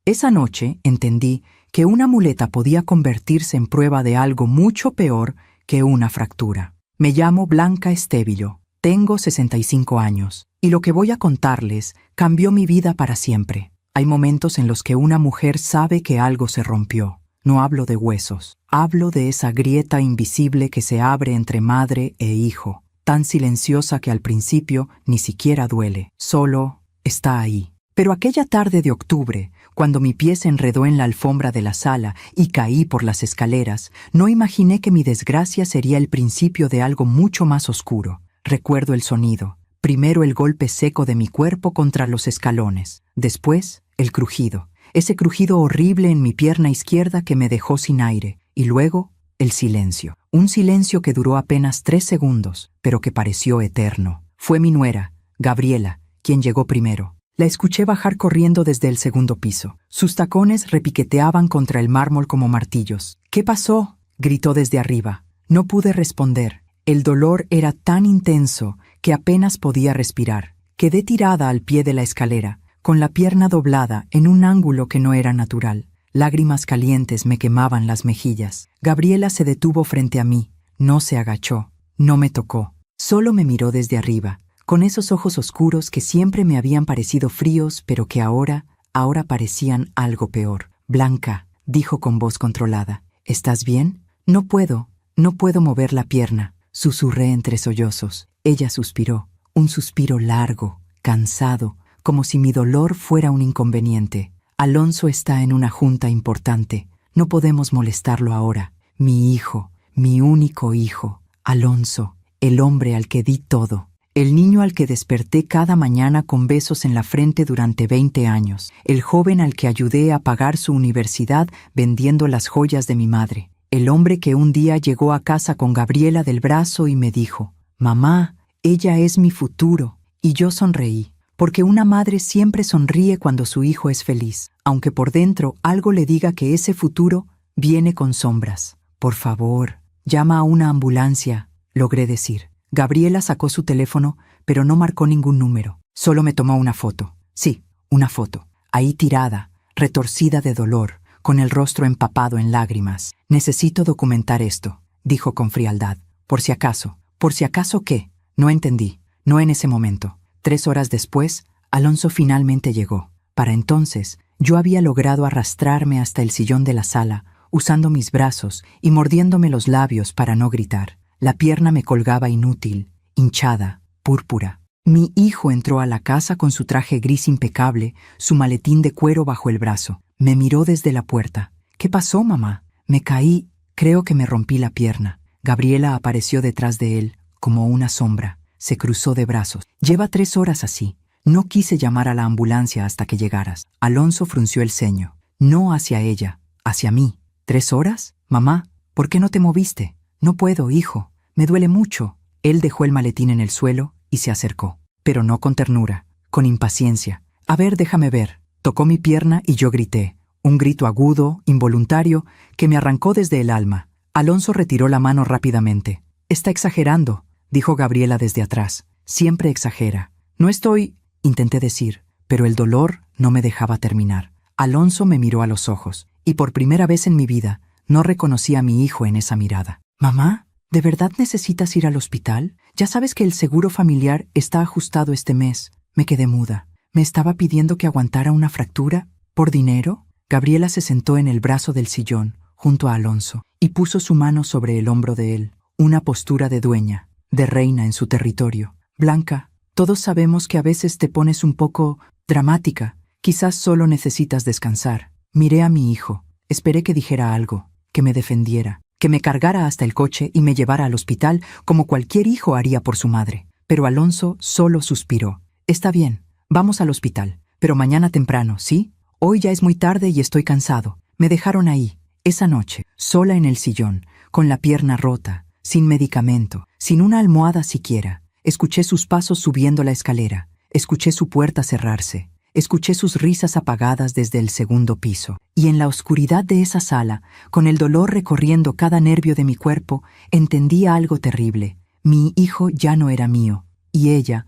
Esa noche entendí que una muleta podía convertirse en prueba de algo mucho peor que una fractura. Me llamo Blanca Estévilo, tengo 65 años, y lo que voy a contarles cambió mi vida para siempre. Hay momentos en los que una mujer sabe que algo se rompió. No hablo de huesos, hablo de esa grieta invisible que se abre entre madre e hijo, tan silenciosa que al principio ni siquiera duele, solo está ahí. Pero aquella tarde de octubre, cuando mi pie se enredó en la alfombra de la sala y caí por las escaleras, no imaginé que mi desgracia sería el principio de algo mucho más oscuro. Recuerdo el sonido. Primero el golpe seco de mi cuerpo contra los escalones. Después, el crujido. Ese crujido horrible en mi pierna izquierda que me dejó sin aire. Y luego, el silencio. Un silencio que duró apenas 3 segundos, pero que pareció eterno. Fue mi nuera, Gabriela, quien llegó primero. La escuché bajar corriendo desde el segundo piso. Sus tacones repiqueteaban contra el mármol como martillos. «¿Qué pasó?», gritó desde arriba. No pude responder. El dolor era tan intenso que apenas podía respirar. Quedé tirada al pie de la escalera, con la pierna doblada en un ángulo que no era natural. Lágrimas calientes me quemaban las mejillas. Gabriela se detuvo frente a mí. No se agachó. No me tocó. Solo me miró desde arriba, con esos ojos oscuros que siempre me habían parecido fríos, pero que ahora parecían algo peor. «Blanca», dijo con voz controlada, «¿estás bien?» No puedo mover la pierna», susurré entre sollozos. Ella suspiró, un suspiro largo, cansado, como si mi dolor fuera un inconveniente. «Alonso está en una junta importante. No podemos molestarlo ahora. Mi hijo, mi único hijo, Alonso, el hombre al que di todo. El niño al que desperté cada mañana con besos en la frente durante 20 años. El joven al que ayudé a pagar su universidad vendiendo las joyas de mi madre. El hombre que un día llegó a casa con Gabriela del brazo y me dijo, «Mamá, ella es mi futuro». Y yo sonreí, porque una madre siempre sonríe cuando su hijo es feliz, aunque por dentro algo le diga que ese futuro viene con sombras. «Por favor, llama a una ambulancia», logré decir. Gabriela sacó su teléfono, pero no marcó ningún número. Solo me tomó una foto. Sí, una foto. Ahí tirada, retorcida de dolor, con el rostro empapado en lágrimas. «Necesito documentar esto», dijo con frialdad. «Por si acaso». «¿Por si acaso qué?». No entendí. No en ese momento. 3 horas después, Alonso finalmente llegó. Para entonces, yo había logrado arrastrarme hasta el sillón de la sala, usando mis brazos y mordiéndome los labios para no gritar. La pierna me colgaba inútil, hinchada, púrpura. Mi hijo entró a la casa con su traje gris impecable, su maletín de cuero bajo el brazo. Me miró desde la puerta. «¿Qué pasó, mamá?» «Me caí. Creo que me rompí la pierna». Gabriela apareció detrás de él, como una sombra. Se cruzó de brazos. «Lleva 3 horas así. No quise llamar a la ambulancia hasta que llegaras». Alonso frunció el ceño. No hacia ella, hacia mí. «¿3 horas? Mamá, ¿por qué no te moviste?» «No puedo, hijo. Me duele mucho». Él dejó el maletín en el suelo y se acercó, pero no con ternura, con impaciencia. «A ver, déjame ver». Tocó mi pierna y yo grité, un grito agudo, involuntario, que me arrancó desde el alma. Alonso retiró la mano rápidamente. «Está exagerando», dijo Gabriela desde atrás. «Siempre exagera». «No estoy», intenté decir, pero el dolor no me dejaba terminar. Alonso me miró a los ojos, y por primera vez en mi vida no reconocí a mi hijo en esa mirada. «Mamá, ¿de verdad necesitas ir al hospital? Ya sabes que el seguro familiar está ajustado este mes». Me quedé muda. ¿Me estaba pidiendo que aguantara una fractura? ¿Por dinero? Gabriela se sentó en el brazo del sillón, junto a Alonso, y puso su mano sobre el hombro de él. Una postura de dueña, de reina en su territorio. «Blanca, todos sabemos que a veces te pones un poco dramática. Quizás solo necesitas descansar». Miré a mi hijo. Esperé que dijera algo, que me defendiera, que me cargara hasta el coche y me llevara al hospital como cualquier hijo haría por su madre. Pero Alonso solo suspiró. «Está bien, vamos al hospital, pero mañana temprano, ¿sí? Hoy ya es muy tarde y estoy cansado». Me dejaron ahí, esa noche, sola en el sillón, con la pierna rota, sin medicamento, sin una almohada siquiera. Escuché sus pasos subiendo la escalera, escuché su puerta cerrarse. Escuché sus risas apagadas desde el segundo piso, y en la oscuridad de esa sala, con el dolor recorriendo cada nervio de mi cuerpo, entendí algo terrible. Mi hijo ya no era mío, y ella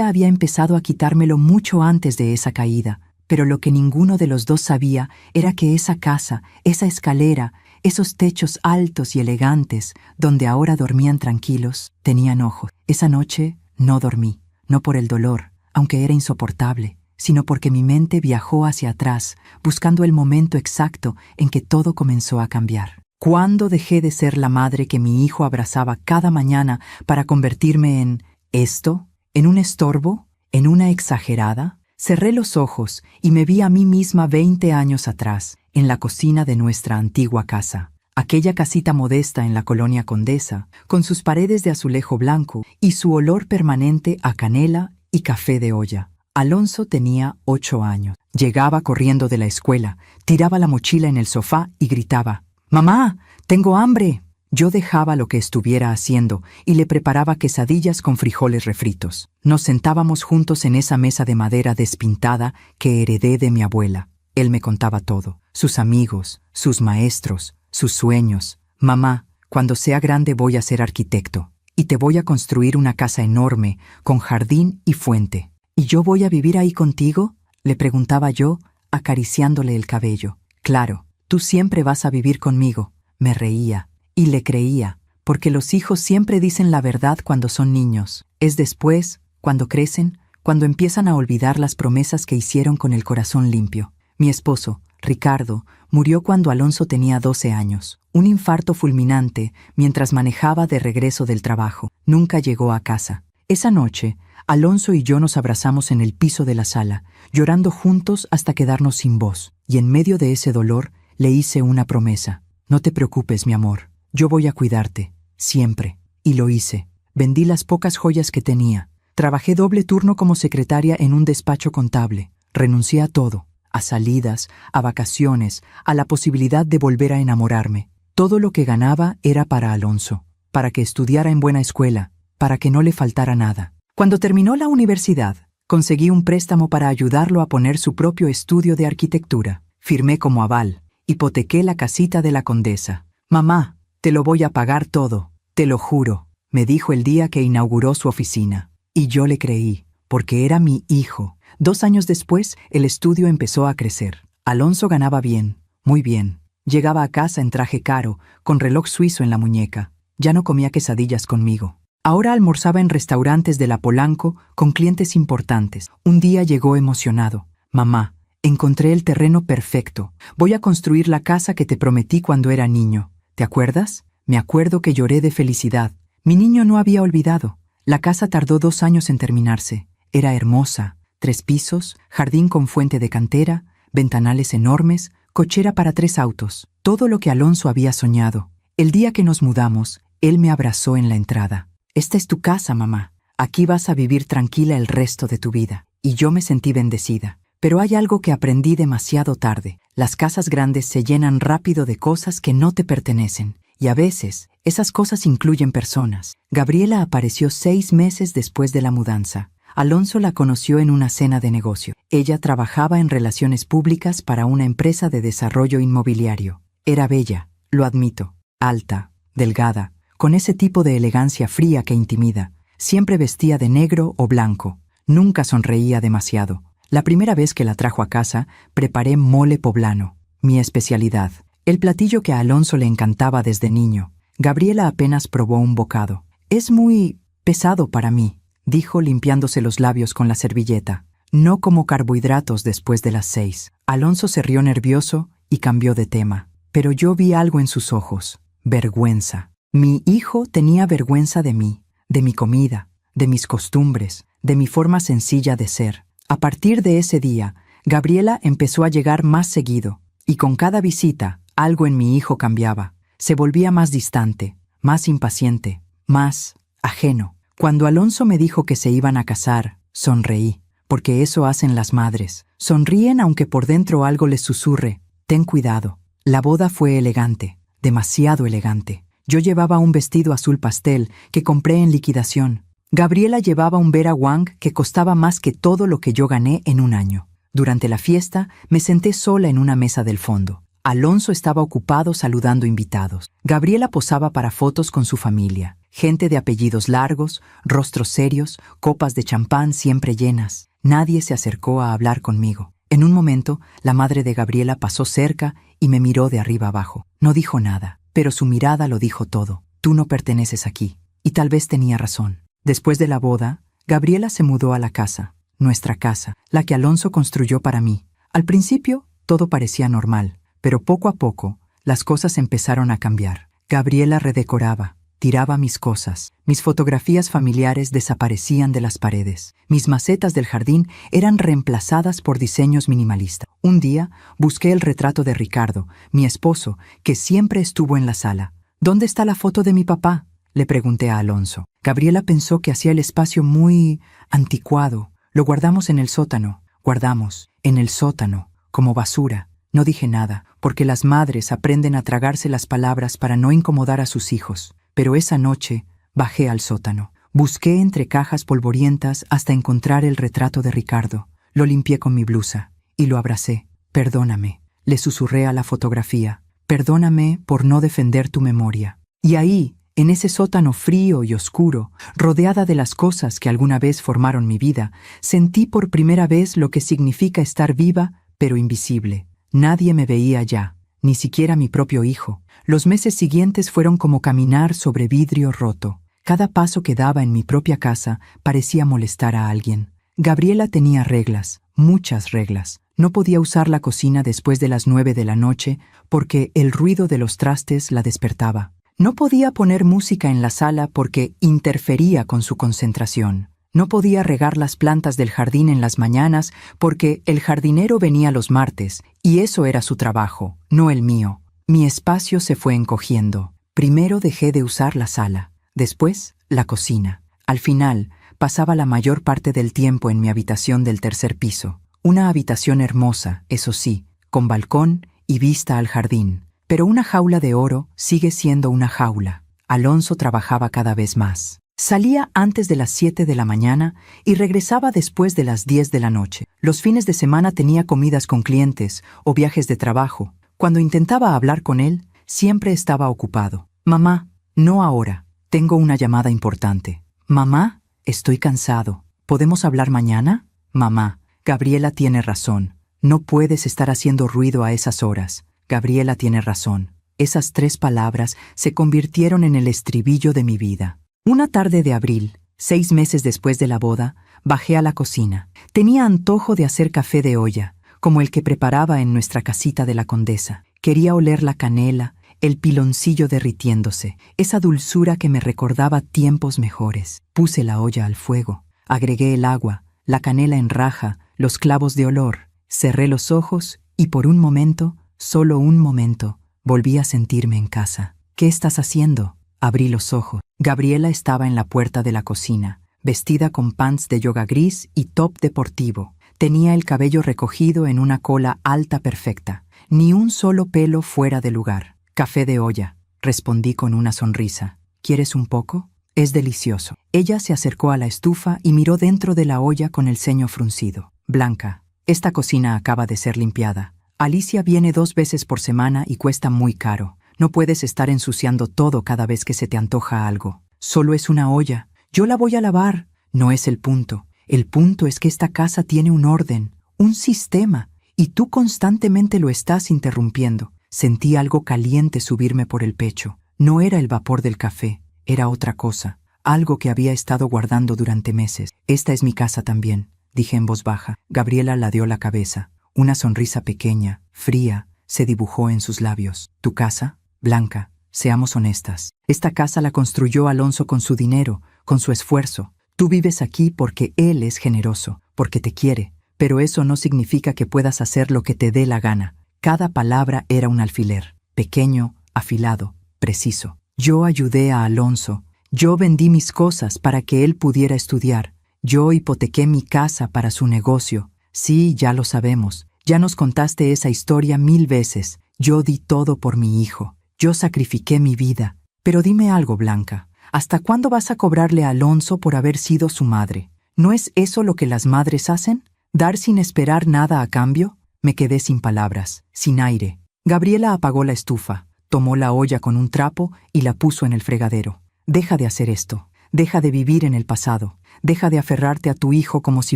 había empezado a quitármelo mucho antes de esa caída, Pero lo que ninguno de los dos sabía era que esa casa, esa escalera, esos techos altos y elegantes, donde ahora dormían tranquilos, tenían ojos. Esa noche no dormí, no por el dolor, aunque era insoportable, sino porque mi mente viajó hacia atrás, buscando el momento exacto en que todo comenzó a cambiar. ¿Cuándo dejé de ser la madre que mi hijo abrazaba cada mañana para convertirme en esto? ¿En un estorbo? ¿En una exagerada? Cerré los ojos y me vi a mí misma 20 años atrás, en la cocina de nuestra antigua casa. Aquella casita modesta en la colonia Condesa, con sus paredes de azulejo blanco y su olor permanente a canela y café de olla. Alonso tenía 8 años. Llegaba corriendo de la escuela, tiraba la mochila en el sofá y gritaba: «¡Mamá, tengo hambre!». Yo dejaba lo que estuviera haciendo y le preparaba quesadillas con frijoles refritos. Nos sentábamos juntos en esa mesa de madera despintada que heredé de mi abuela. Él me contaba todo: sus amigos, sus maestros, sus sueños. «Mamá, cuando sea grande voy a ser arquitecto y te voy a construir una casa enorme con jardín y fuente». «¿Y yo voy a vivir ahí contigo?», le preguntaba yo, acariciándole el cabello. «Claro, tú siempre vas a vivir conmigo», me reía. Y le creía, porque los hijos siempre dicen la verdad cuando son niños. Es después, cuando crecen, cuando empiezan a olvidar las promesas que hicieron con el corazón limpio. Mi esposo, Ricardo, murió cuando Alonso tenía 12 años. Un infarto fulminante mientras manejaba de regreso del trabajo. Nunca llegó a casa. Esa noche, Alonso y yo nos abrazamos en el piso de la sala, llorando juntos hasta quedarnos sin voz. Y en medio de ese dolor, le hice una promesa: «No te preocupes, mi amor. Yo voy a cuidarte, siempre». Y lo hice. Vendí las pocas joyas que tenía. Trabajé doble turno como secretaria en un despacho contable. Renuncié a todo, a salidas, a vacaciones, a la posibilidad de volver a enamorarme. Todo lo que ganaba era para Alonso, para que estudiara en buena escuela, para que no le faltara nada. Cuando terminó la universidad, conseguí un préstamo para ayudarlo a poner su propio estudio de arquitectura. Firmé como aval, hipotequé la casita de la Condesa. «Mamá, te lo voy a pagar todo, te lo juro», me dijo el día que inauguró su oficina. Y yo le creí, porque era mi hijo. 2 años después, el estudio empezó a crecer. Alonso ganaba bien, muy bien. Llegaba a casa en traje caro, con reloj suizo en la muñeca. Ya no comía quesadillas conmigo. Ahora almorzaba en restaurantes de la Polanco con clientes importantes. Un día llegó emocionado: «Mamá, encontré el terreno perfecto. Voy a construir la casa que te prometí cuando era niño. ¿Te acuerdas?». Me acuerdo que lloré de felicidad. Mi niño no había olvidado. La casa tardó 2 años en terminarse. Era hermosa. 3 pisos, jardín con fuente de cantera, ventanales enormes, cochera para 3 autos. Todo lo que Alonso había soñado. El día que nos mudamos, él me abrazó en la entrada. «Esta es tu casa, mamá. Aquí vas a vivir tranquila el resto de tu vida». Y yo me sentí bendecida. Pero hay algo que aprendí demasiado tarde. Las casas grandes se llenan rápido de cosas que no te pertenecen. Y a veces, esas cosas incluyen personas. Gabriela apareció 6 meses después de la mudanza. Alonso la conoció en una cena de negocio. Ella trabajaba en relaciones públicas para una empresa de desarrollo inmobiliario. Era bella, lo admito, alta, delgada, con ese tipo de elegancia fría que intimida. Siempre vestía de negro o blanco. Nunca sonreía demasiado. La primera vez que la trajo a casa, preparé mole poblano, mi especialidad, el platillo que a Alonso le encantaba desde niño. Gabriela apenas probó un bocado. «Es muy pesado para mí», dijo limpiándose los labios con la servilleta. «No como carbohidratos después de las 6». Alonso se rió nervioso y cambió de tema. Pero yo vi algo en sus ojos: vergüenza. Mi hijo tenía vergüenza de mí, de mi comida, de mis costumbres, de mi forma sencilla de ser. A partir de ese día, Gabriela empezó a llegar más seguido, y con cada visita, algo en mi hijo cambiaba. Se volvía más distante, más impaciente, más ajeno. Cuando Alonso me dijo que se iban a casar, sonreí, porque eso hacen las madres. Sonríen aunque por dentro algo les susurre: «Ten cuidado». La boda fue elegante, demasiado elegante. Yo llevaba un vestido azul pastel que compré en liquidación. Gabriela llevaba un Vera Wang que costaba más que todo lo que yo gané en un año. Durante la fiesta, me senté sola en una mesa del fondo. Alonso estaba ocupado saludando invitados. Gabriela posaba para fotos con su familia. Gente de apellidos largos, rostros serios, copas de champán siempre llenas. Nadie se acercó a hablar conmigo. En un momento, la madre de Gabriela pasó cerca y me miró de arriba abajo. No dijo nada, pero su mirada lo dijo todo. Tú no perteneces aquí. Y tal vez tenía razón. Después de la boda, Gabriela se mudó a la casa, nuestra casa, la que Alonso construyó para mí. Al principio, todo parecía normal, pero poco a poco, las cosas empezaron a cambiar. Gabriela redecoraba, tiraba mis cosas. Mis fotografías familiares desaparecían de las paredes. Mis macetas del jardín eran reemplazadas por diseños minimalistas. Un día, busqué el retrato de Ricardo, mi esposo, que siempre estuvo en la sala. ¿Dónde está la foto de mi papá?, le pregunté a Alonso. Gabriela pensó que hacía el espacio muy anticuado. Lo guardamos en el sótano. Guardamos, en el sótano, como basura. No dije nada, porque las madres aprenden a tragarse las palabras para no incomodar a sus hijos. Pero esa noche bajé al sótano. Busqué entre cajas polvorientas hasta encontrar el retrato de Ricardo. Lo limpié con mi blusa y lo abracé. Perdóname, le susurré a la fotografía. Perdóname por no defender tu memoria. Y ahí, en ese sótano frío y oscuro, rodeada de las cosas que alguna vez formaron mi vida, sentí por primera vez lo que significa estar viva, pero invisible. Nadie me veía ya, ni siquiera mi propio hijo. Los meses siguientes fueron como caminar sobre vidrio roto. Cada paso que daba en mi propia casa parecía molestar a alguien. Gabriela tenía reglas, muchas reglas. No podía usar la cocina después de las 9 de la noche porque el ruido de los trastes la despertaba. No podía poner música en la sala porque interfería con su concentración. No podía regar las plantas del jardín en las mañanas porque el jardinero venía los martes y eso era su trabajo, no el mío. Mi espacio se fue encogiendo. Primero dejé de usar la sala, después la cocina. Al final, pasaba la mayor parte del tiempo en mi habitación del tercer piso. Una habitación hermosa, eso sí, con balcón y vista al jardín. Pero una jaula de oro sigue siendo una jaula. Alonso trabajaba cada vez más. Salía antes de las 7 de la mañana y regresaba después de las 10 de la noche. Los fines de semana tenía comidas con clientes o viajes de trabajo. Cuando intentaba hablar con él, siempre estaba ocupado. Mamá, no ahora. Tengo una llamada importante. Mamá, estoy cansado. ¿Podemos hablar mañana? Mamá, Gabriela tiene razón. No puedes estar haciendo ruido a esas horas. Gabriela tiene razón. Esas 3 palabras se convirtieron en el estribillo de mi vida. Una tarde de abril, 6 meses después de la boda, bajé a la cocina. Tenía antojo de hacer café de olla, como el que preparaba en nuestra casita de la Condesa. Quería oler la canela, el piloncillo derritiéndose, esa dulzura que me recordaba tiempos mejores. Puse la olla al fuego, agregué el agua, la canela en raja, los clavos de olor. Cerré los ojos y por un momento, solo un momento, volví a sentirme en casa. ¿Qué estás haciendo? Abrí los ojos. Gabriela estaba en la puerta de la cocina, vestida con pants de yoga gris y top deportivo. Tenía el cabello recogido en una cola alta perfecta, ni un solo pelo fuera de lugar. Café de olla, respondí con una sonrisa. ¿Quieres un poco? Es delicioso. Ella se acercó a la estufa y miró dentro de la olla con el ceño fruncido. Blanca, esta cocina acaba de ser limpiada. Alicia viene 2 veces por semana y cuesta muy caro. No puedes estar ensuciando todo cada vez que se te antoja algo. Solo es una olla. Yo la voy a lavar. No es el punto. El punto es que esta casa tiene un orden, un sistema, y tú constantemente lo estás interrumpiendo. Sentí algo caliente subirme por el pecho. No era el vapor del café, era otra cosa, algo que había estado guardando durante meses. Esta es mi casa también, dije en voz baja. Gabriela ladeó la cabeza. Una sonrisa pequeña, fría, se dibujó en sus labios. ¿Tu casa? Blanca, seamos honestas. Esta casa la construyó Alonso con su dinero, con su esfuerzo. Tú vives aquí porque él es generoso, porque te quiere, pero eso no significa que puedas hacer lo que te dé la gana. Cada palabra era un alfiler, pequeño, afilado, preciso. Yo ayudé a Alonso, yo vendí mis cosas para que él pudiera estudiar, yo hipotequé mi casa para su negocio. Sí, ya lo sabemos, ya nos contaste esa historia 1000 veces. Yo di todo por mi hijo. Yo sacrifiqué mi vida. Pero dime algo, Blanca. ¿Hasta cuándo vas a cobrarle a Alonso por haber sido su madre? ¿No es eso lo que las madres hacen? ¿Dar sin esperar nada a cambio? Me quedé sin palabras, sin aire. Gabriela apagó la estufa, tomó la olla con un trapo y la puso en el fregadero. Deja de hacer esto. Deja de vivir en el pasado. Deja de aferrarte a tu hijo como si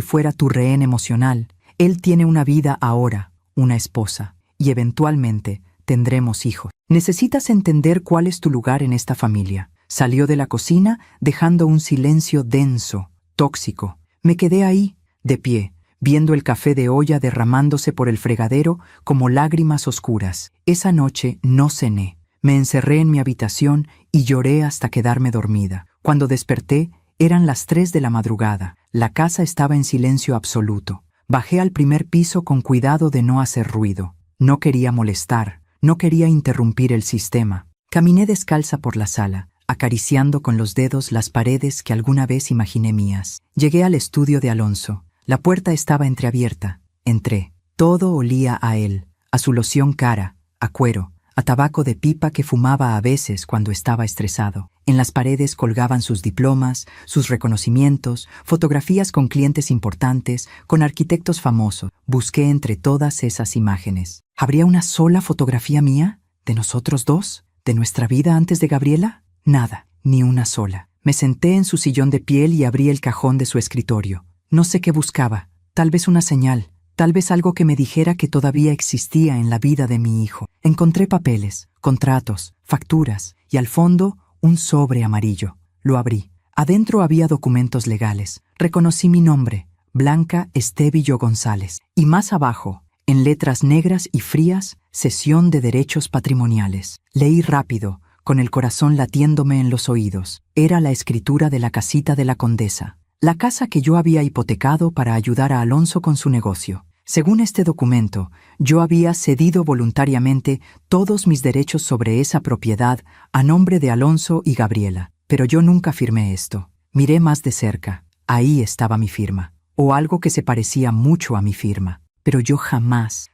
fuera tu rehén emocional. Él tiene una vida ahora, una esposa, y eventualmente tendremos hijos. Necesitas entender cuál es tu lugar en esta familia. Salió de la cocina dejando un silencio denso, tóxico. Me quedé ahí, de pie, viendo el café de olla derramándose por el fregadero como lágrimas oscuras. Esa noche no cené. Me encerré en mi habitación y lloré hasta quedarme dormida. Cuando desperté, eran las 3 de la madrugada. La casa estaba en silencio absoluto. Bajé al primer piso con cuidado de no hacer ruido. No quería molestar, no quería interrumpir el sistema. Caminé descalza por la sala, acariciando con los dedos las paredes que alguna vez imaginé mías. Llegué al estudio de Alonso. La puerta estaba entreabierta. Entré. Todo olía a él, a su loción cara, a cuero, a tabaco de pipa que fumaba a veces cuando estaba estresado. En las paredes colgaban sus diplomas, sus reconocimientos, fotografías con clientes importantes, con arquitectos famosos. Busqué entre todas esas imágenes. ¿Habría una sola fotografía mía? ¿De nosotros dos? ¿De nuestra vida antes de Gabriela? Nada, ni una sola. Me senté en su sillón de piel y abrí el cajón de su escritorio. No sé qué buscaba. Tal vez una señal. Tal vez algo que me dijera que todavía existía en la vida de mi hijo. Encontré papeles, contratos, facturas y al fondo un sobre amarillo. Lo abrí. Adentro había documentos legales. Reconocí mi nombre, Blanca Estevillo González. Y más abajo, en letras negras y frías, cesión de derechos patrimoniales. Leí rápido, con el corazón latiéndome en los oídos. Era la escritura de la casita de la condesa. La casa que yo había hipotecado para ayudar a Alonso con su negocio. Según este documento, yo había cedido voluntariamente todos mis derechos sobre esa propiedad a nombre de Alonso y Gabriela. Pero yo nunca firmé esto. Miré más de cerca. Ahí estaba mi firma. O algo que se parecía mucho a mi firma. Pero yo jamás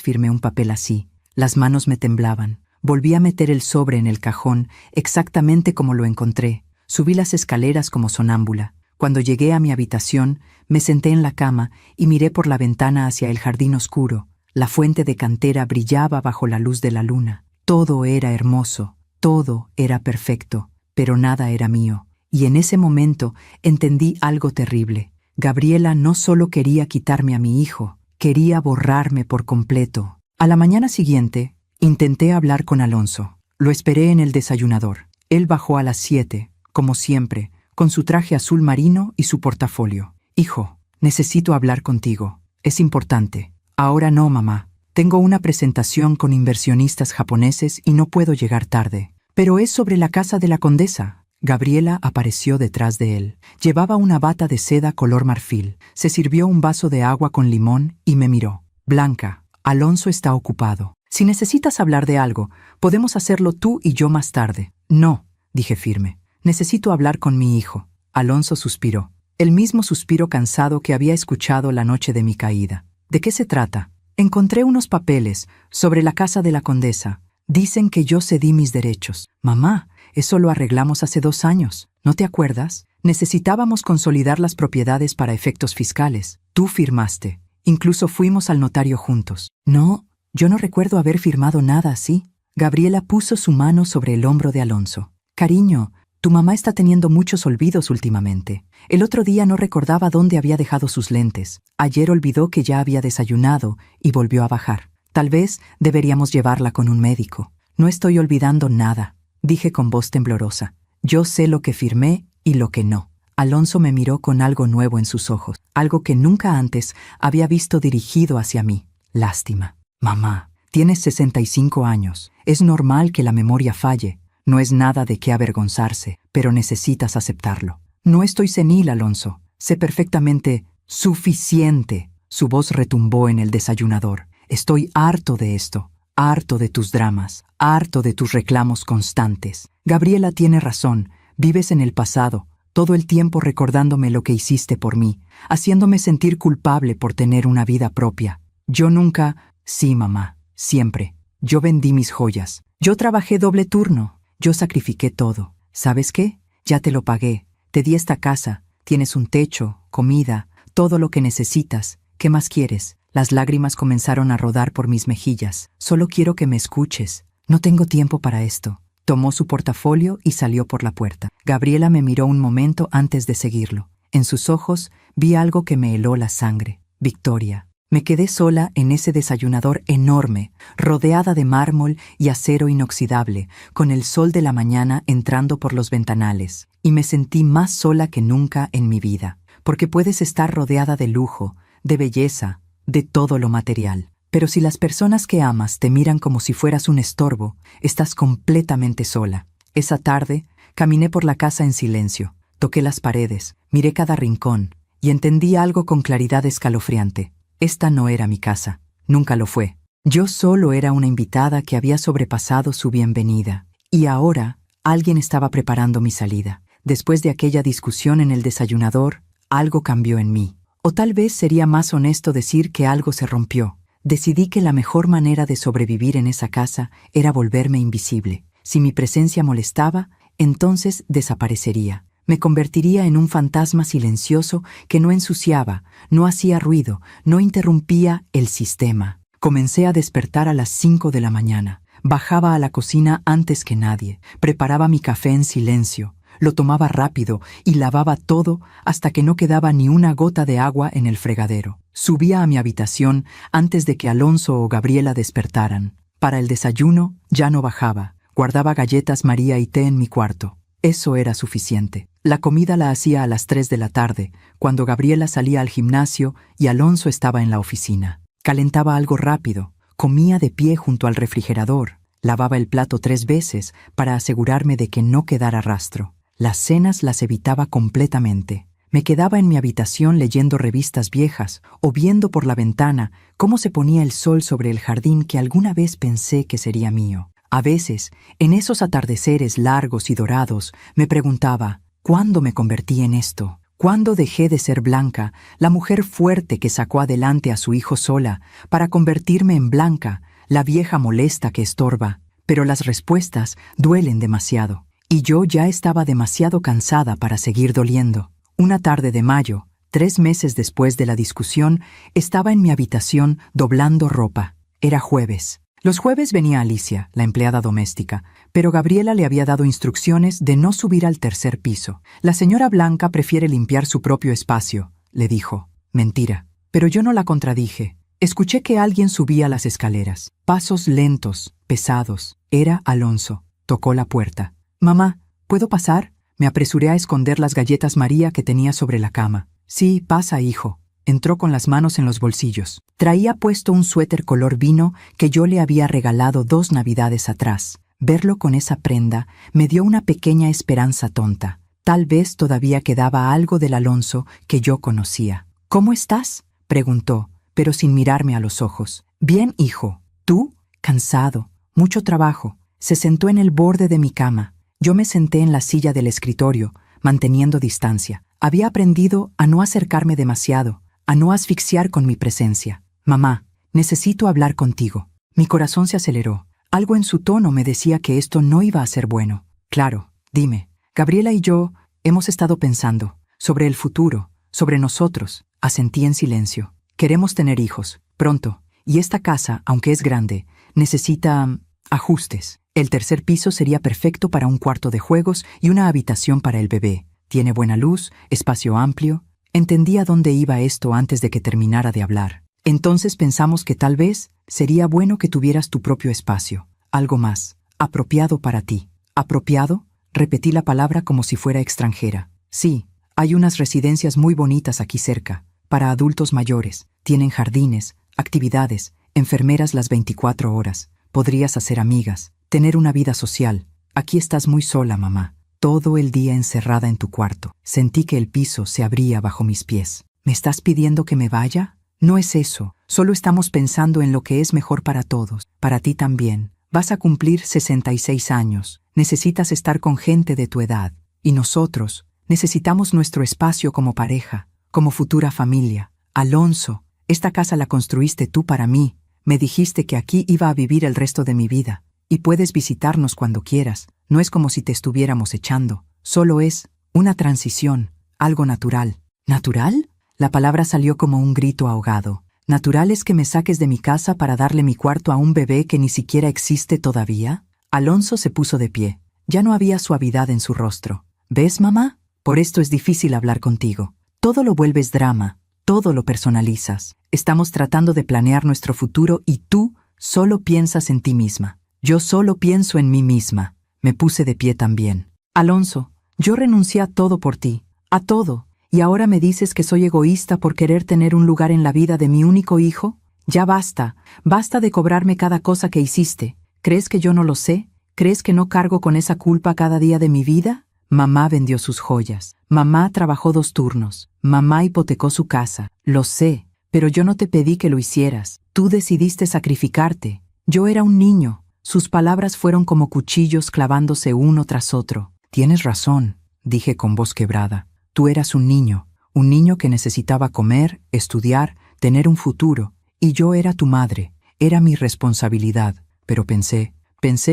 firmé un papel así. Las manos me temblaban. Volví a meter el sobre en el cajón exactamente como lo encontré. Subí las escaleras como sonámbula. Cuando llegué a mi habitación, me senté en la cama y miré por la ventana hacia el jardín oscuro. La fuente de cantera brillaba bajo la luz de la luna. Todo era hermoso, todo era perfecto, pero nada era mío. Y en ese momento entendí algo terrible. Gabriela no solo quería quitarme a mi hijo, quería borrarme por completo. A la mañana siguiente, intenté hablar con Alonso. Lo esperé en el desayunador. Él bajó a las 7, como siempre, con su traje azul marino y su portafolio. «Hijo, necesito hablar contigo. Es importante». «Ahora no, mamá. Tengo una presentación con inversionistas japoneses y no puedo llegar tarde». «Pero es sobre la casa de la condesa». Gabriela apareció detrás de él. Llevaba una bata de seda color marfil. Se sirvió un vaso de agua con limón y me miró. «Blanca, Alonso está ocupado. Si necesitas hablar de algo, podemos hacerlo tú y yo más tarde». «No», dije firme. «Necesito hablar con mi hijo». Alonso suspiró. El mismo suspiro cansado que había escuchado la noche de mi caída. ¿De qué se trata? Encontré unos papeles sobre la casa de la condesa. Dicen que yo cedí mis derechos. Mamá, eso lo arreglamos hace 2 años. ¿No te acuerdas? Necesitábamos consolidar las propiedades para efectos fiscales. Tú firmaste. Incluso fuimos al notario juntos. No, yo no recuerdo haber firmado nada así. Gabriela puso su mano sobre el hombro de Alonso. Cariño, tu mamá está teniendo muchos olvidos últimamente. El otro día no recordaba dónde había dejado sus lentes. Ayer olvidó que ya había desayunado y volvió a bajar. Tal vez deberíamos llevarla con un médico. No estoy olvidando nada, dije con voz temblorosa. Yo sé lo que firmé y lo que no. Alonso me miró con algo nuevo en sus ojos, algo que nunca antes había visto dirigido hacia mí. Lástima. Mamá, tienes 65 años. Es normal que la memoria falle. No es nada de qué avergonzarse, pero necesitas aceptarlo. No estoy senil, Alonso. Sé perfectamente suficiente. Su voz retumbó en el desayunador. Estoy harto de esto, harto de tus dramas, harto de tus reclamos constantes. Gabriela tiene razón. Vives en el pasado, todo el tiempo recordándome lo que hiciste por mí, haciéndome sentir culpable por tener una vida propia. Yo nunca... Sí, mamá, siempre. Yo vendí mis joyas. Yo trabajé doble turno. Yo sacrifiqué todo. ¿Sabes qué? Ya te lo pagué. Te di esta casa. Tienes un techo, comida, todo lo que necesitas. ¿Qué más quieres? Las lágrimas comenzaron a rodar por mis mejillas. Solo quiero que me escuches. No tengo tiempo para esto. Tomó su portafolio y salió por la puerta. Gabriela me miró un momento antes de seguirlo. En sus ojos vi algo que me heló la sangre. Victoria. Me quedé sola en ese desayunador enorme, rodeada de mármol y acero inoxidable, con el sol de la mañana entrando por los ventanales, y me sentí más sola que nunca en mi vida, porque puedes estar rodeada de lujo, de belleza, de todo lo material. Pero si las personas que amas te miran como si fueras un estorbo, estás completamente sola. Esa tarde, caminé por la casa en silencio, toqué las paredes, miré cada rincón, y entendí algo con claridad escalofriante. Esta no era mi casa, nunca lo fue. Yo solo era una invitada que había sobrepasado su bienvenida. Y ahora, alguien estaba preparando mi salida. Después de aquella discusión en el desayunador, algo cambió en mí. O tal vez sería más honesto decir que algo se rompió. Decidí que la mejor manera de sobrevivir en esa casa era volverme invisible. Si mi presencia molestaba, entonces desaparecería. Me convertiría en un fantasma silencioso que no ensuciaba, no hacía ruido, no interrumpía el sistema. Comencé a despertar a las 5 de la mañana. Bajaba a la cocina antes que nadie. Preparaba mi café en silencio. Lo tomaba rápido y lavaba todo hasta que no quedaba ni una gota de agua en el fregadero. Subía a mi habitación antes de que Alonso o Gabriela despertaran. Para el desayuno ya no bajaba. Guardaba galletas María y té en mi cuarto. Eso era suficiente. La comida la hacía a las 3 de la tarde, cuando Gabriela salía al gimnasio y Alonso estaba en la oficina. Calentaba algo rápido, comía de pie junto al refrigerador, lavaba el plato 3 veces para asegurarme de que no quedara rastro. Las cenas las evitaba completamente. Me quedaba en mi habitación leyendo revistas viejas o viendo por la ventana cómo se ponía el sol sobre el jardín que alguna vez pensé que sería mío. A veces, en esos atardeceres largos y dorados, me preguntaba, ¿cuándo me convertí en esto? ¿Cuándo dejé de ser Blanca, la mujer fuerte que sacó adelante a su hijo sola, para convertirme en Blanca, la vieja molesta que estorba? Pero las respuestas duelen demasiado, y yo ya estaba demasiado cansada para seguir doliendo. Una tarde de mayo, 3 meses después de la discusión, estaba en mi habitación doblando ropa. Era jueves. Los jueves venía Alicia, la empleada doméstica, pero Gabriela le había dado instrucciones de no subir al 3er piso. La señora Blanca prefiere limpiar su propio espacio, le dijo. Mentira. Pero yo no la contradije. Escuché que alguien subía las escaleras. Pasos lentos, pesados. Era Alonso. Tocó la puerta. «Mamá, ¿puedo pasar?» Me apresuré a esconder las galletas María que tenía sobre la cama. «Sí, pasa, hijo». Entró con las manos en los bolsillos. Traía puesto un suéter color vino que yo le había regalado 2 navidades atrás. Verlo con esa prenda me dio una pequeña esperanza tonta. Tal vez todavía quedaba algo del Alonso que yo conocía. «¿Cómo estás?», preguntó, pero sin mirarme a los ojos. «Bien, hijo. ¿Tú?» «Cansado. Mucho trabajo». Se sentó en el borde de mi cama. Yo me senté en la silla del escritorio, manteniendo distancia. Había aprendido a no acercarme demasiado, a no asfixiar con mi presencia. «Mamá, necesito hablar contigo». Mi corazón se aceleró. Algo en su tono me decía que esto no iba a ser bueno. «Claro, dime». Gabriela y yo hemos estado pensando sobre el futuro, sobre nosotros. Asentí en silencio. Queremos tener hijos, pronto, y esta casa, aunque es grande, necesita ajustes. El 3er piso sería perfecto para un cuarto de juegos y una habitación para el bebé. Tiene buena luz, espacio amplio. Entendí a dónde iba esto antes de que terminara de hablar. Entonces pensamos que tal vez sería bueno que tuvieras tu propio espacio, algo más, apropiado para ti. ¿Apropiado? Repetí la palabra como si fuera extranjera. Sí, hay unas residencias muy bonitas aquí cerca, para adultos mayores. Tienen jardines, actividades, enfermeras las 24 horas. Podrías hacer amigas, tener una vida social. Aquí estás muy sola, mamá. Todo el día encerrada en tu cuarto. Sentí que el piso se abría bajo mis pies. ¿Me estás pidiendo que me vaya? No es eso. Solo estamos pensando en lo que es mejor para todos. Para ti también. Vas a cumplir 66 años. Necesitas estar con gente de tu edad. Y nosotros necesitamos nuestro espacio como pareja, como futura familia. Alonso, esta casa la construiste tú para mí. Me dijiste que aquí iba a vivir el resto de mi vida. Y puedes visitarnos cuando quieras. No es como si te estuviéramos echando. Solo es una transición, algo natural. ¿Natural? La palabra salió como un grito ahogado. ¿Natural es que me saques de mi casa para darle mi cuarto a un bebé que ni siquiera existe todavía? Alonso se puso de pie. Ya no había suavidad en su rostro. ¿Ves, mamá? Por esto es difícil hablar contigo. Todo lo vuelves drama. Todo lo personalizas. Estamos tratando de planear nuestro futuro y tú solo piensas en ti misma. Yo solo pienso en mí misma. Me puse de pie también. Alonso, yo renuncié a todo por ti. A todo. ¿Y ahora me dices que soy egoísta por querer tener un lugar en la vida de mi único hijo? Ya basta. Basta de cobrarme cada cosa que hiciste. ¿Crees que yo no lo sé? ¿Crees que no cargo con esa culpa cada día de mi vida? Mamá vendió sus joyas. Mamá trabajó 2 turnos. Mamá hipotecó su casa. Lo sé, pero yo no te pedí que lo hicieras. Tú decidiste sacrificarte. Yo era un niño. Sus palabras fueron como cuchillos clavándose uno tras otro. Tienes razón, dije con voz quebrada. Tú eras un niño que necesitaba comer, estudiar, tener un futuro. Y yo era tu madre. Era mi responsabilidad. Pero pensé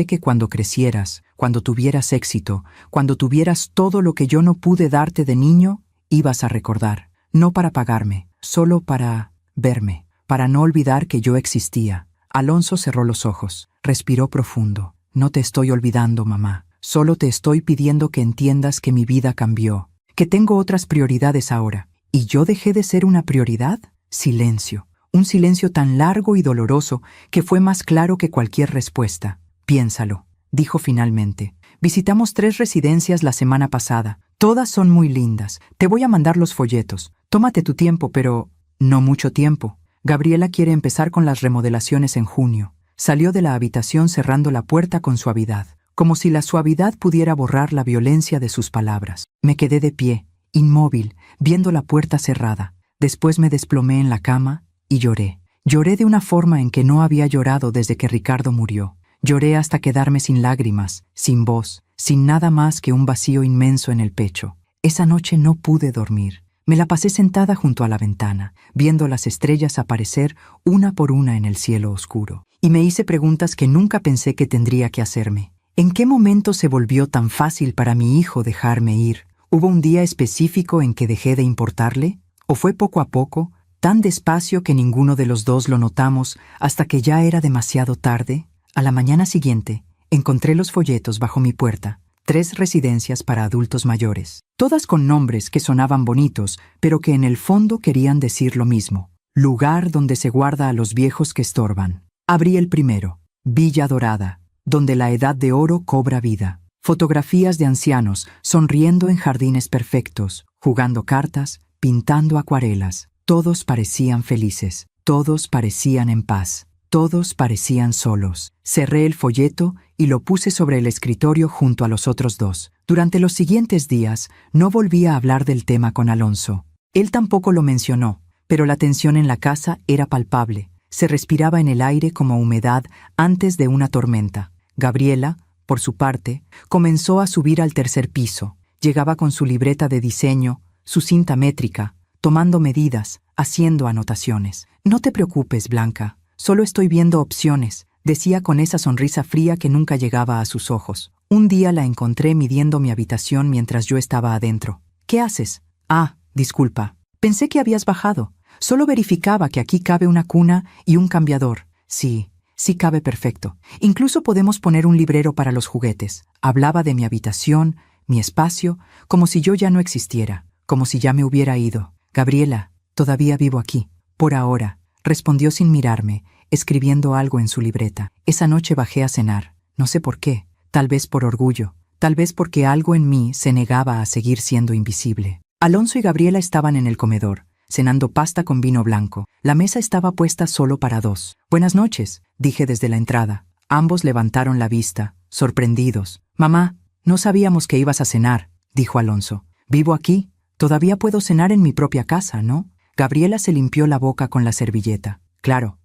que cuando crecieras, cuando tuvieras éxito, cuando tuvieras todo lo que yo no pude darte de niño, ibas a recordar. No para pagarme, solo para verme, para no olvidar que yo existía. Alonso cerró los ojos, respiró profundo. No te estoy olvidando, mamá. Solo te estoy pidiendo que entiendas que mi vida cambió, que tengo otras prioridades ahora. ¿Y yo dejé de ser una prioridad? Silencio. Un silencio tan largo y doloroso que fue más claro que cualquier respuesta. Piénsalo, dijo finalmente. Visitamos 3 residencias la semana pasada. Todas son muy lindas. Te voy a mandar los folletos. Tómate tu tiempo, pero no mucho tiempo. Gabriela quiere empezar con las remodelaciones en junio. Salió de la habitación cerrando la puerta con suavidad, como si la suavidad pudiera borrar la violencia de sus palabras. Me quedé de pie, inmóvil, viendo la puerta cerrada. Después me desplomé en la cama y lloré. Lloré de una forma en que no había llorado desde que Ricardo murió. Lloré hasta quedarme sin lágrimas, sin voz, sin nada más que un vacío inmenso en el pecho. Esa noche no pude dormir. Me la pasé sentada junto a la ventana, viendo las estrellas aparecer una por una en el cielo oscuro. Y me hice preguntas que nunca pensé que tendría que hacerme. ¿En qué momento se volvió tan fácil para mi hijo dejarme ir? ¿Hubo un día específico en que dejé de importarle? ¿O fue poco a poco, tan despacio que ninguno de los dos lo notamos hasta que ya era demasiado tarde? A la mañana siguiente, encontré los folletos bajo mi puerta. 3 residencias para adultos mayores, todas con nombres que sonaban bonitos, pero que en el fondo querían decir lo mismo. Lugar donde se guarda a los viejos que estorban. Abrí el primero, Villa Dorada, donde la edad de oro cobra vida. Fotografías de ancianos sonriendo en jardines perfectos, jugando cartas, pintando acuarelas. Todos parecían felices, todos parecían en paz. Todos parecían solos. Cerré el folleto y lo puse sobre el escritorio junto a los otros 2. Durante los siguientes días no volví a hablar del tema con Alonso. Él tampoco lo mencionó, pero la tensión en la casa era palpable. Se respiraba en el aire como humedad antes de una tormenta. Gabriela, por su parte, comenzó a subir al 3er piso. Llegaba con su libreta de diseño, su cinta métrica, tomando medidas, haciendo anotaciones. No te preocupes, Blanca. Solo estoy viendo opciones, decía con esa sonrisa fría que nunca llegaba a sus ojos. Un día la encontré midiendo mi habitación mientras yo estaba adentro. ¿Qué haces? Ah, disculpa. Pensé que habías bajado. Solo verificaba que aquí cabe una cuna y un cambiador. Sí cabe perfecto. Incluso podemos poner un librero para los juguetes. Hablaba de mi habitación, mi espacio, como si yo ya no existiera, como si ya me hubiera ido. Gabriela, todavía vivo aquí. Por ahora. Respondió sin mirarme, escribiendo algo en su libreta. Esa noche bajé a cenar. No sé por qué. Tal vez por orgullo. Tal vez porque algo en mí se negaba a seguir siendo invisible. Alonso y Gabriela estaban en el comedor, cenando pasta con vino blanco. La mesa estaba puesta solo para 2. Buenas noches, dije desde la entrada. Ambos levantaron la vista, sorprendidos. Mamá, no sabíamos que ibas a cenar, dijo Alonso. Vivo aquí. Todavía puedo cenar en mi propia casa, ¿no? Gabriela se limpió la boca con la servilleta. Claro,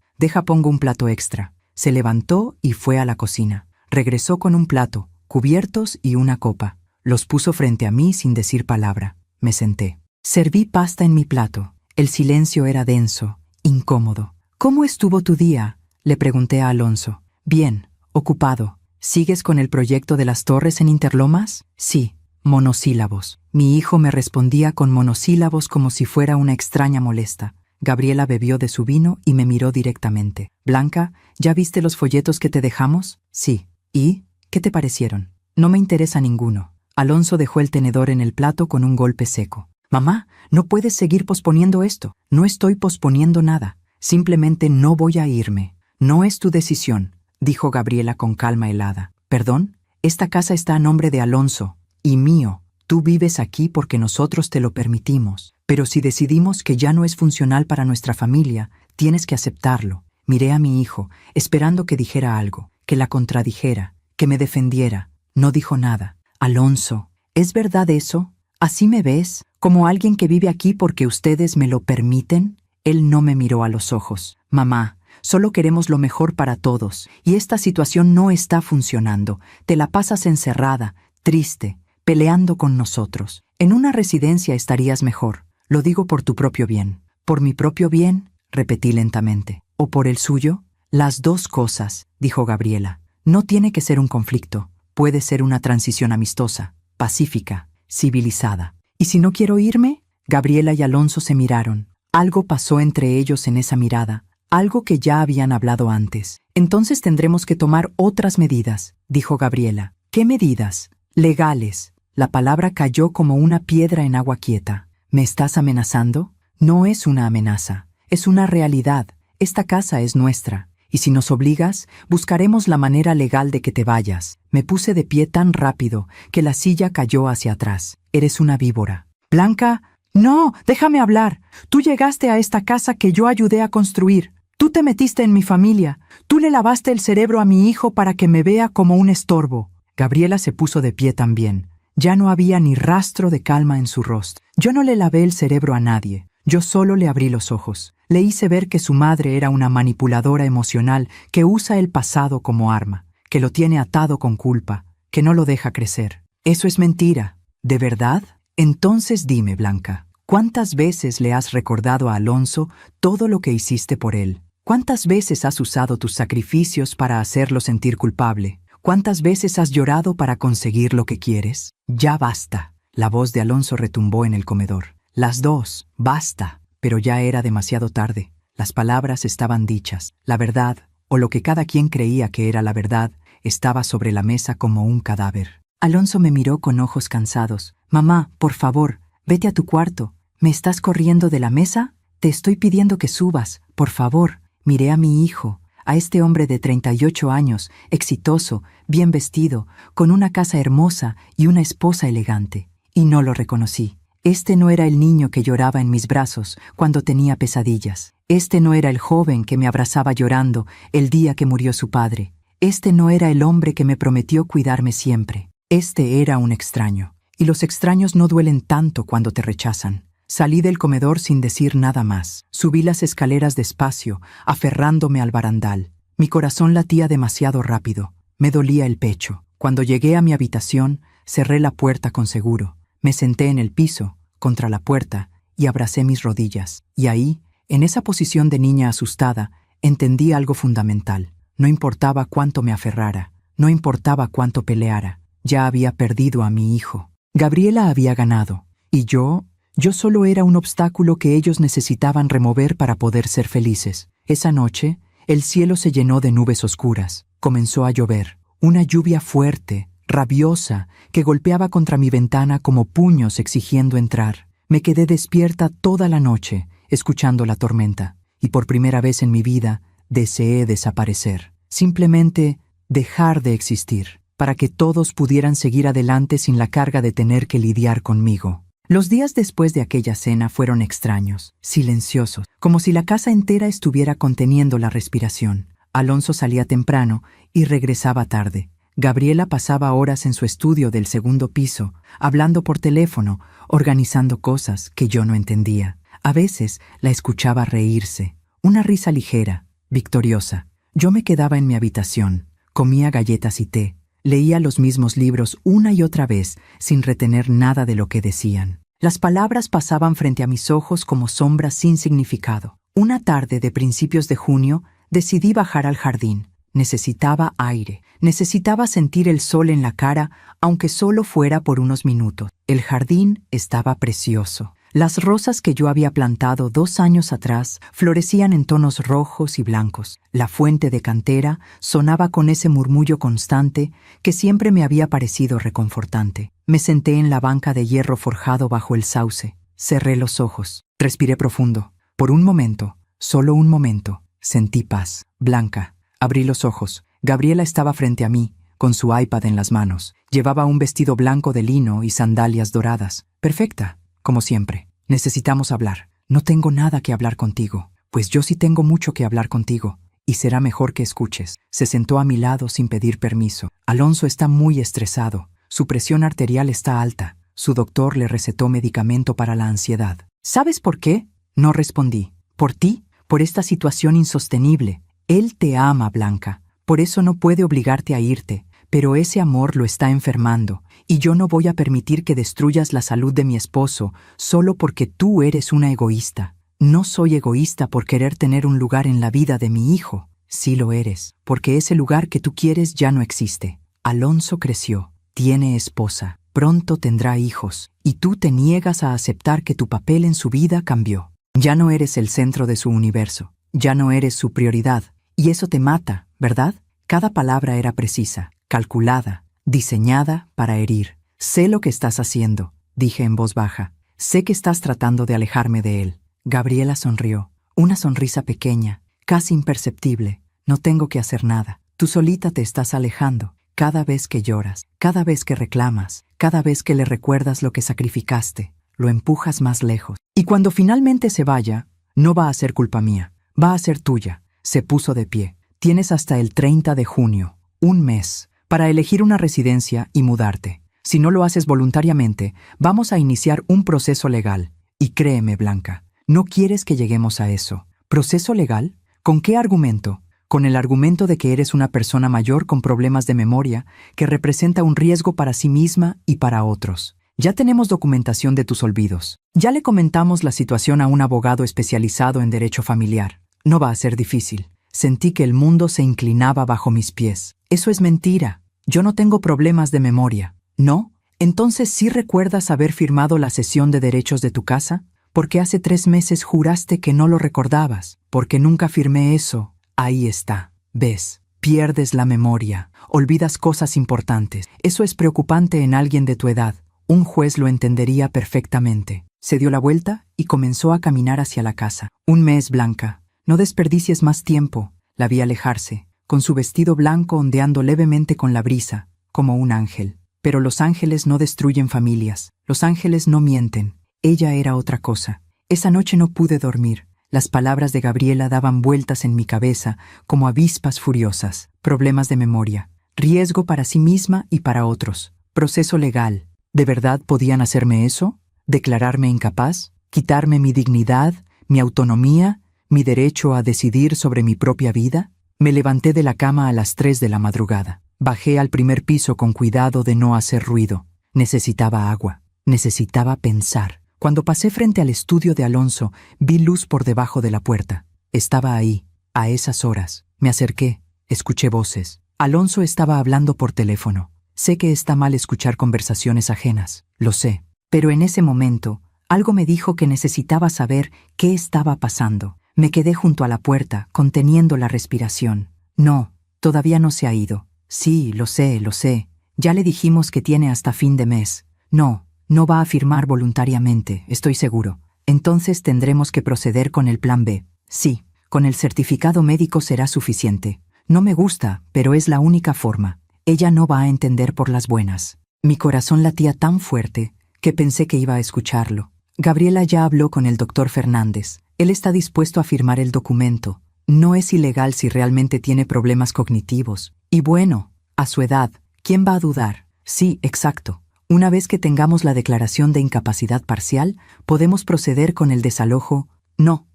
pongo un plato extra. Se levantó y fue a la cocina. Regresó con un plato, cubiertos y una copa. Los puso frente a mí sin decir palabra. Me senté. Serví pasta en mi plato. El silencio era denso, incómodo. ¿Cómo estuvo tu día?, le pregunté a Alonso. Bien, ocupado. ¿Sigues con el proyecto de las torres en Interlomas? Sí. Monosílabos. Mi hijo me respondía con monosílabos como si fuera una extraña molesta. Gabriela bebió de su vino y me miró directamente. Blanca, ¿ya viste los folletos que te dejamos? Sí. ¿Y? ¿Qué te parecieron? No me interesa ninguno. Alonso dejó el tenedor en el plato con un golpe seco. Mamá, no puedes seguir posponiendo esto. No estoy posponiendo nada. Simplemente no voy a irme. No es tu decisión, dijo Gabriela con calma helada. ¿Perdón? Esta casa está a nombre de Alonso y mío. Tú vives aquí porque nosotros te lo permitimos. Pero si decidimos que ya no es funcional para nuestra familia, tienes que aceptarlo. Miré a mi hijo, esperando que dijera algo, que la contradijera, que me defendiera. No dijo nada. Alonso, ¿es verdad eso? ¿Así me ves? ¿Como alguien que vive aquí porque ustedes me lo permiten? Él no me miró a los ojos. Mamá, solo queremos lo mejor para todos, y esta situación no está funcionando. Te la pasas encerrada, triste, peleando con nosotros. En una residencia estarías mejor. Lo digo por tu propio bien. ¿Por mi propio bien?, repetí lentamente. ¿O por el suyo? Las dos cosas, dijo Gabriela. No tiene que ser un conflicto. Puede ser una transición amistosa, pacífica, civilizada. ¿Y si no quiero irme? Gabriela y Alonso se miraron. Algo pasó entre ellos en esa mirada, algo que ya habían hablado antes. Entonces tendremos que tomar otras medidas, dijo Gabriela. ¿Qué medidas? Legales. La palabra cayó como una piedra en agua quieta. ¿Me estás amenazando? No es una amenaza, es una realidad. Esta casa es nuestra. Y si nos obligas, buscaremos la manera legal de que te vayas. Me puse de pie tan rápido que la silla cayó hacia atrás. Eres una víbora. Blanca, no, déjame hablar. Tú llegaste a esta casa que yo ayudé a construir. Tú te metiste en mi familia. Tú le lavaste el cerebro a mi hijo para que me vea como un estorbo. Gabriela se puso de pie también. Ya no había ni rastro de calma en su rostro. Yo no le lavé el cerebro a nadie. Yo solo le abrí los ojos. Le hice ver que su madre era una manipuladora emocional que usa el pasado como arma, que lo tiene atado con culpa, que no lo deja crecer. Eso es mentira. ¿De verdad? Entonces dime, Blanca, ¿cuántas veces le has recordado a Alonso todo lo que hiciste por él? ¿Cuántas veces has usado tus sacrificios para hacerlo sentir culpable? ¿Cuántas veces has llorado para conseguir lo que quieres? Ya basta. La voz de Alonso retumbó en el comedor. Las dos, basta. Pero ya era demasiado tarde. Las palabras estaban dichas. La verdad, o lo que cada quien creía que era la verdad, estaba sobre la mesa como un cadáver. Alonso me miró con ojos cansados. Mamá, por favor, vete a tu cuarto. ¿Me estás corriendo de la mesa? Te estoy pidiendo que subas, por favor. Miré a mi hijo, a este hombre de 38 años, exitoso, bien vestido, con una casa hermosa y una esposa elegante. Y no lo reconocí. Este no era el niño que lloraba en mis brazos cuando tenía pesadillas. Este no era el joven que me abrazaba llorando el día que murió su padre. Este no era el hombre que me prometió cuidarme siempre. Este era un extraño. Y los extraños no duelen tanto cuando te rechazan. Salí del comedor sin decir nada más. Subí las escaleras despacio, aferrándome al barandal. Mi corazón latía demasiado rápido. Me dolía el pecho. Cuando llegué a mi habitación, cerré la puerta con seguro. Me senté en el piso, contra la puerta, y abracé mis rodillas. Y ahí, en esa posición de niña asustada, entendí algo fundamental. No importaba cuánto me aferrara, no importaba cuánto peleara. Ya había perdido a mi hijo. Gabriela había ganado, y yo solo era un obstáculo que ellos necesitaban remover para poder ser felices. Esa noche, el cielo se llenó de nubes oscuras. Comenzó a llover. Una lluvia fuerte, rabiosa, que golpeaba contra mi ventana como puños exigiendo entrar. Me quedé despierta toda la noche, escuchando la tormenta, y por primera vez en mi vida deseé desaparecer. Simplemente dejar de existir, para que todos pudieran seguir adelante sin la carga de tener que lidiar conmigo. Los días después de aquella cena fueron extraños, silenciosos, como si la casa entera estuviera conteniendo la respiración. Alonso salía temprano y regresaba tarde. Gabriela pasaba horas en su estudio del segundo piso, hablando por teléfono, organizando cosas que yo no entendía. A veces la escuchaba reírse, una risa ligera, victoriosa. Yo me quedaba en mi habitación, comía galletas y té, leía los mismos libros una y otra vez, sin retener nada de lo que decían. Las palabras pasaban frente a mis ojos como sombras sin significado. Una tarde de principios de junio, decidí bajar al jardín. Necesitaba aire, necesitaba sentir el sol en la cara, aunque solo fuera por unos minutos. El jardín estaba precioso. Las rosas que yo había plantado 2 años atrás florecían en tonos rojos y blancos. La fuente de cantera sonaba con ese murmullo constante que siempre me había parecido reconfortante. Me senté en la banca de hierro forjado bajo el sauce. Cerré los ojos. Respiré profundo. Por un momento, solo un momento, sentí paz. Blanca. Abrí los ojos. Gabriela estaba frente a mí, con su iPad en las manos. Llevaba un vestido blanco de lino y sandalias doradas. Perfecta, como siempre. Necesitamos hablar. No tengo nada que hablar contigo. Pues yo sí tengo mucho que hablar contigo. Y será mejor que escuches. Se sentó a mi lado sin pedir permiso. Alonso está muy estresado. Su presión arterial está alta. Su doctor le recetó medicamento para la ansiedad. ¿Sabes por qué? No respondí. ¿Por ti? Por esta situación insostenible. Él te ama, Blanca. Por eso no puede obligarte a irte. Pero ese amor lo está enfermando. Y yo no voy a permitir que destruyas la salud de mi esposo solo porque tú eres una egoísta. No soy egoísta por querer tener un lugar en la vida de mi hijo. Sí lo eres, porque ese lugar que tú quieres ya no existe. Alonso creció, tiene esposa, pronto tendrá hijos, y tú te niegas a aceptar que tu papel en su vida cambió. Ya no eres el centro de su universo, ya no eres su prioridad, y eso te mata, ¿verdad? Cada palabra era precisa, calculada, diseñada para herir. Sé lo que estás haciendo, dije en voz baja. Sé que estás tratando de alejarme de él. Gabriela sonrió, una sonrisa pequeña, casi imperceptible. No tengo que hacer nada. Tú solita te estás alejando. Cada vez que lloras, cada vez que reclamas, cada vez que le recuerdas lo que sacrificaste, lo empujas más lejos. Y cuando finalmente se vaya, no va a ser culpa mía, va a ser tuya. Se puso de pie. Tienes hasta el 30 de junio, un mes, para elegir una residencia y mudarte. Si no lo haces voluntariamente, vamos a iniciar un proceso legal. Y créeme, Blanca, no quieres que lleguemos a eso. ¿Proceso legal? ¿Con qué argumento? Con el argumento de que eres una persona mayor con problemas de memoria que representa un riesgo para sí misma y para otros. Ya tenemos documentación de tus olvidos. Ya le comentamos la situación a un abogado especializado en derecho familiar. No va a ser difícil. Sentí que el mundo se inclinaba bajo mis pies. Eso es mentira. Yo no tengo problemas de memoria. ¿No? Entonces, ¿sí recuerdas haber firmado la cesión de derechos de tu casa? Porque hace 3 meses juraste que no lo recordabas. Porque nunca firmé eso. Ahí está. ¿Ves? Pierdes la memoria. Olvidas cosas importantes. Eso es preocupante en alguien de tu edad. Un juez lo entendería perfectamente. Se dio la vuelta y comenzó a caminar hacia la casa. 1 mes, Blanca. No desperdicies más tiempo. La vi alejarse, con su vestido blanco ondeando levemente con la brisa, como un ángel. Pero los ángeles no destruyen familias. Los ángeles no mienten. Ella era otra cosa. Esa noche no pude dormir. Las palabras de Gabriela daban vueltas en mi cabeza como avispas furiosas. Problemas de memoria. Riesgo para sí misma y para otros. Proceso legal. ¿De verdad podían hacerme eso? ¿Declararme incapaz? ¿Quitarme mi dignidad, mi autonomía, mi derecho a decidir sobre mi propia vida? Me levanté de la cama a las 3 de la madrugada. Bajé al primer piso con cuidado de no hacer ruido. Necesitaba agua. Necesitaba pensar. Cuando pasé frente al estudio de Alonso, vi luz por debajo de la puerta. Estaba ahí, a esas horas. Me acerqué, escuché voces. Alonso estaba hablando por teléfono. Sé que está mal escuchar conversaciones ajenas, lo sé. Pero en ese momento, algo me dijo que necesitaba saber qué estaba pasando. Me quedé junto a la puerta, conteniendo la respiración. No, todavía no se ha ido. Sí, lo sé, lo sé. Ya le dijimos que tiene hasta fin de mes. No va a firmar voluntariamente, estoy seguro. Entonces tendremos que proceder con el plan B. Sí, con el certificado médico será suficiente. No me gusta, pero es la única forma. Ella no va a entender por las buenas. Mi corazón latía tan fuerte que pensé que iba a escucharlo. Gabriela ya habló con el doctor Fernández. Él está dispuesto a firmar el documento. No es ilegal si realmente tiene problemas cognitivos. Y bueno, a su edad, ¿quién va a dudar? Sí, exacto. Una vez que tengamos la declaración de incapacidad parcial, podemos proceder con el desalojo. No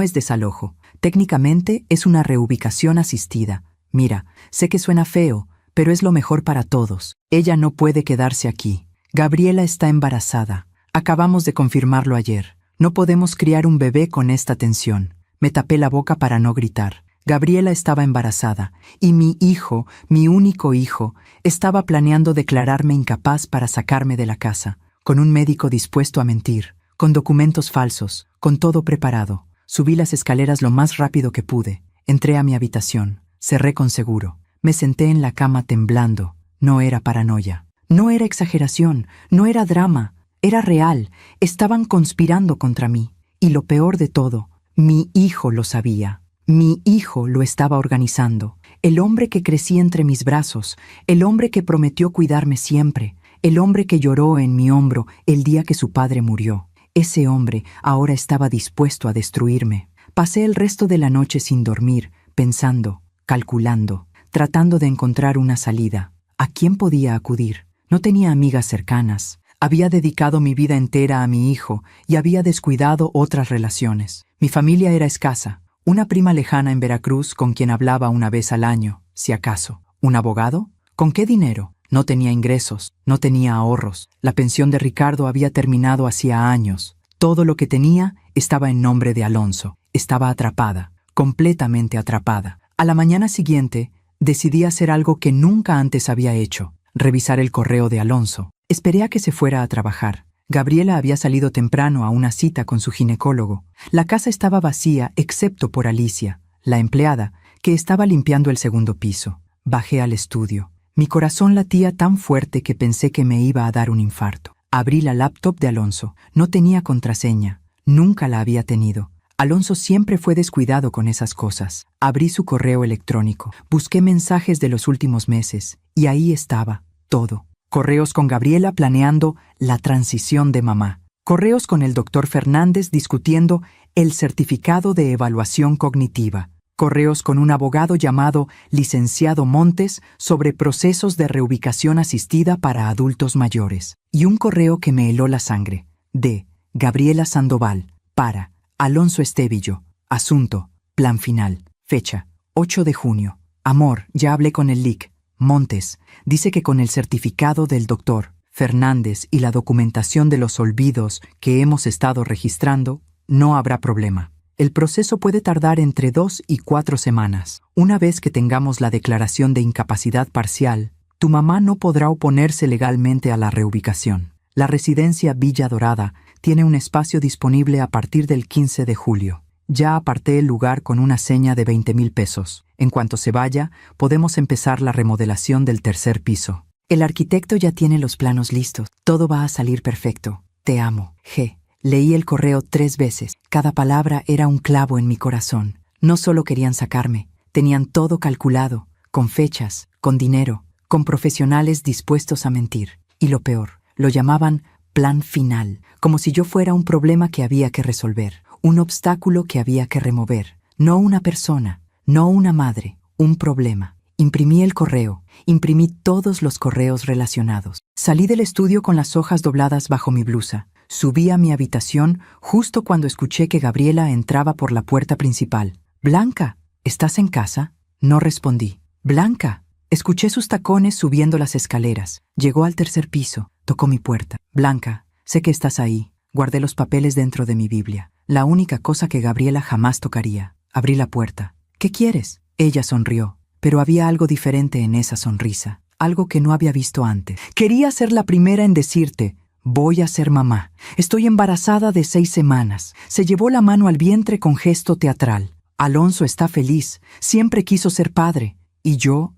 es desalojo. Técnicamente es una reubicación asistida. Mira, sé que suena feo, pero es lo mejor para todos. Ella no puede quedarse aquí. Gabriela está embarazada. Acabamos de confirmarlo ayer. No podemos criar un bebé con esta tensión. Me tapé la boca para no gritar. Gabriela estaba embarazada, y mi hijo, mi único hijo, estaba planeando declararme incapaz para sacarme de la casa, con un médico dispuesto a mentir, con documentos falsos, con todo preparado. Subí las escaleras lo más rápido que pude. Entré a mi habitación. Cerré con seguro. Me senté en la cama temblando. No era paranoia. No era exageración. No era drama. Era real. Estaban conspirando contra mí. Y lo peor de todo, mi hijo lo sabía. Mi hijo lo estaba organizando. El hombre que crecí entre mis brazos, el hombre que prometió cuidarme siempre, el hombre que lloró en mi hombro el día que su padre murió. Ese hombre ahora estaba dispuesto a destruirme. Pasé el resto de la noche sin dormir, pensando, calculando, tratando de encontrar una salida. ¿A quién podía acudir? No tenía amigas cercanas. Había dedicado mi vida entera a mi hijo y había descuidado otras relaciones. Mi familia era escasa. Una prima lejana en Veracruz con quien hablaba una vez al año, si acaso. ¿Un abogado? ¿Con qué dinero? No tenía ingresos, no tenía ahorros. La pensión de Ricardo había terminado hacía años. Todo lo que tenía estaba en nombre de Alonso. Estaba atrapada, completamente atrapada. A la mañana siguiente, decidí hacer algo que nunca antes había hecho: revisar el correo de Alonso. Esperé a que se fuera a trabajar. Gabriela había salido temprano a una cita con su ginecólogo. La casa estaba vacía excepto por Alicia, la empleada, que estaba limpiando el segundo piso. Bajé al estudio. Mi corazón latía tan fuerte que pensé que me iba a dar un infarto. Abrí la laptop de Alonso. No tenía contraseña. Nunca la había tenido. Alonso siempre fue descuidado con esas cosas. Abrí su correo electrónico. Busqué mensajes de los últimos meses. Y ahí estaba, todo. Correos con Gabriela planeando la transición de mamá. Correos con el doctor Fernández discutiendo el certificado de evaluación cognitiva. Correos con un abogado llamado licenciado Montes sobre procesos de reubicación asistida para adultos mayores. Y un correo que me heló la sangre, de Gabriela Sandoval, para Alonso Estevillo. Asunto, plan final. Fecha, 8 de junio. Amor, ya hablé con el LIC. Montes dice que con el certificado del doctor Fernández y la documentación de los olvidos que hemos estado registrando, no habrá problema. El proceso puede tardar entre 2 y 4 semanas. Una vez que tengamos la declaración de incapacidad parcial, tu mamá no podrá oponerse legalmente a la reubicación. La residencia Villa Dorada tiene un espacio disponible a partir del 15 de julio. Ya aparté el lugar con una seña de 20,000 pesos. En cuanto se vaya, podemos empezar la remodelación del tercer piso. El arquitecto ya tiene los planos listos. Todo va a salir perfecto. Te amo, G. Leí el correo 3 veces. Cada palabra era un clavo en mi corazón. No solo querían sacarme, tenían todo calculado, con fechas, con dinero, con profesionales dispuestos a mentir. Y lo peor, lo llamaban plan final, como si yo fuera un problema que había que resolver, un obstáculo que había que remover. No una persona, no una madre, un problema. Imprimí el correo, imprimí todos los correos relacionados. Salí del estudio con las hojas dobladas bajo mi blusa. Subí a mi habitación justo cuando escuché que Gabriela entraba por la puerta principal. «Blanca, ¿estás en casa?» No respondí. «Blanca». Escuché sus tacones subiendo las escaleras. Llegó al tercer piso, tocó mi puerta. «Blanca, sé que estás ahí». Guardé los papeles dentro de mi Biblia. La única cosa que Gabriela jamás tocaría. Abrí la puerta. «¿Qué quieres?» Ella sonrió, pero había algo diferente en esa sonrisa, algo que no había visto antes. «Quería ser la primera en decirte, voy a ser mamá. Estoy embarazada de 6 semanas». Se llevó la mano al vientre con gesto teatral. «Alonso está feliz, siempre quiso ser padre. Y yo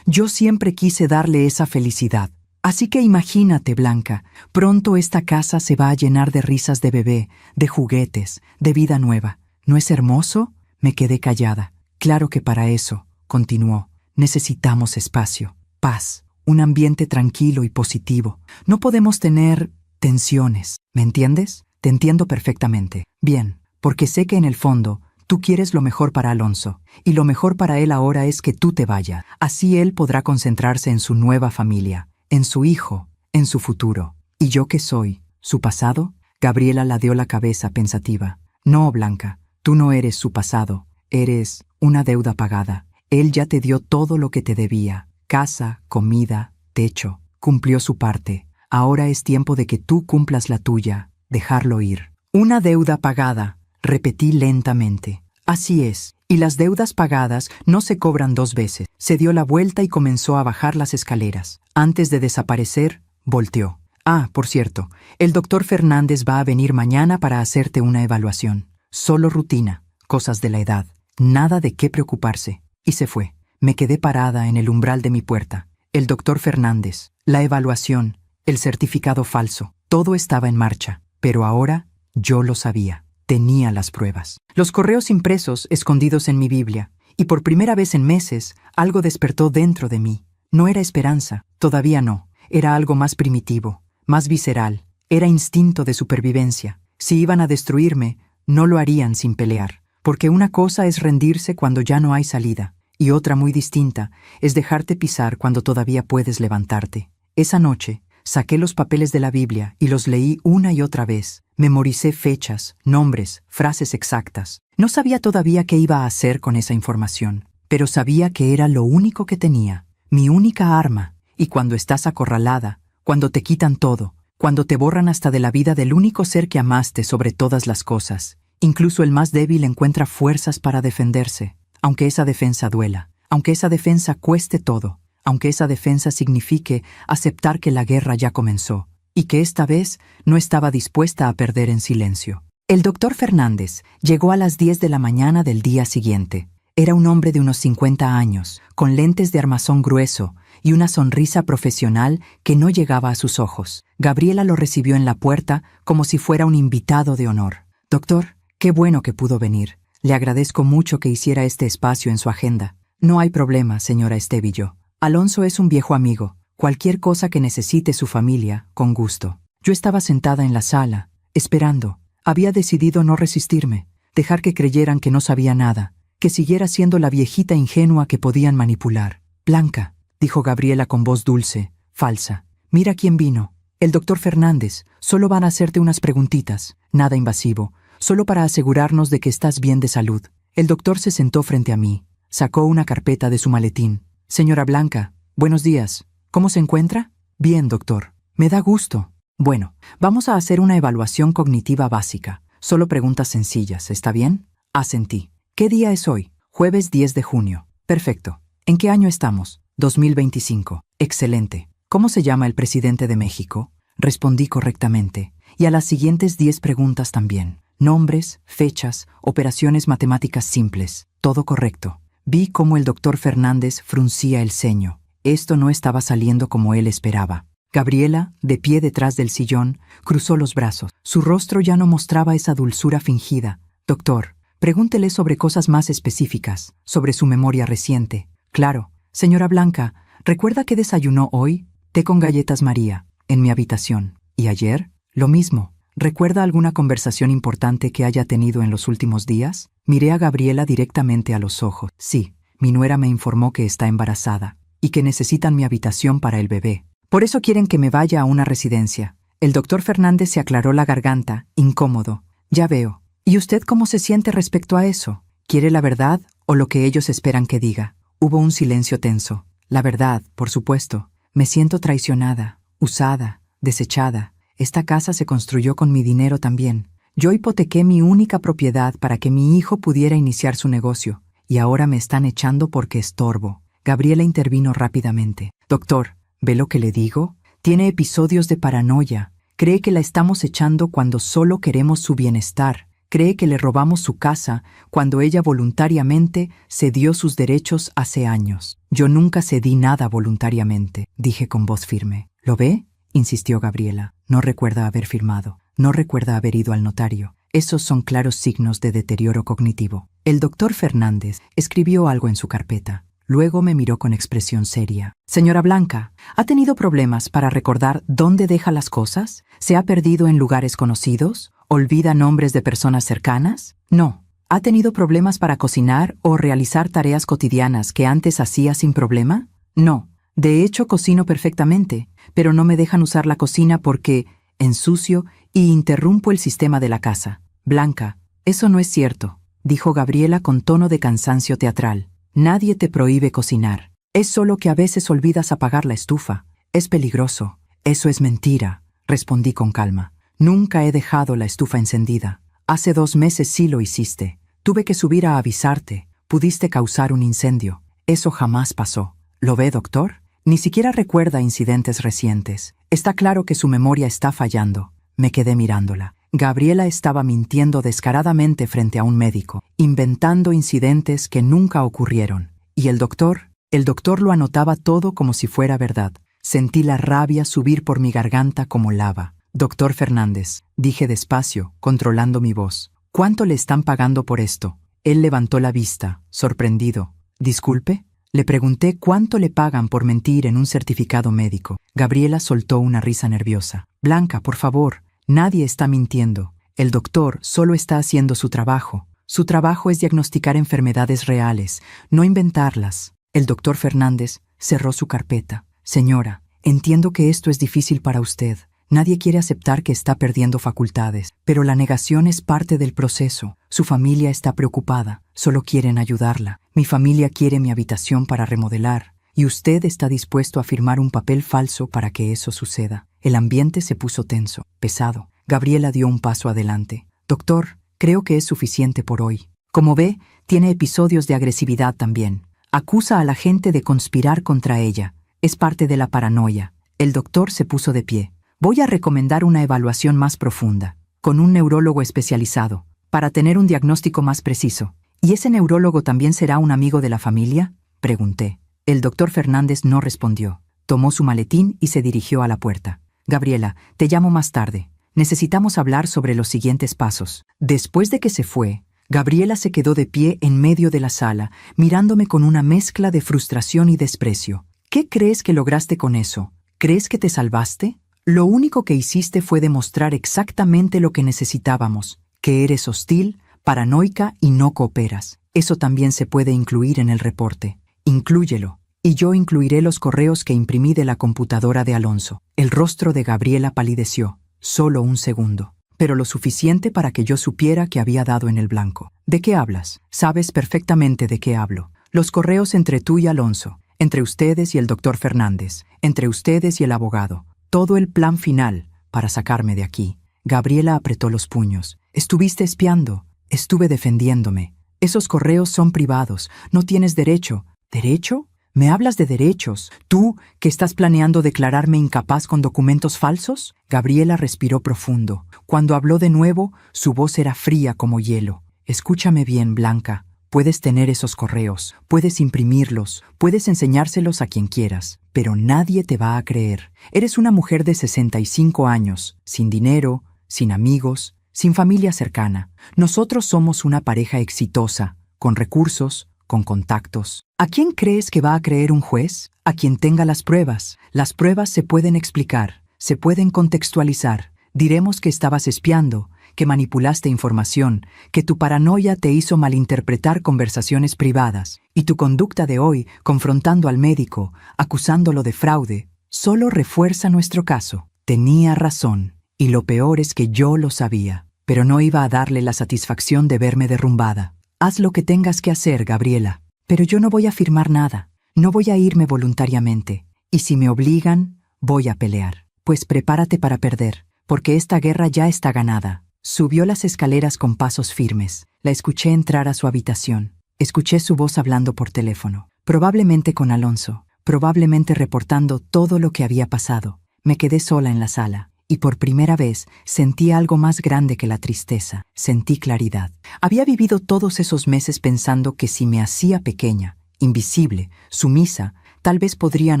siempre quise darle esa felicidad. Así que imagínate, Blanca, pronto esta casa se va a llenar de risas de bebé, de juguetes, de vida nueva. ¿No es hermoso?». Me quedé callada. «Claro que para eso», continuó, «necesitamos espacio, paz, un ambiente tranquilo y positivo. No podemos tener tensiones, ¿me entiendes? Te entiendo perfectamente. Bien, porque sé que en el fondo tú quieres lo mejor para Alonso, y lo mejor para él ahora es que tú te vayas. Así él podrá concentrarse en su nueva familia, en su hijo, en su futuro. ¿Y yo qué soy? ¿Su pasado?». Gabriela ladeó la cabeza pensativa. «No, Blanca, tú no eres su pasado. Eres una deuda pagada. Él ya te dio todo lo que te debía. Casa, comida, techo. Cumplió su parte. Ahora es tiempo de que tú cumplas la tuya. Dejarlo ir». «Una deuda pagada», repetí lentamente. «Así es. Y las deudas pagadas no se cobran 2 veces». Se dio la vuelta y comenzó a bajar las escaleras. Antes de desaparecer, volteó. «Ah, por cierto, el doctor Fernández va a venir mañana para hacerte una evaluación. Solo rutina, cosas de la edad. Nada de qué preocuparse». Y se fue. Me quedé parada en el umbral de mi puerta. El doctor Fernández, la evaluación, el certificado falso. Todo estaba en marcha, pero ahora yo lo sabía. Tenía las pruebas. Los correos impresos escondidos en mi Biblia, y por primera vez en meses, algo despertó dentro de mí. No era esperanza, todavía no. Era algo más primitivo, más visceral. Era instinto de supervivencia. Si iban a destruirme, no lo harían sin pelear. Porque una cosa es rendirse cuando ya no hay salida, y otra muy distinta es dejarte pisar cuando todavía puedes levantarte. Esa noche, saqué los papeles de la Biblia y los leí una y otra vez. Memoricé fechas, nombres, frases exactas. No sabía todavía qué iba a hacer con esa información, pero sabía que era lo único que tenía, mi única arma. Y cuando estás acorralada, cuando te quitan todo, cuando te borran hasta de la vida del único ser que amaste sobre todas las cosas, incluso el más débil encuentra fuerzas para defenderse, aunque esa defensa duela, aunque esa defensa cueste todo, aunque esa defensa signifique aceptar que la guerra ya comenzó, y que esta vez no estaba dispuesta a perder en silencio. El doctor Fernández llegó a las 10 de la mañana del día siguiente. Era un hombre de unos 50 años, con lentes de armazón grueso y una sonrisa profesional que no llegaba a sus ojos. Gabriela lo recibió en la puerta como si fuera un invitado de honor. «Doctor, qué bueno que pudo venir. Le agradezco mucho que hiciera este espacio en su agenda». «No hay problema, señora Estevillo. Alonso es un viejo amigo. Cualquier cosa que necesite su familia, con gusto». Yo estaba sentada en la sala, esperando. Había decidido no resistirme, dejar que creyeran que no sabía nada, que siguiera siendo la viejita ingenua que podían manipular. «Blanca», dijo Gabriela con voz dulce, falsa, «mira quién vino. El doctor Fernández. Solo van a hacerte unas preguntitas, nada invasivo, solo para asegurarnos de que estás bien de salud». El doctor se sentó frente a mí, sacó una carpeta de su maletín. «Señora Blanca, buenos días. ¿Cómo se encuentra?» «Bien, doctor. Me da gusto». «Bueno, vamos a hacer una evaluación cognitiva básica. Solo preguntas sencillas, ¿está bien?» Asentí. «¿Qué día es hoy?» «Jueves 10 de junio». «Perfecto. ¿En qué año estamos?» 2025. «Excelente. ¿Cómo se llama el presidente de México?» Respondí correctamente. Y a las siguientes 10 preguntas también. Nombres, fechas, operaciones matemáticas simples. Todo correcto. Vi cómo el doctor Fernández fruncía el ceño. Esto no estaba saliendo como él esperaba. Gabriela, de pie detrás del sillón, cruzó los brazos. Su rostro ya no mostraba esa dulzura fingida. «Doctor, pregúntele sobre cosas más específicas, sobre su memoria reciente». «Claro. Señora Blanca, ¿recuerda que desayunó hoy?» «Té con galletas María, en mi habitación». «¿Y ayer?» «Lo mismo. ¿Recuerda alguna conversación importante que haya tenido en los últimos días?» Miré a Gabriela directamente a los ojos. «Sí, mi nuera me informó que está embarazada y que necesitan mi habitación para el bebé. Por eso quieren que me vaya a una residencia». El doctor Fernández se aclaró la garganta, incómodo. «Ya veo. ¿Y usted cómo se siente respecto a eso? ¿Quiere la verdad o lo que ellos esperan que diga?» Hubo un silencio tenso. «La verdad, por supuesto. Me siento traicionada, usada, desechada. Esta casa se construyó con mi dinero también. Yo hipotequé mi única propiedad para que mi hijo pudiera iniciar su negocio, y ahora me están echando porque estorbo». Gabriela intervino rápidamente. «Doctor, ¿ve lo que le digo? Tiene episodios de paranoia. Cree que la estamos echando cuando solo queremos su bienestar. Cree que le robamos su casa cuando ella voluntariamente cedió sus derechos hace años». «Yo nunca cedí nada voluntariamente», dije con voz firme. «¿Lo ve?», insistió Gabriela. «No recuerda haber firmado. No recuerda haber ido al notario. Esos son claros signos de deterioro cognitivo». El doctor Fernández escribió algo en su carpeta. Luego me miró con expresión seria. «Señora Blanca, ¿ha tenido problemas para recordar dónde deja las cosas? ¿Se ha perdido en lugares conocidos? ¿Olvida nombres de personas cercanas? No. ¿Ha tenido problemas para cocinar o realizar tareas cotidianas que antes hacía sin problema? No. De hecho, cocino perfectamente, pero no me dejan usar la cocina porque ensucio y interrumpo el sistema de la casa». «Blanca, eso no es cierto», dijo Gabriela con tono de cansancio teatral. «Nadie te prohíbe cocinar. Es solo que a veces olvidas apagar la estufa. Es peligroso». «Eso es mentira», respondí con calma. «Nunca he dejado la estufa encendida. Hace 2 meses sí lo hiciste. Tuve que subir a avisarte. Pudiste causar un incendio. Eso jamás pasó. ¿Lo ve, doctor? Ni siquiera recuerda incidentes recientes. Está claro que su memoria está fallando». Me quedé mirándola. Gabriela estaba mintiendo descaradamente frente a un médico, inventando incidentes que nunca ocurrieron. Y el doctor lo anotaba todo como si fuera verdad. Sentí la rabia subir por mi garganta como lava. Doctor Fernández, dije despacio, controlando mi voz. ¿Cuánto le están pagando por esto? Él levantó la vista, sorprendido. ¿Disculpe? Le pregunté cuánto le pagan por mentir en un certificado médico. Gabriela soltó una risa nerviosa. Blanca, por favor, nadie está mintiendo. El doctor solo está haciendo su trabajo. Su trabajo es diagnosticar enfermedades reales, no inventarlas. El doctor Fernández cerró su carpeta. Señora, entiendo que esto es difícil para usted. Nadie quiere aceptar que está perdiendo facultades, pero la negación es parte del proceso. Su familia está preocupada, solo quieren ayudarla. Mi familia quiere mi habitación para remodelar, y usted está dispuesto a firmar un papel falso para que eso suceda. El ambiente se puso tenso, pesado. Gabriela dio un paso adelante. Doctor, creo que es suficiente por hoy. Como ve, tiene episodios de agresividad también. Acusa a la gente de conspirar contra ella. Es parte de la paranoia. El doctor se puso de pie. Voy a recomendar una evaluación más profunda, con un neurólogo especializado, para tener un diagnóstico más preciso. ¿Y ese neurólogo también será un amigo de la familia?, pregunté. El doctor Fernández no respondió. Tomó su maletín y se dirigió a la puerta. Gabriela, te llamo más tarde. Necesitamos hablar sobre los siguientes pasos. Después de que se fue, Gabriela se quedó de pie en medio de la sala, mirándome con una mezcla de frustración y desprecio. ¿Qué crees que lograste con eso? ¿Crees que te salvaste? Lo único que hiciste fue demostrar exactamente lo que necesitábamos, que eres hostil, paranoica y no cooperas. Eso también se puede incluir en el reporte. Inclúyelo, y yo incluiré los correos que imprimí de la computadora de Alonso. El rostro de Gabriela palideció, solo un segundo, pero lo suficiente para que yo supiera que había dado en el blanco. ¿De qué hablas? Sabes perfectamente de qué hablo. Los correos entre tú y Alonso, entre ustedes y el doctor Fernández, entre ustedes y el abogado. Todo el plan final para sacarme de aquí. Gabriela apretó los puños. Estuviste espiando. Estuve defendiéndome. Esos correos son privados. No tienes derecho. ¿Derecho? ¿Me hablas de derechos? ¿Tú, que estás planeando declararme incapaz con documentos falsos? Gabriela respiró profundo. Cuando habló de nuevo, su voz era fría como hielo. Escúchame bien, Blanca. Puedes tener esos correos, puedes imprimirlos, puedes enseñárselos a quien quieras, pero nadie te va a creer. Eres una mujer de 65 años, sin dinero, sin amigos, sin familia cercana. Nosotros somos una pareja exitosa, con recursos, con contactos. ¿A quién crees que va a creer un juez? A quien tenga las pruebas. Las pruebas se pueden explicar, se pueden contextualizar. Diremos que estabas espiando, que manipulaste información, que tu paranoia te hizo malinterpretar conversaciones privadas, y tu conducta de hoy, confrontando al médico, acusándolo de fraude, solo refuerza nuestro caso. Tenía razón, y lo peor es que yo lo sabía, pero no iba a darle la satisfacción de verme derrumbada. Haz lo que tengas que hacer, Gabriela, pero yo no voy a firmar nada, no voy a irme voluntariamente, y si me obligan, voy a pelear. Pues prepárate para perder, porque esta guerra ya está ganada. Subió las escaleras con pasos firmes. La escuché entrar a su habitación. Escuché su voz hablando por teléfono. Probablemente con Alonso. Probablemente reportando todo lo que había pasado. Me quedé sola en la sala. Y por primera vez sentí algo más grande que la tristeza. Sentí claridad. Había vivido todos esos meses pensando que si me hacía pequeña, invisible, sumisa, tal vez podrían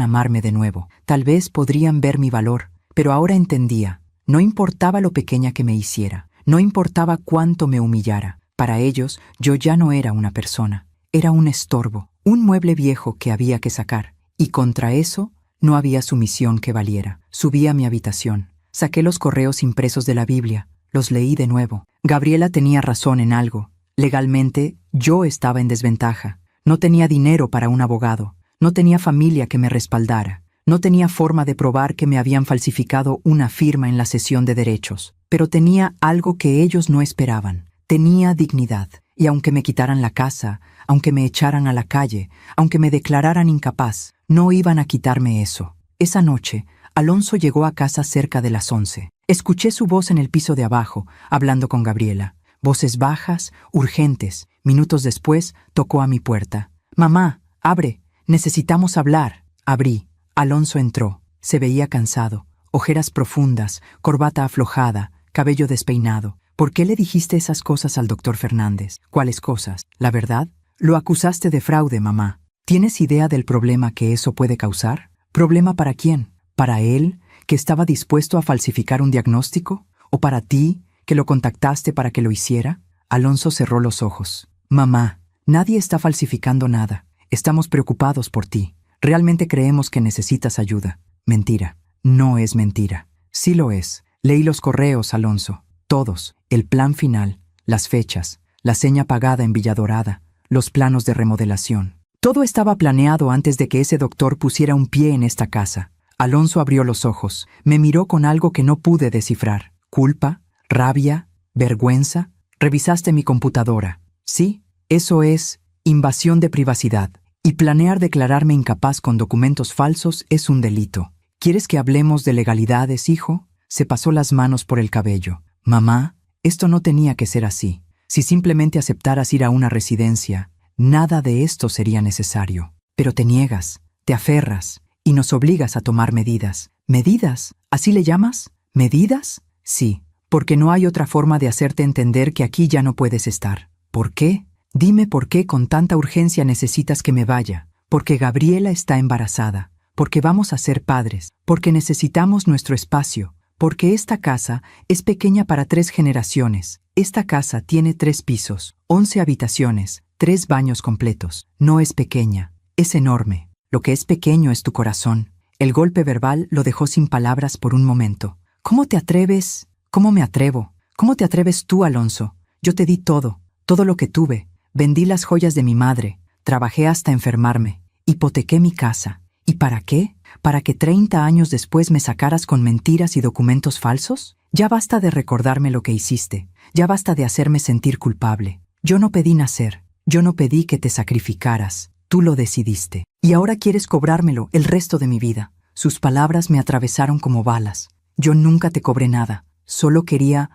amarme de nuevo. Tal vez podrían ver mi valor. Pero ahora entendía. No importaba lo pequeña que me hiciera. No importaba cuánto me humillara. Para ellos, yo ya no era una persona. Era un estorbo, un mueble viejo que había que sacar. Y contra eso, no había sumisión que valiera. Subí a mi habitación. Saqué los correos impresos de la Biblia. Los leí de nuevo. Gabriela tenía razón en algo. Legalmente, yo estaba en desventaja. No tenía dinero para un abogado. No tenía familia que me respaldara. No tenía forma de probar que me habían falsificado una firma en la cesión de derechos. Pero tenía algo que ellos no esperaban. Tenía dignidad. Y aunque me quitaran la casa, aunque me echaran a la calle, aunque me declararan incapaz, no iban a quitarme eso. Esa noche, Alonso llegó a casa cerca de las 11. Escuché su voz en el piso de abajo, hablando con Gabriela. Voces bajas, urgentes. Minutos después, tocó a mi puerta. «Mamá, abre. Necesitamos hablar». Abrí. Alonso entró. Se veía cansado. Ojeras profundas, corbata aflojada, cabello despeinado. ¿Por qué le dijiste esas cosas al doctor Fernández? ¿Cuáles cosas? ¿La verdad? Lo acusaste de fraude, mamá. ¿Tienes idea del problema que eso puede causar? ¿Problema para quién? ¿Para él, ¿Que estaba dispuesto a falsificar un diagnóstico? ¿O para ti, que lo contactaste para que lo hiciera? Alonso cerró los ojos. Mamá, nadie está falsificando nada. Estamos preocupados por ti. Realmente creemos que necesitas ayuda. Mentira. No es mentira. Sí lo es. Leí los correos, Alonso. Todos. El plan final, las fechas, la seña pagada en Villadorada, los planos de remodelación. Todo estaba planeado antes de que ese doctor pusiera un pie en esta casa. Alonso abrió los ojos. Me miró con algo que no pude descifrar. ¿Culpa? ¿Rabia? ¿Vergüenza? Revisaste mi computadora. Sí, eso es invasión de privacidad. Y planear declararme incapaz con documentos falsos es un delito. ¿Quieres que hablemos de legalidades, hijo? Se pasó las manos por el cabello. Mamá, esto no tenía que ser así. Si simplemente aceptaras ir a una residencia, nada de esto sería necesario. Pero te niegas, te aferras y nos obligas a tomar medidas. ¿Medidas? ¿Así le llamas? ¿Medidas? Sí, porque no hay otra forma de hacerte entender que aquí ya no puedes estar. ¿Por qué? Dime por qué con tanta urgencia necesitas que me vaya. Porque Gabriela está embarazada, porque vamos a ser padres, porque necesitamos nuestro espacio, porque esta casa es pequeña para 3 generaciones. Esta casa tiene 3 pisos, 11 habitaciones, 3 baños completos. No es pequeña, es enorme. Lo que es pequeño es tu corazón. El golpe verbal lo dejó sin palabras por un momento. ¿Cómo te atreves? ¿Cómo me atrevo? ¿Cómo te atreves tú, Alonso? Yo te di todo, todo lo que tuve. Vendí las joyas de mi madre, trabajé hasta enfermarme, hipotequé mi casa. ¿Y para qué? ¿Para que 30 años después me sacaras con mentiras y documentos falsos? Ya basta de recordarme lo que hiciste, ya basta de hacerme sentir culpable. Yo no pedí nacer, yo no pedí que te sacrificaras, tú lo decidiste. Y ahora quieres cobrármelo el resto de mi vida. Sus palabras me atravesaron como balas. Yo nunca te cobré nada, solo quería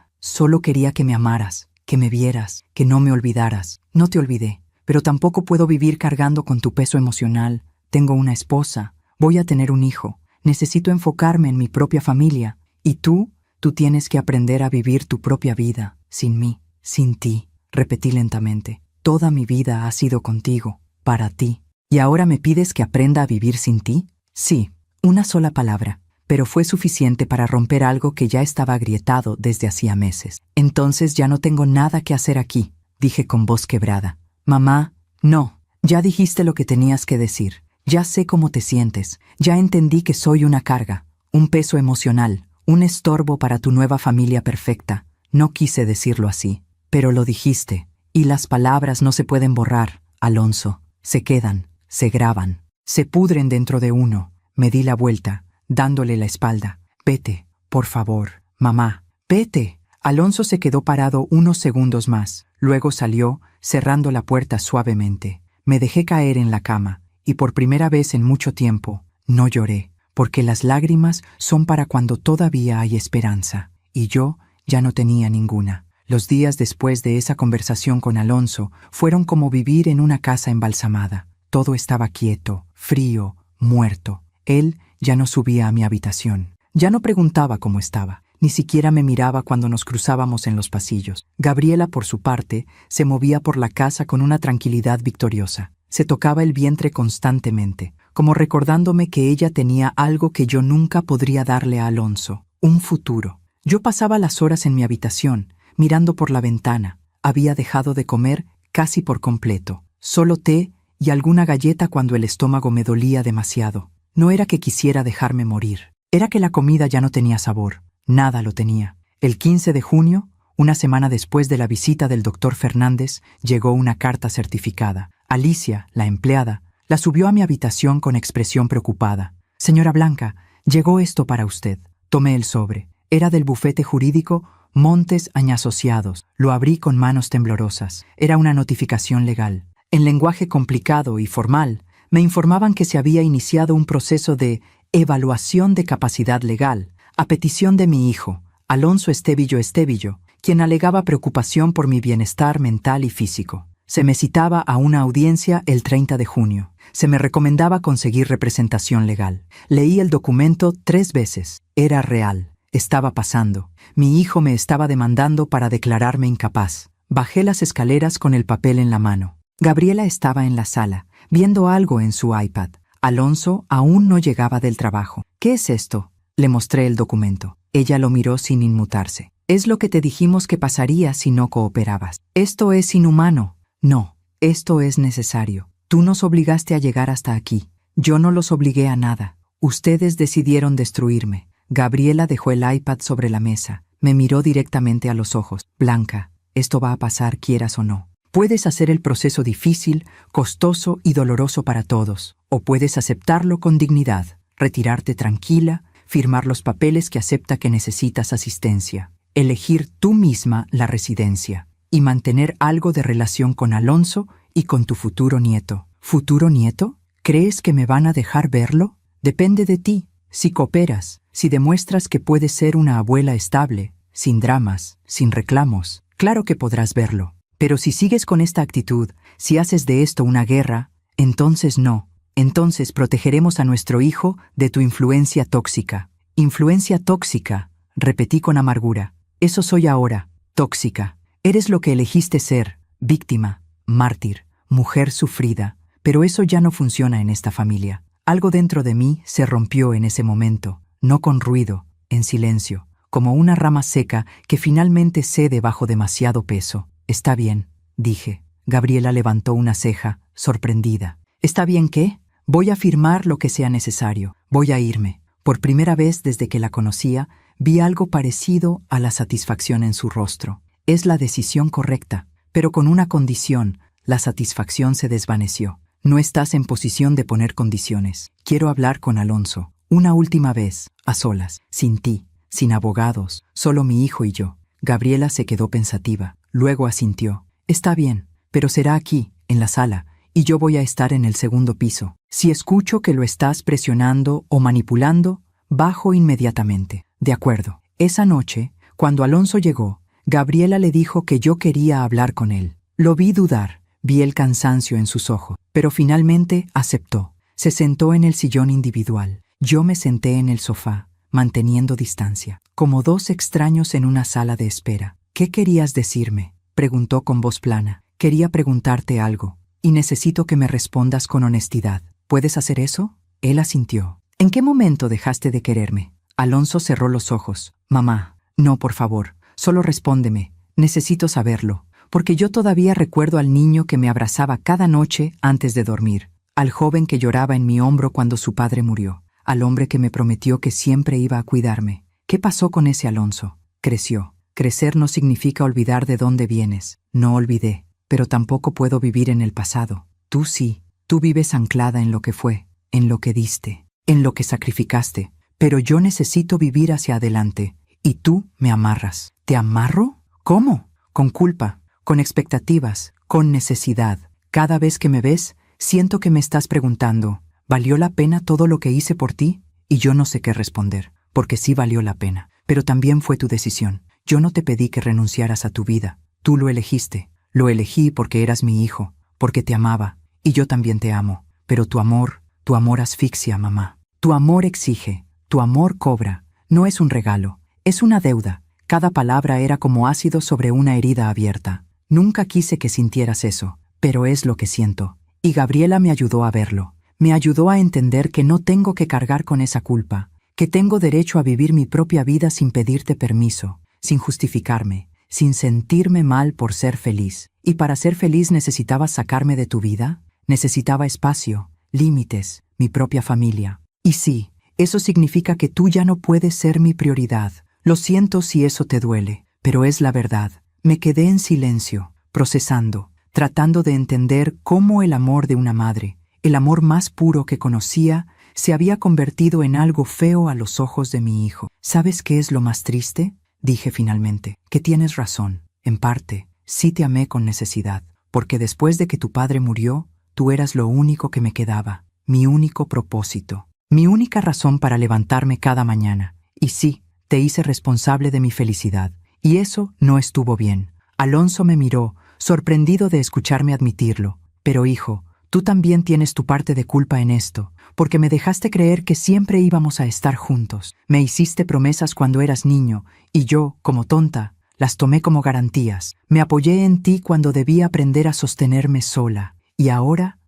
que me amaras, que me vieras, que no me olvidaras. No te olvidé, pero tampoco puedo vivir cargando con tu peso emocional. Tengo una esposa, voy a tener un hijo, necesito enfocarme en mi propia familia. Y tú tienes que aprender a vivir tu propia vida, sin mí, sin ti. Repetí lentamente, toda mi vida ha sido contigo, para ti. ¿Y ahora me pides que aprenda a vivir sin ti? Sí, una sola palabra, pero fue suficiente para romper algo que ya estaba agrietado desde hacía meses. Entonces ya no tengo nada que hacer aquí, dije con voz quebrada. Mamá, no, ya dijiste lo que tenías que decir. Ya sé cómo te sientes, ya entendí que soy una carga, un peso emocional, un estorbo para tu nueva familia perfecta. No quise decirlo así, pero lo dijiste, y las palabras no se pueden borrar, Alonso. Se quedan, se graban, se pudren dentro de uno. Me di la vuelta, dándole la espalda. Vete, por favor, mamá, vete. Alonso se quedó parado unos segundos más, luego salió, cerrando la puerta suavemente. Me dejé caer en la cama, y por primera vez en mucho tiempo, no lloré, porque las lágrimas son para cuando todavía hay esperanza, y yo ya no tenía ninguna. Los días después de esa conversación con Alonso fueron como vivir en una casa embalsamada. Todo estaba quieto, frío, muerto. Él ya no subía a mi habitación. Ya no preguntaba cómo estaba. Ni siquiera me miraba cuando nos cruzábamos en los pasillos. Gabriela, por su parte, se movía por la casa con una tranquilidad victoriosa. Se tocaba el vientre constantemente, como recordándome que ella tenía algo que yo nunca podría darle a Alonso, un futuro. Yo pasaba las horas en mi habitación, mirando por la ventana. Había dejado de comer casi por completo. Solo té y alguna galleta cuando el estómago me dolía demasiado. No era que quisiera dejarme morir. Era que la comida ya no tenía sabor. Nada lo tenía. El 15 de junio, una semana después de la visita del doctor Fernández, llegó una carta certificada. Alicia, la empleada, la subió a mi habitación con expresión preocupada. Señora Blanca, llegó esto para usted. Tomé el sobre. Era del bufete jurídico Montes Asociados. Lo abrí con manos temblorosas. Era una notificación legal. En lenguaje complicado y formal, me informaban que se había iniciado un proceso de evaluación de capacidad legal, a petición de mi hijo, Alonso Estevillo, quien alegaba preocupación por mi bienestar mental y físico. Se me citaba a una audiencia el 30 de junio. Se me recomendaba conseguir representación legal. Leí el documento 3 veces. Era real. Estaba pasando. Mi hijo me estaba demandando para declararme incapaz. Bajé las escaleras con el papel en la mano. Gabriela estaba en la sala, viendo algo en su iPad. Alonso aún no llegaba del trabajo. ¿Qué es esto? Le mostré el documento. Ella lo miró sin inmutarse. Es lo que te dijimos que pasaría si no cooperabas. Esto es inhumano. No, esto es necesario. Tú nos obligaste a llegar hasta aquí. Yo no los obligué a nada. Ustedes decidieron destruirme. Gabriela dejó el iPad sobre la mesa. Me miró directamente a los ojos. Blanca, esto va a pasar quieras o no. Puedes hacer el proceso difícil, costoso y doloroso para todos, o puedes aceptarlo con dignidad, retirarte tranquila, firmar los papeles que acepta que necesitas asistencia, elegir tú misma la residencia y mantener algo de relación con Alonso y con tu futuro nieto. ¿Futuro nieto? ¿Crees que me van a dejar verlo? Depende de ti. Si cooperas, si demuestras que puedes ser una abuela estable, sin dramas, sin reclamos, claro que podrás verlo. Pero si sigues con esta actitud, si haces de esto una guerra, entonces no. Entonces protegeremos a nuestro hijo de tu influencia tóxica. Influencia tóxica, repetí con amargura. Eso soy ahora, tóxica. Eres lo que elegiste ser, víctima, mártir, mujer sufrida. Pero eso ya no funciona en esta familia. Algo dentro de mí se rompió en ese momento, no con ruido, en silencio, como una rama seca que finalmente cede bajo demasiado peso. Está bien, dije. Gabriela levantó una ceja, sorprendida. ¿Está bien qué? Voy a firmar lo que sea necesario. Voy a irme. Por primera vez desde que la conocía, vi algo parecido a la satisfacción en su rostro. Es la decisión correcta, pero con una condición. La satisfacción se desvaneció. No estás en posición de poner condiciones. Quiero hablar con Alonso. Una última vez, a solas, sin ti, sin abogados, solo mi hijo y yo. Gabriela se quedó pensativa. Luego asintió. Está bien, pero será aquí, en la sala, y yo voy a estar en el segundo piso. Si escucho que lo estás presionando o manipulando, bajo inmediatamente. De acuerdo. Esa noche, cuando Alonso llegó, Gabriela le dijo que yo quería hablar con él. Lo vi dudar. Vi el cansancio en sus ojos, pero finalmente aceptó. Se sentó en el sillón individual. Yo me senté en el sofá, manteniendo distancia, como dos extraños en una sala de espera. ¿Qué querías decirme?, preguntó con voz plana. Quería preguntarte algo, y necesito que me respondas con honestidad. ¿Puedes hacer eso? Él asintió. ¿En qué momento dejaste de quererme? Alonso cerró los ojos. Mamá, no, por favor, solo respóndeme. Necesito saberlo. Porque yo todavía recuerdo al niño que me abrazaba cada noche antes de dormir, al joven que lloraba en mi hombro cuando su padre murió, al hombre que me prometió que siempre iba a cuidarme. ¿Qué pasó con ese Alonso? Creció. Crecer no significa olvidar de dónde vienes. No olvidé, pero tampoco puedo vivir en el pasado. Tú sí, tú vives anclada en lo que fue, en lo que diste, en lo que sacrificaste, pero yo necesito vivir hacia adelante, y tú me amarras. ¿Te amarro? ¿Cómo? Con culpa. Con expectativas, con necesidad. Cada vez que me ves, siento que me estás preguntando, ¿valió la pena todo lo que hice por ti? Y yo no sé qué responder, porque sí valió la pena. Pero también fue tu decisión. Yo no te pedí que renunciaras a tu vida. Tú lo elegiste. Lo elegí porque eras mi hijo, porque te amaba, y yo también te amo. Pero tu amor asfixia, mamá. Tu amor exige, tu amor cobra. No es un regalo, es una deuda. Cada palabra era como ácido sobre una herida abierta. Nunca quise que sintieras eso, pero es lo que siento. Y Gabriela me ayudó a verlo. Me ayudó a entender que no tengo que cargar con esa culpa, que tengo derecho a vivir mi propia vida sin pedirte permiso, sin justificarme, sin sentirme mal por ser feliz. ¿Y para ser feliz necesitabas sacarme de tu vida? Necesitaba espacio, límites, mi propia familia. Y sí, eso significa que tú ya no puedes ser mi prioridad. Lo siento si eso te duele, pero es la verdad. Me quedé en silencio, procesando, tratando de entender cómo el amor de una madre, el amor más puro que conocía, se había convertido en algo feo a los ojos de mi hijo. ¿Sabes qué es lo más triste? Dije finalmente, que tienes razón. En parte, sí te amé con necesidad, porque después de que tu padre murió, tú eras lo único que me quedaba, mi único propósito, mi única razón para levantarme cada mañana. Y sí, te hice responsable de mi felicidad. Y eso no estuvo bien. Alonso me miró, sorprendido de escucharme admitirlo. Pero hijo, tú también tienes tu parte de culpa en esto, porque me dejaste creer que siempre íbamos a estar juntos. Me hiciste promesas cuando eras niño, y yo, como tonta, las tomé como garantías. Me apoyé en ti cuando debía aprender a sostenerme sola. Y ahora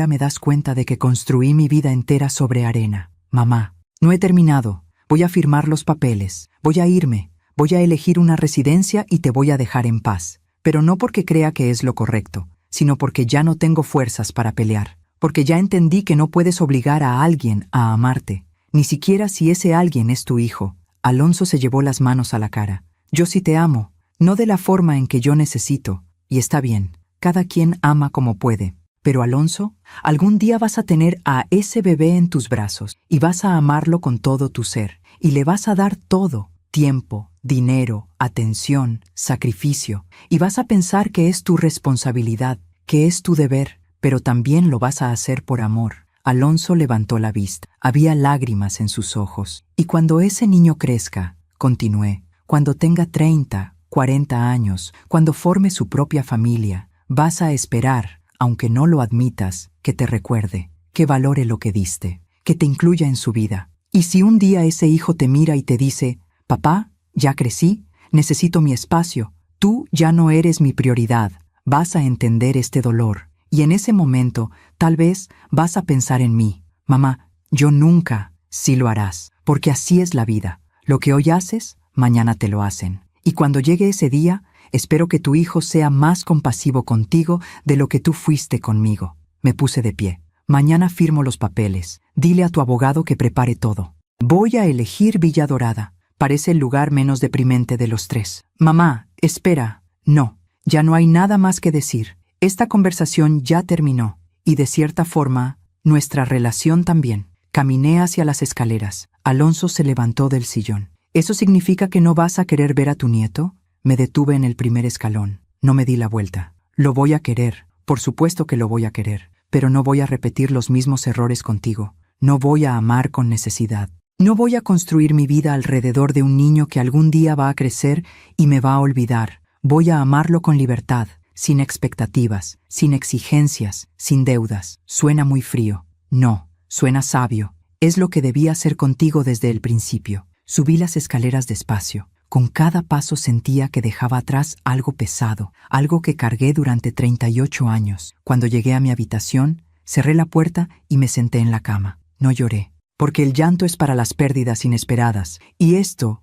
me das cuenta de que construí mi vida entera sobre arena. Mamá, no he terminado. voy a firmar los papeles, voy a irme, voy a elegir una residencia y te voy a dejar en paz. Pero no porque crea que es lo correcto, sino porque ya no tengo fuerzas para pelear, porque ya entendí que no puedes obligar a alguien a amarte, ni siquiera si ese alguien es tu hijo. Alonso se llevó las manos a la cara. Yo sí te amo, no de la forma en que yo necesito, y está bien, cada quien ama como puede. Pero Alonso, algún día vas a tener a ese bebé en tus brazos y vas a amarlo con todo tu ser, y le vas a dar todo, tiempo, dinero, atención, sacrificio, y vas a pensar que es tu responsabilidad, que es tu deber, pero también lo vas a hacer por amor. Alonso levantó la vista. Había lágrimas en sus ojos. Y cuando ese niño crezca, continué, cuando tenga 30, 40 años, cuando forme su propia familia, vas a esperar, aunque no lo admitas, que te recuerde, que valore lo que diste, que te incluya en su vida. Y si un día ese hijo te mira y te dice, papá, ya crecí, necesito mi espacio, tú ya no eres mi prioridad, vas a entender este dolor. Y en ese momento, tal vez, vas a pensar en mí. Mamá, yo nunca, sí lo harás, porque así es la vida. Lo que hoy haces, mañana te lo hacen. Y cuando llegue ese día, espero que tu hijo sea más compasivo contigo de lo que tú fuiste conmigo. Me puse de pie. Mañana firmo los papeles. Dile a tu abogado que prepare todo. Voy a elegir Villa Dorada. Parece el lugar menos deprimente de los tres. Mamá, espera. No, ya no hay nada más que decir. Esta conversación ya terminó, y de cierta forma, nuestra relación también. Caminé hacia las escaleras. Alonso se levantó del sillón. ¿Eso significa que no vas a querer ver a tu nieto? Me detuve en el primer escalón. No me di la vuelta. Lo voy a querer, por supuesto que lo voy a querer, pero no voy a repetir los mismos errores contigo. No voy a amar con necesidad. No voy a construir mi vida alrededor de un niño que algún día va a crecer y me va a olvidar. Voy a amarlo con libertad, sin expectativas, sin exigencias, sin deudas. Suena muy frío. No, suena sabio. Es lo que debía hacer contigo desde el principio. Subí las escaleras despacio. Con cada paso sentía que dejaba atrás algo pesado, algo que cargué durante 38 años. Cuando llegué a mi habitación, cerré la puerta y me senté en la cama. No lloré, porque el llanto es para las pérdidas inesperadas. Y esto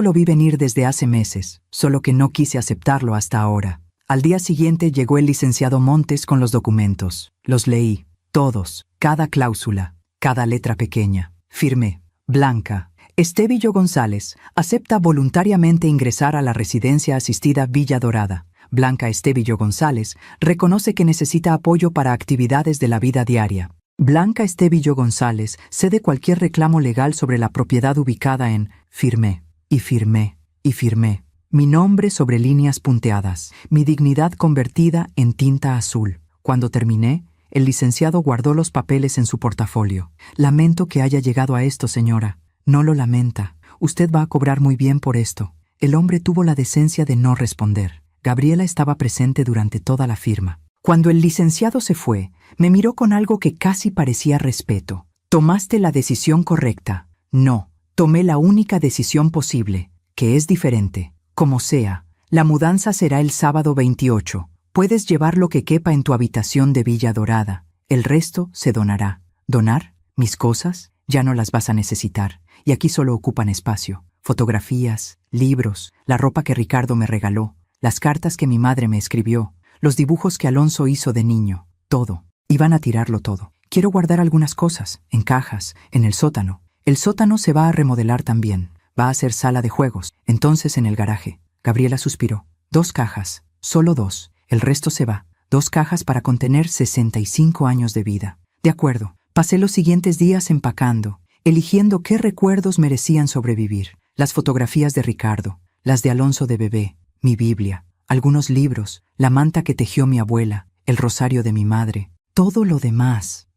lo vi venir desde hace meses, solo que no quise aceptarlo hasta ahora. Al día siguiente llegó el licenciado Montes con los documentos. Los leí, todos, cada cláusula, cada letra pequeña. Firmé. Blanca Estevillo González acepta voluntariamente ingresar a la residencia asistida Villa Dorada. Blanca Estevillo González reconoce que necesita apoyo para actividades de la vida diaria. Blanca Estevillo González cede cualquier reclamo legal sobre la propiedad ubicada en firmé, y firmé, y firmé. Mi nombre sobre líneas punteadas, mi dignidad convertida en tinta azul. Cuando terminé, el licenciado guardó los papeles en su portafolio. Lamento que haya llegado a esto, señora. No lo lamenta. Usted va a cobrar muy bien por esto. El hombre tuvo la decencia de no responder. Gabriela estaba presente durante toda la firma. Cuando el licenciado se fue, me miró con algo que casi parecía respeto. ¿Tomaste la decisión correcta? No, tomé la única decisión posible, que es diferente. Como sea, la mudanza será el sábado 28. Puedes llevar lo que quepa en tu habitación de Villa Dorada. El resto se donará. ¿Donar? ¿Mis cosas? Ya no las vas a necesitar. Y aquí solo ocupan espacio. Fotografías, libros, la ropa que Ricardo me regaló, las cartas que mi madre me escribió, los dibujos que Alonso hizo de niño. Todo. Iban a tirarlo todo. Quiero guardar algunas cosas, en cajas, en el sótano. El sótano se va a remodelar también. Va a ser sala de juegos. Entonces en el garaje. Gabriela suspiró. 2 cajas. Solo 2. El resto se va. 2 cajas para contener 65 años de vida. De acuerdo. Pasé los siguientes días empacando, eligiendo qué recuerdos merecían sobrevivir. Las fotografías de Ricardo, las de Alonso de bebé, mi Biblia, algunos libros, la manta que tejió mi abuela, el rosario de mi madre. Todo lo demás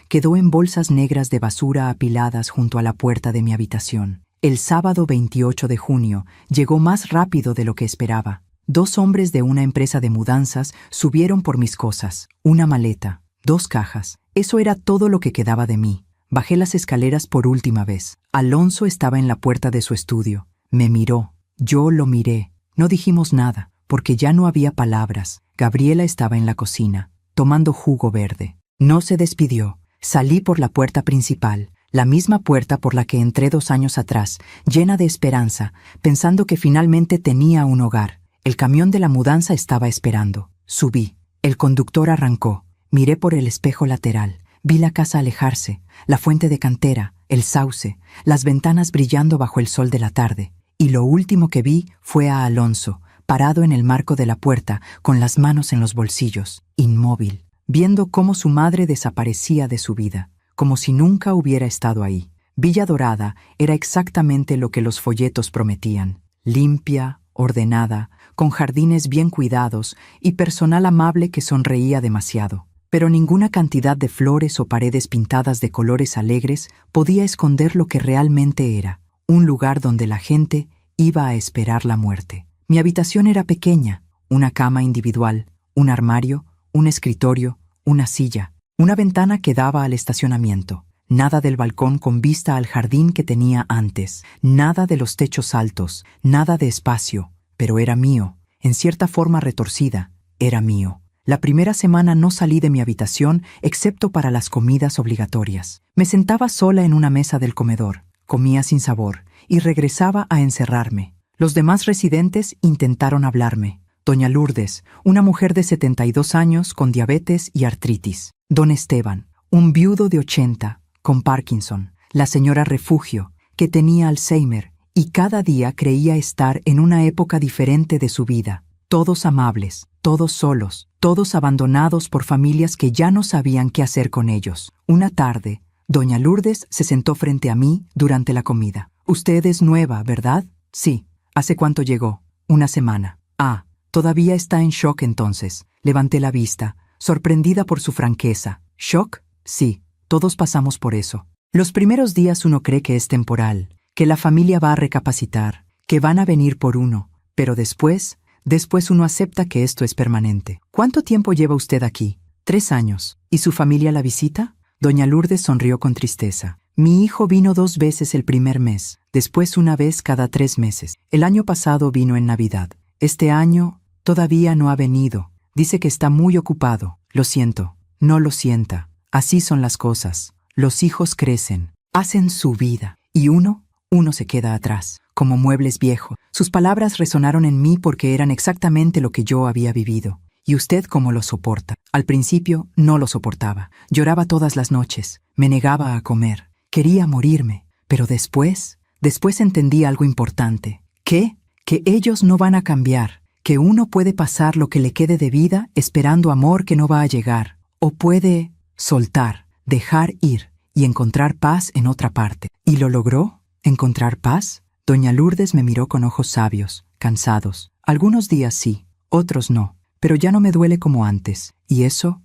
quedó en bolsas negras de basura apiladas junto a la puerta de mi habitación. El sábado 28 de junio llegó más rápido de lo que esperaba. 2 hombres de una empresa de mudanzas subieron por mis cosas, una maleta, 2 cajas. Eso era todo lo que quedaba de mí. Bajé las escaleras por última vez. Alonso estaba en la puerta de su estudio. Me miró. Yo lo miré. No dijimos nada, porque ya no había palabras. Gabriela estaba en la cocina, tomando jugo verde. No se despidió. Salí por la puerta principal. la misma puerta por la que entré 2 años atrás, llena de esperanza, pensando que finalmente tenía un hogar. El camión de la mudanza estaba esperando. Subí. El conductor arrancó. Miré por el espejo lateral. Vi la casa alejarse, la fuente de cantera, el sauce, las ventanas brillando bajo el sol de la tarde. Y lo último que vi fue a Alonso, parado en el marco de la puerta, con las manos en los bolsillos, inmóvil, viendo cómo su madre desaparecía de su vida, como si nunca hubiera estado ahí. Villa Dorada era exactamente lo que los folletos prometían: limpia, ordenada, con jardines bien cuidados y personal amable que sonreía demasiado. Pero ninguna cantidad de flores o paredes pintadas de colores alegres podía esconder lo que realmente era: un lugar donde la gente iba a esperar la muerte. Mi habitación era pequeña: una cama individual, un armario, un escritorio, una silla, una ventana que daba al estacionamiento. Nada del balcón con vista al jardín que tenía antes, nada de los techos altos, nada de espacio, pero era mío, en cierta forma retorcida, era mío. La primera semana no salí de mi habitación excepto para las comidas obligatorias. Me sentaba sola en una mesa del comedor, comía sin sabor y regresaba a encerrarme. Los demás residentes intentaron hablarme. Doña Lourdes, una mujer de 72 años con diabetes y artritis. Don Esteban, un viudo de 80, con Parkinson. La señora Refugio, que tenía Alzheimer y cada día creía estar en una época diferente de su vida. Todos amables, todos solos, todos abandonados por familias que ya no sabían qué hacer con ellos. Una tarde, doña Lourdes se sentó frente a mí durante la comida. «Usted es nueva, ¿verdad?» «Sí». «¿Hace cuánto llegó?» «Una semana». «Ah, todavía está en shock entonces». Levanté la vista, sorprendida por su franqueza. «¿Shock?» «Sí, todos pasamos por eso. Los primeros días uno cree que es temporal, que la familia va a recapacitar, que van a venir por uno, pero después uno acepta que esto es permanente». «¿Cuánto tiempo lleva usted aquí?» 3 años. ¿Y su familia la visita?» Doña Lourdes sonrió con tristeza. «Mi hijo vino 2 veces el primer mes, después una vez cada 3 meses. El año pasado vino en Navidad. Este año todavía no ha venido. Dice que está muy ocupado». «Lo siento». «No lo sienta. Así son las cosas. Los hijos crecen, hacen su vida, y uno se queda atrás, como muebles viejos». Sus palabras resonaron en mí porque eran exactamente lo que yo había vivido. «¿Y usted cómo lo soporta?» Al principio no lo soportaba. Lloraba todas las noches, me negaba a comer. Quería morirme, pero después entendí algo importante. Que ellos no van a cambiar, que uno puede pasar lo que le quede de vida esperando amor que no va a llegar, o puede soltar, dejar ir y encontrar paz en otra parte. ¿Y lo logró? ¿Encontrar paz? Doña Lourdes me miró con ojos sabios, cansados. Algunos días sí, otros no, pero ya no me duele como antes, y eso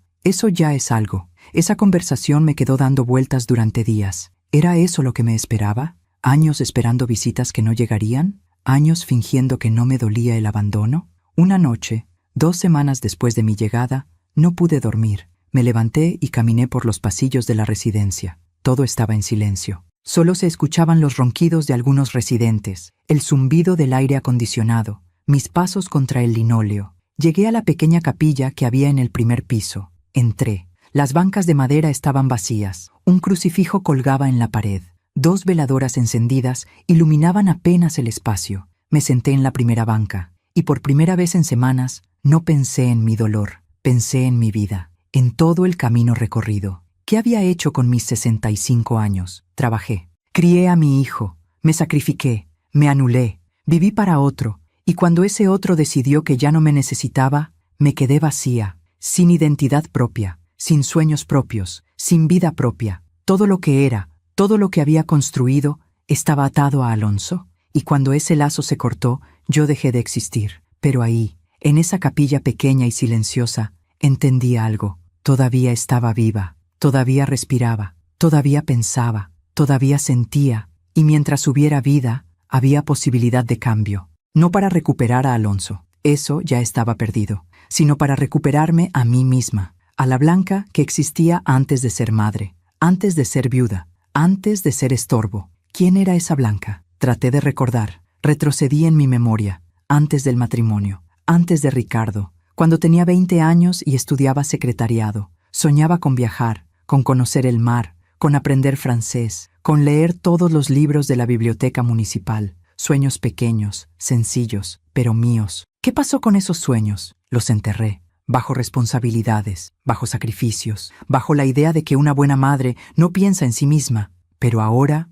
ya es algo. Esa conversación me quedó dando vueltas durante días. ¿Era eso lo que me esperaba? ¿Años esperando visitas que no llegarían? ¿Años fingiendo que no me dolía el abandono? Una noche, 2 semanas después de mi llegada, no pude dormir. Me levanté y caminé por los pasillos de la residencia. Todo estaba en silencio. Solo se escuchaban los ronquidos de algunos residentes, el zumbido del aire acondicionado, mis pasos contra el linóleo. Llegué a la pequeña capilla que había en el primer piso. Entré. Las bancas de madera estaban vacías. Un crucifijo colgaba en la pared. 2 veladoras encendidas iluminaban apenas el espacio. Me senté en la primera banca, y por primera vez en semanas no pensé en mi dolor, pensé en mi vida, en todo el camino recorrido. ¿Qué había hecho con mis 65 años? Trabajé. Crié a mi hijo, me sacrifiqué, me anulé, viví para otro, y cuando ese otro decidió que ya no me necesitaba, me quedé vacía, sin identidad propia, sin sueños propios, sin vida propia. Todo lo que era, todo lo que había construido, estaba atado a Alonso, y cuando ese lazo se cortó, yo dejé de existir. Pero ahí, en esa capilla pequeña y silenciosa, entendí algo. Todavía estaba viva, todavía respiraba, todavía pensaba, todavía sentía, y mientras hubiera vida, había posibilidad de cambio. No para recuperar a Alonso, eso ya estaba perdido, sino para recuperarme a mí misma, a la Blanca que existía antes de ser madre, antes de ser viuda, antes de ser estorbo. ¿Quién era esa Blanca? Traté de recordar, retrocedí en mi memoria, antes del matrimonio, antes de Ricardo, cuando tenía 20 años y estudiaba secretariado. Soñaba con viajar, con conocer el mar, con aprender francés, con leer todos los libros de la biblioteca municipal. Sueños pequeños, sencillos, pero míos. ¿Qué pasó con esos sueños? Los enterré, bajo responsabilidades, bajo sacrificios, bajo la idea de que una buena madre no piensa en sí misma. Pero ahora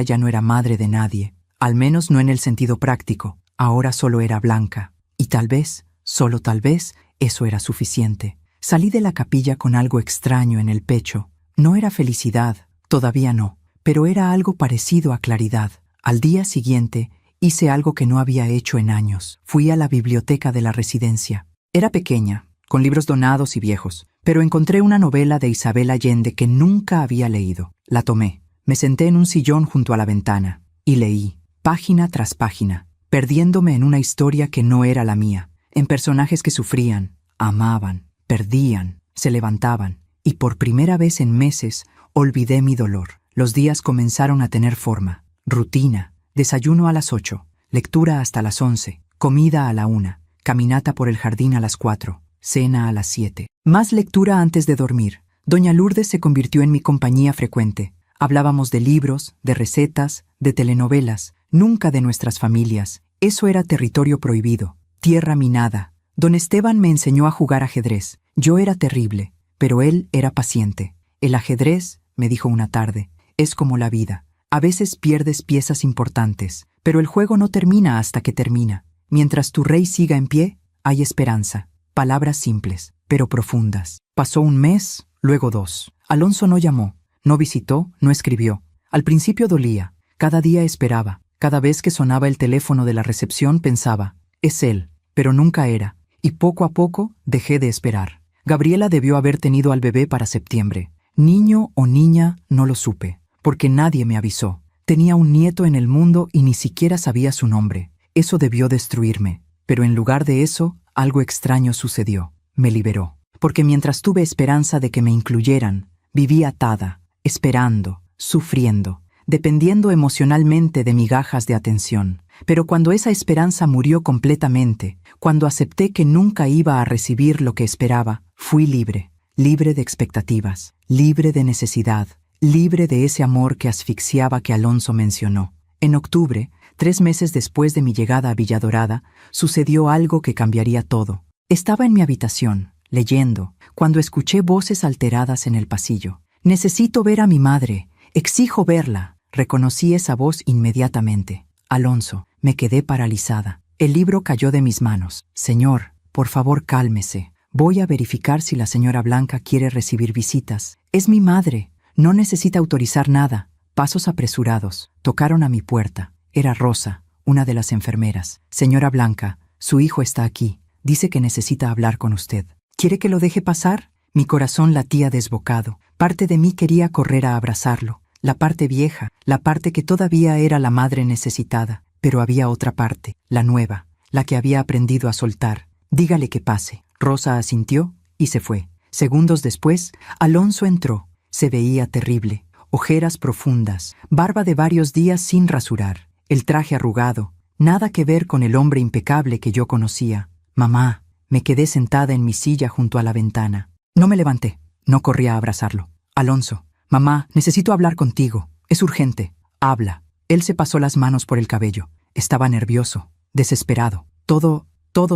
ya no era madre de nadie, al menos no en el sentido práctico. Ahora solo era Blanca. Y tal vez, solo tal vez, eso era suficiente. Salí de la capilla con algo extraño en el pecho. No era felicidad, todavía no, pero era algo parecido a claridad. Al día siguiente, hice algo que no había hecho en años. Fui a la biblioteca de la residencia. Era pequeña, con libros donados y viejos, pero encontré una novela de Isabel Allende que nunca había leído. La tomé, me senté en un sillón junto a la ventana y leí, página tras página, perdiéndome en una historia que no era la mía, en personajes que sufrían, amaban, perdían, se levantaban, y por primera vez en meses olvidé mi dolor. Los días comenzaron a tener forma, rutina, desayuno a las 8, lectura hasta las 11, comida a la 1, caminata por el jardín a las 4, cena a las 7. Más lectura antes de dormir. Doña Lourdes se convirtió en mi compañía frecuente. Hablábamos de libros, de recetas, de telenovelas, nunca de nuestras familias. Eso era territorio prohibido, tierra minada. Don Esteban me enseñó a jugar ajedrez. Yo era terrible, pero él era paciente. El ajedrez, me dijo una tarde, es como la vida. A veces pierdes piezas importantes, pero el juego no termina hasta que termina. Mientras tu rey siga en pie, hay esperanza. Palabras simples, pero profundas. Pasó un mes, luego 2. Alonso no llamó, no visitó, no escribió. Al principio dolía. Cada día esperaba. Cada vez que sonaba el teléfono de la recepción pensaba, es él, pero nunca era. Y poco a poco dejé de esperar. Gabriela debió haber tenido al bebé para septiembre. Niño o niña, no lo supe, porque nadie me avisó. Tenía un nieto en el mundo y ni siquiera sabía su nombre. Eso debió destruirme. Pero en lugar de eso, algo extraño sucedió. Me liberó. Porque mientras tuve esperanza de que me incluyeran, viví atada, esperando, sufriendo, dependiendo emocionalmente de migajas de atención. Pero cuando esa esperanza murió completamente, cuando acepté que nunca iba a recibir lo que esperaba, fui libre, libre de expectativas, libre de necesidad, libre de ese amor que asfixiaba que Alonso mencionó. En octubre, 3 meses después de mi llegada a Villadorada, sucedió algo que cambiaría todo. Estaba en mi habitación, leyendo, cuando escuché voces alteradas en el pasillo. Necesito ver a mi madre, exijo verla. Reconocí esa voz inmediatamente. Alonso. Me quedé paralizada. El libro cayó de mis manos. Señor, por favor cálmese. Voy a verificar si la señora Blanca quiere recibir visitas. Es mi madre. No necesita autorizar nada. Pasos apresurados. Tocaron a mi puerta. Era Rosa, una de las enfermeras. Señora Blanca, su hijo está aquí. Dice que necesita hablar con usted. ¿Quiere que lo deje pasar? Mi corazón latía desbocado. Parte de mí quería correr a abrazarlo. La parte vieja, la parte que todavía era la madre necesitada. Pero había otra parte, la nueva, la que había aprendido a soltar. Dígale que pase. Rosa asintió y se fue. Segundos después, Alonso entró. Se veía terrible. Ojeras profundas, barba de varios días sin rasurar, el traje arrugado, nada que ver con el hombre impecable que yo conocía. Mamá, me quedé sentada en mi silla junto a la ventana. No me levanté, no corrí a abrazarlo. Alonso, mamá, necesito hablar contigo. Es urgente. Habla. Él se pasó las manos por el cabello. Estaba nervioso, desesperado. Todo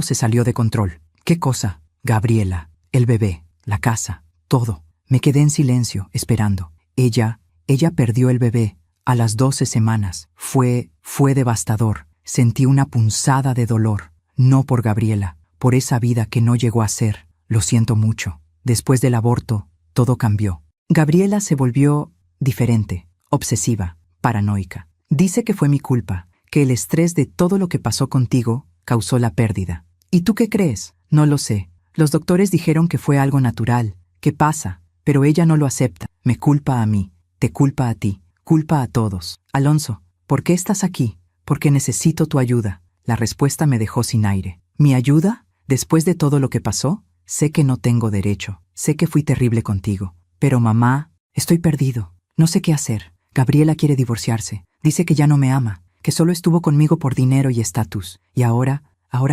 se salió de control. ¿Qué cosa? Gabriela, el bebé, la casa, todo. Me quedé en silencio, esperando. Ella perdió el bebé a las 12 semanas. Fue devastador. Sentí una punzada de dolor. No por Gabriela, por esa vida que no llegó a ser. Lo siento mucho. Después del aborto, todo cambió. Gabriela se volvió diferente, obsesiva, paranoica. Dice que fue mi culpa, que el estrés de todo lo que pasó contigo causó la pérdida. ¿Y tú qué crees? No lo sé. Los doctores dijeron que fue algo natural, que pasa, pero ella no lo acepta. Me culpa a mí, te culpa a ti, culpa a todos. Alonso, ¿por qué estás aquí? Porque necesito tu ayuda. La respuesta me dejó sin aire. ¿Mi ayuda? Después de todo lo que pasó, sé que no tengo derecho. Sé que fui terrible contigo. Pero mamá, estoy perdido. No sé qué hacer. Gabriela quiere divorciarse. Dice que ya no me ama, que solo estuvo conmigo por dinero y estatus. Y ahora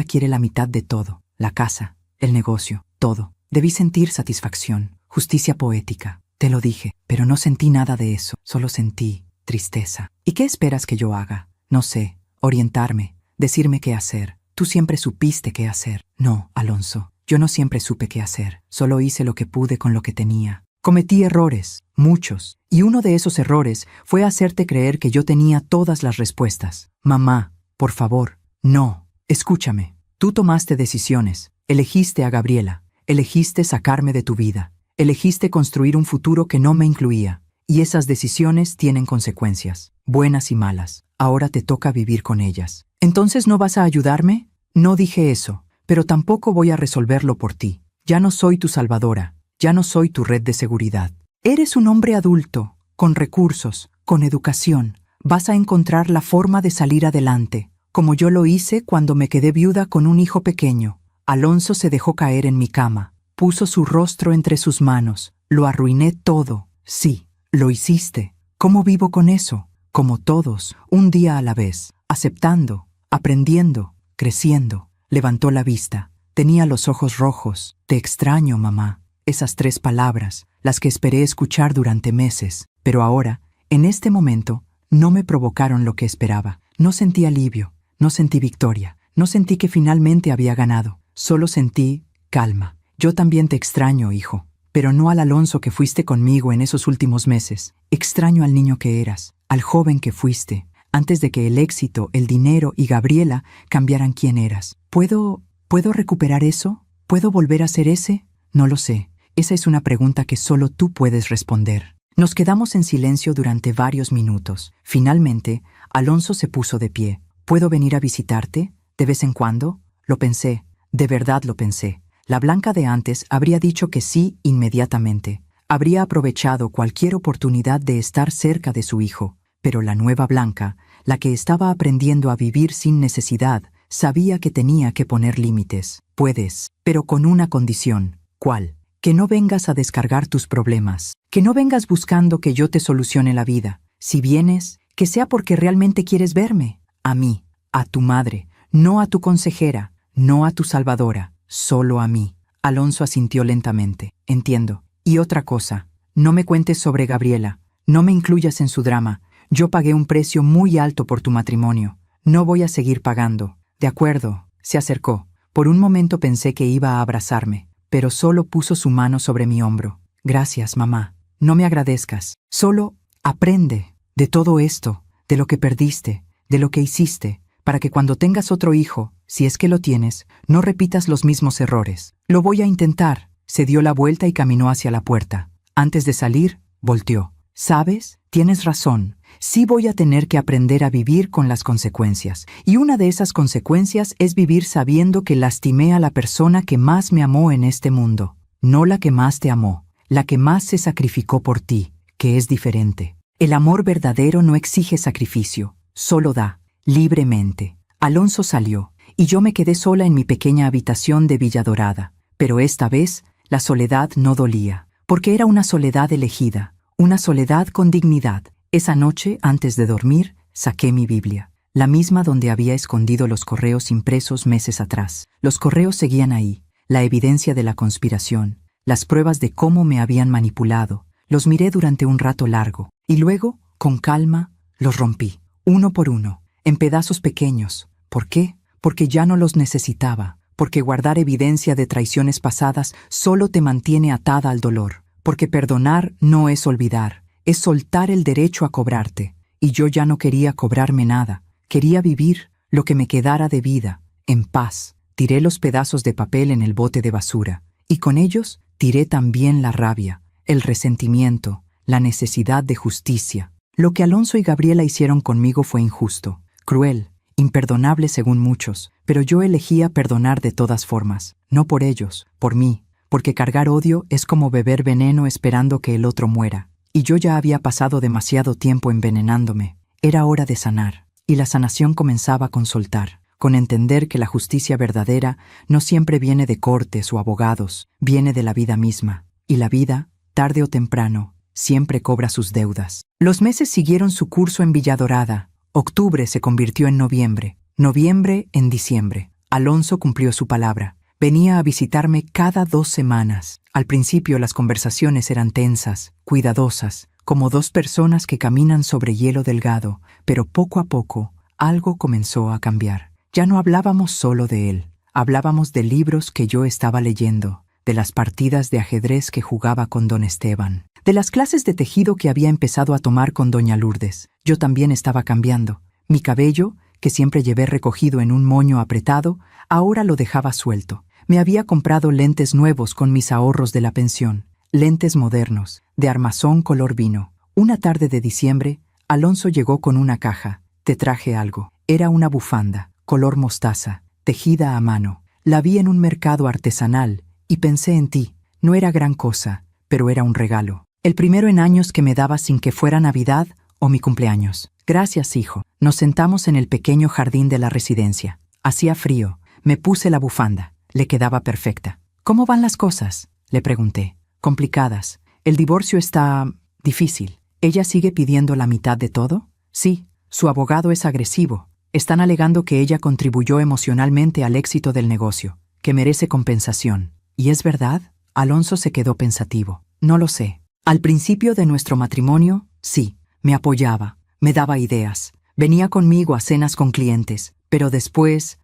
quiere la mitad de todo. La casa, el negocio, todo. Debí sentir satisfacción, justicia poética. Te lo dije, pero no sentí nada de eso, solo sentí tristeza. ¿Y qué esperas que yo haga? No sé, orientarme, decirme qué hacer. Tú siempre supiste qué hacer. No, Alonso, yo no siempre supe qué hacer, solo hice lo que pude con lo que tenía. Cometí errores, muchos, y uno de esos errores fue hacerte creer que yo tenía todas las respuestas. Mamá, por favor, no, escúchame. Tú tomaste decisiones, elegiste a Gabriela, elegiste sacarme de tu vida, elegiste construir un futuro que no me incluía, y esas decisiones tienen consecuencias, buenas y malas. Ahora te toca vivir con ellas. ¿Entonces no vas a ayudarme? No dije eso, pero tampoco voy a resolverlo por ti. Ya no soy tu salvadora. Ya no soy tu red de seguridad. Eres un hombre adulto, con recursos, con educación. Vas a encontrar la forma de salir adelante, como yo lo hice cuando me quedé viuda con un hijo pequeño. Alonso se dejó caer en mi cama, puso su rostro entre sus manos. Lo arruiné todo. Sí, lo hiciste. ¿Cómo vivo con eso? Como todos, un día a la vez, aceptando, aprendiendo, creciendo. Levantó la vista. Tenía los ojos rojos. Te extraño, mamá. Esas 3 palabras, las que esperé escuchar durante meses, pero ahora, en este momento, no me provocaron lo que esperaba. No sentí alivio, no sentí victoria, no sentí que finalmente había ganado. Solo sentí calma. Yo también te extraño, hijo, pero no al Alonso que fuiste conmigo en esos últimos meses. Extraño al niño que eras, al joven que fuiste, antes de que el éxito, el dinero y Gabriela cambiaran quién eras. ¿Puedo recuperar eso? ¿Puedo volver a ser ese? No lo sé. Esa es una pregunta que solo tú puedes responder. Nos quedamos en silencio durante varios minutos. Finalmente, Alonso se puso de pie. ¿Puedo venir a visitarte? ¿De vez en cuando? Lo pensé. De verdad lo pensé. La Blanca de antes habría dicho que sí inmediatamente. Habría aprovechado cualquier oportunidad de estar cerca de su hijo. Pero la nueva Blanca, la que estaba aprendiendo a vivir sin necesidad, sabía que tenía que poner límites. Puedes, pero con una condición. ¿Cuál? Que no vengas a descargar tus problemas, que no vengas buscando que yo te solucione la vida. Si vienes, que sea porque realmente quieres verme. A mí, a tu madre, no a tu consejera, no a tu salvadora, solo a mí. Alonso asintió lentamente. Entiendo. Y otra cosa, no me cuentes sobre Gabriela, no me incluyas en su drama. Yo pagué un precio muy alto por tu matrimonio. No voy a seguir pagando. De acuerdo, se acercó. Por un momento pensé que iba a abrazarme, pero solo puso su mano sobre mi hombro. Gracias, mamá. No me agradezcas. Solo aprende de todo esto, de lo que perdiste, de lo que hiciste, para que cuando tengas otro hijo, si es que lo tienes, no repitas los mismos errores. Lo voy a intentar. Se dio la vuelta y caminó hacia la puerta. Antes de salir, volteó. ¿Sabes? Tienes razón. Sí voy a tener que aprender a vivir con las consecuencias. Y una de esas consecuencias es vivir sabiendo que lastimé a la persona que más me amó en este mundo. No la que más te amó, la que más se sacrificó por ti, que es diferente. El amor verdadero no exige sacrificio, solo da, libremente. Alonso salió, y yo me quedé sola en mi pequeña habitación de Villa Dorada. Pero esta vez, la soledad no dolía, porque era una soledad elegida, una soledad con dignidad. Esa noche, antes de dormir, saqué mi Biblia, la misma donde había escondido los correos impresos meses atrás. Los correos seguían ahí, la evidencia de la conspiración, las pruebas de cómo me habían manipulado. Los miré durante un rato largo, y luego, con calma, los rompí, uno por uno, en pedazos pequeños. ¿Por qué? Porque ya no los necesitaba, porque guardar evidencia de traiciones pasadas solo te mantiene atada al dolor, porque perdonar no es olvidar, es soltar el derecho a cobrarte, y yo ya no quería cobrarme nada, quería vivir lo que me quedara de vida, en paz. Tiré los pedazos de papel en el bote de basura, y con ellos tiré también la rabia, el resentimiento, la necesidad de justicia. Lo que Alonso y Gabriela hicieron conmigo fue injusto, cruel, imperdonable según muchos, pero yo elegía perdonar de todas formas, no por ellos, por mí, porque cargar odio es como beber veneno esperando que el otro muera. Y yo ya había pasado demasiado tiempo envenenándome. Era hora de sanar, y la sanación comenzaba con soltar, con entender que la justicia verdadera no siempre viene de cortes o abogados, viene de la vida misma, y la vida, tarde o temprano, siempre cobra sus deudas. Los meses siguieron su curso en Villa Dorada. Octubre se convirtió en noviembre, noviembre en diciembre. Alonso cumplió su palabra. Venía a visitarme cada 2 semanas. Al principio las conversaciones eran tensas, cuidadosas, como dos personas que caminan sobre hielo delgado, pero poco a poco algo comenzó a cambiar. Ya no hablábamos solo de él, hablábamos de libros que yo estaba leyendo, de las partidas de ajedrez que jugaba con don Esteban, de las clases de tejido que había empezado a tomar con doña Lourdes. Yo también estaba cambiando. Mi cabello, que siempre llevé recogido en un moño apretado, ahora lo dejaba suelto. Me había comprado lentes nuevos con mis ahorros de la pensión, lentes modernos, de armazón color vino. Una tarde de diciembre, Alonso llegó con una caja. Te traje algo. Era una bufanda, color mostaza, tejida a mano. La vi en un mercado artesanal y pensé en ti. No era gran cosa, pero era un regalo. El primero en años que me dabas sin que fuera Navidad o mi cumpleaños. Gracias, hijo. Nos sentamos en el pequeño jardín de la residencia. Hacía frío. Me puse la bufanda. Le quedaba perfecta. ¿Cómo van las cosas?, le pregunté. Complicadas. El divorcio está difícil. ¿Ella sigue pidiendo la mitad de todo? Sí. Su abogado es agresivo. Están alegando que ella contribuyó emocionalmente al éxito del negocio, que merece compensación. ¿Y es verdad? Alonso se quedó pensativo. No lo sé. Al principio de nuestro matrimonio, sí. Me apoyaba. Me daba ideas. Venía conmigo a cenas con clientes. Pero después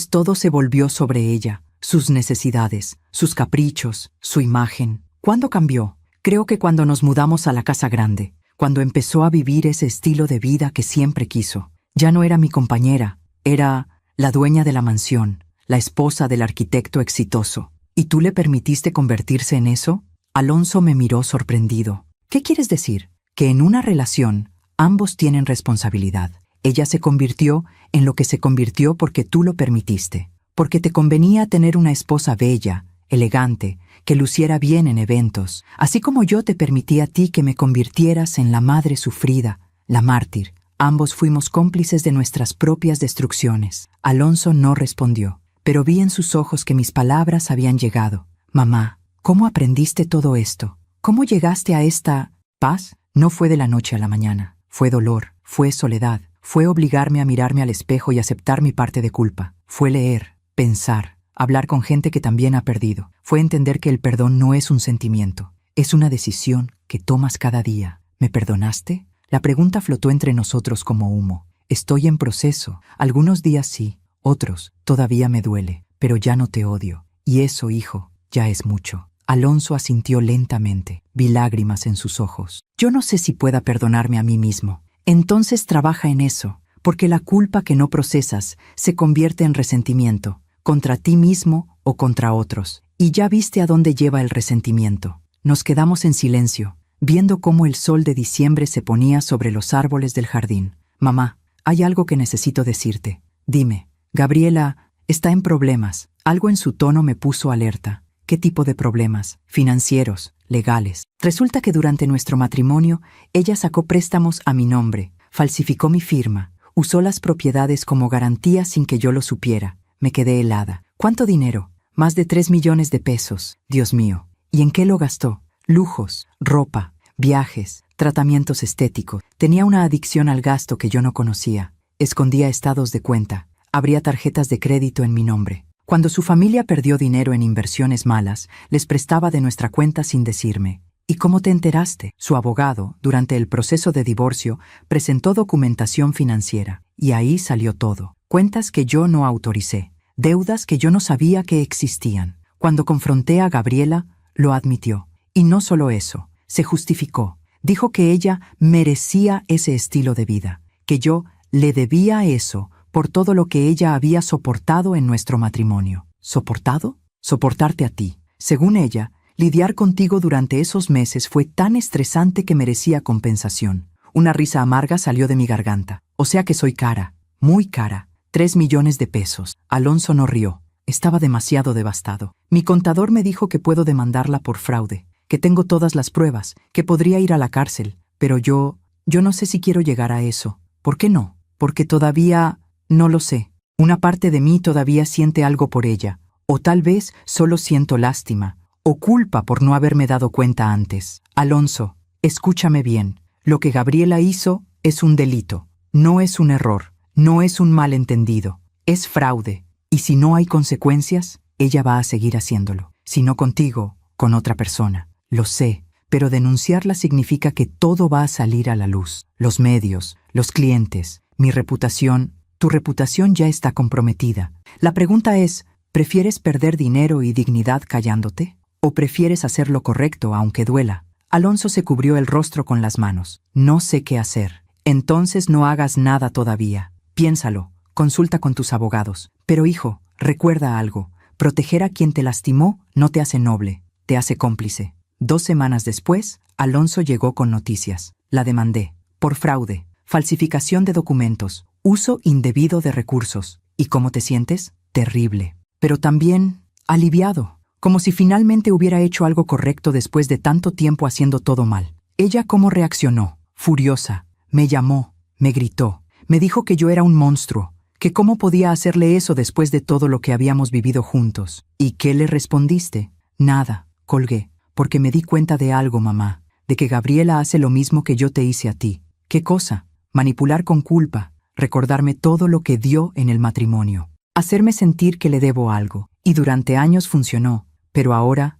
todo se volvió sobre ella, sus necesidades, sus caprichos, su imagen. ¿Cuándo cambió? Creo que cuando nos mudamos a la casa grande, cuando empezó a vivir ese estilo de vida que siempre quiso. Ya no era mi compañera, era la dueña de la mansión, la esposa del arquitecto exitoso. ¿Y tú le permitiste convertirse en eso? Alonso me miró sorprendido. ¿Qué quieres decir? Que en una relación ambos tienen responsabilidad. Ella se convirtió en lo que se convirtió porque tú lo permitiste, porque te convenía tener una esposa bella, elegante, que luciera bien en eventos, así como yo te permití a ti que me convirtieras en la madre sufrida, la mártir. Ambos fuimos cómplices de nuestras propias destrucciones. Alonso no respondió, pero vi en sus ojos que mis palabras habían llegado. Mamá, ¿cómo aprendiste todo esto? ¿Cómo llegaste a esta paz? No fue de la noche a la mañana, fue dolor, fue soledad. Fue obligarme a mirarme al espejo y aceptar mi parte de culpa. Fue leer, pensar, hablar con gente que también ha perdido. Fue entender que el perdón no es un sentimiento, es una decisión que tomas cada día. ¿Me perdonaste? La pregunta flotó entre nosotros como humo. Estoy en proceso. Algunos días sí, otros todavía me duele, pero ya no te odio. Y eso, hijo, ya es mucho. Alonso asintió lentamente. Vi lágrimas en sus ojos. Yo no sé si pueda perdonarme a mí mismo. Entonces trabaja en eso, porque la culpa que no procesas se convierte en resentimiento, contra ti mismo o contra otros. Y ya viste a dónde lleva el resentimiento. Nos quedamos en silencio, viendo cómo el sol de diciembre se ponía sobre los árboles del jardín. Mamá, hay algo que necesito decirte. Dime, Gabriela está en problemas. Algo en su tono me puso alerta. ¿Qué tipo de problemas? Financieros, legales. Resulta que durante nuestro matrimonio, ella sacó préstamos a mi nombre, falsificó mi firma, usó las propiedades como garantía sin que yo lo supiera. Me quedé helada. ¿Cuánto dinero? Más de 3 millones de pesos. Dios mío. ¿Y en qué lo gastó? Lujos, ropa, viajes, tratamientos estéticos. Tenía una adicción al gasto que yo no conocía. Escondía estados de cuenta. Abría tarjetas de crédito en mi nombre. Cuando su familia perdió dinero en inversiones malas, les prestaba de nuestra cuenta sin decirme. ¿Y cómo te enteraste? Su abogado, durante el proceso de divorcio, presentó documentación financiera. Y ahí salió todo. Cuentas que yo no autoricé. Deudas que yo no sabía que existían. Cuando confronté a Gabriela, lo admitió. Y no solo eso, se justificó. Dijo que ella merecía ese estilo de vida, que yo le debía eso por todo lo que ella había soportado en nuestro matrimonio. ¿Soportado? Soportarte a ti. Según ella, lidiar contigo durante esos meses fue tan estresante que merecía compensación. Una risa amarga salió de mi garganta. O sea que soy cara, muy cara. 3 millones de pesos. Alonso no rió. Estaba demasiado devastado. Mi contador me dijo que puedo demandarla por fraude, que tengo todas las pruebas, que podría ir a la cárcel. Pero yo no sé si quiero llegar a eso. ¿Por qué no? Porque todavía no lo sé. Una parte de mí todavía siente algo por ella. O tal vez solo siento lástima o culpa por no haberme dado cuenta antes. Alonso, escúchame bien. Lo que Gabriela hizo es un delito. No es un error. No es un malentendido. Es fraude. Y si no hay consecuencias, ella va a seguir haciéndolo. Si no contigo, con otra persona. Lo sé, pero denunciarla significa que todo va a salir a la luz. Los medios, los clientes, mi reputación. Tu reputación ya está comprometida. La pregunta es, ¿prefieres perder dinero y dignidad callándote? ¿O prefieres hacer lo correcto aunque duela? Alonso se cubrió el rostro con las manos. No sé qué hacer. Entonces no hagas nada todavía. Piénsalo, consulta con tus abogados. Pero hijo, recuerda algo. Proteger a quien te lastimó no te hace noble, te hace cómplice. 2 semanas después, Alonso llegó con noticias. La demandé. Por fraude, falsificación de documentos, uso indebido de recursos. ¿Y cómo te sientes? Terrible. Pero también aliviado. Como si finalmente hubiera hecho algo correcto después de tanto tiempo haciendo todo mal. ¿Ella cómo reaccionó? Furiosa. Me llamó, me gritó, me dijo que yo era un monstruo, que cómo podía hacerle eso después de todo lo que habíamos vivido juntos. ¿Y qué le respondiste? Nada, colgué, porque me di cuenta de algo, mamá, de que Gabriela hace lo mismo que yo te hice a ti. ¿Qué cosa? Manipular con culpa, recordarme todo lo que dio en el matrimonio, hacerme sentir que le debo algo. Y durante años funcionó. Pero ahora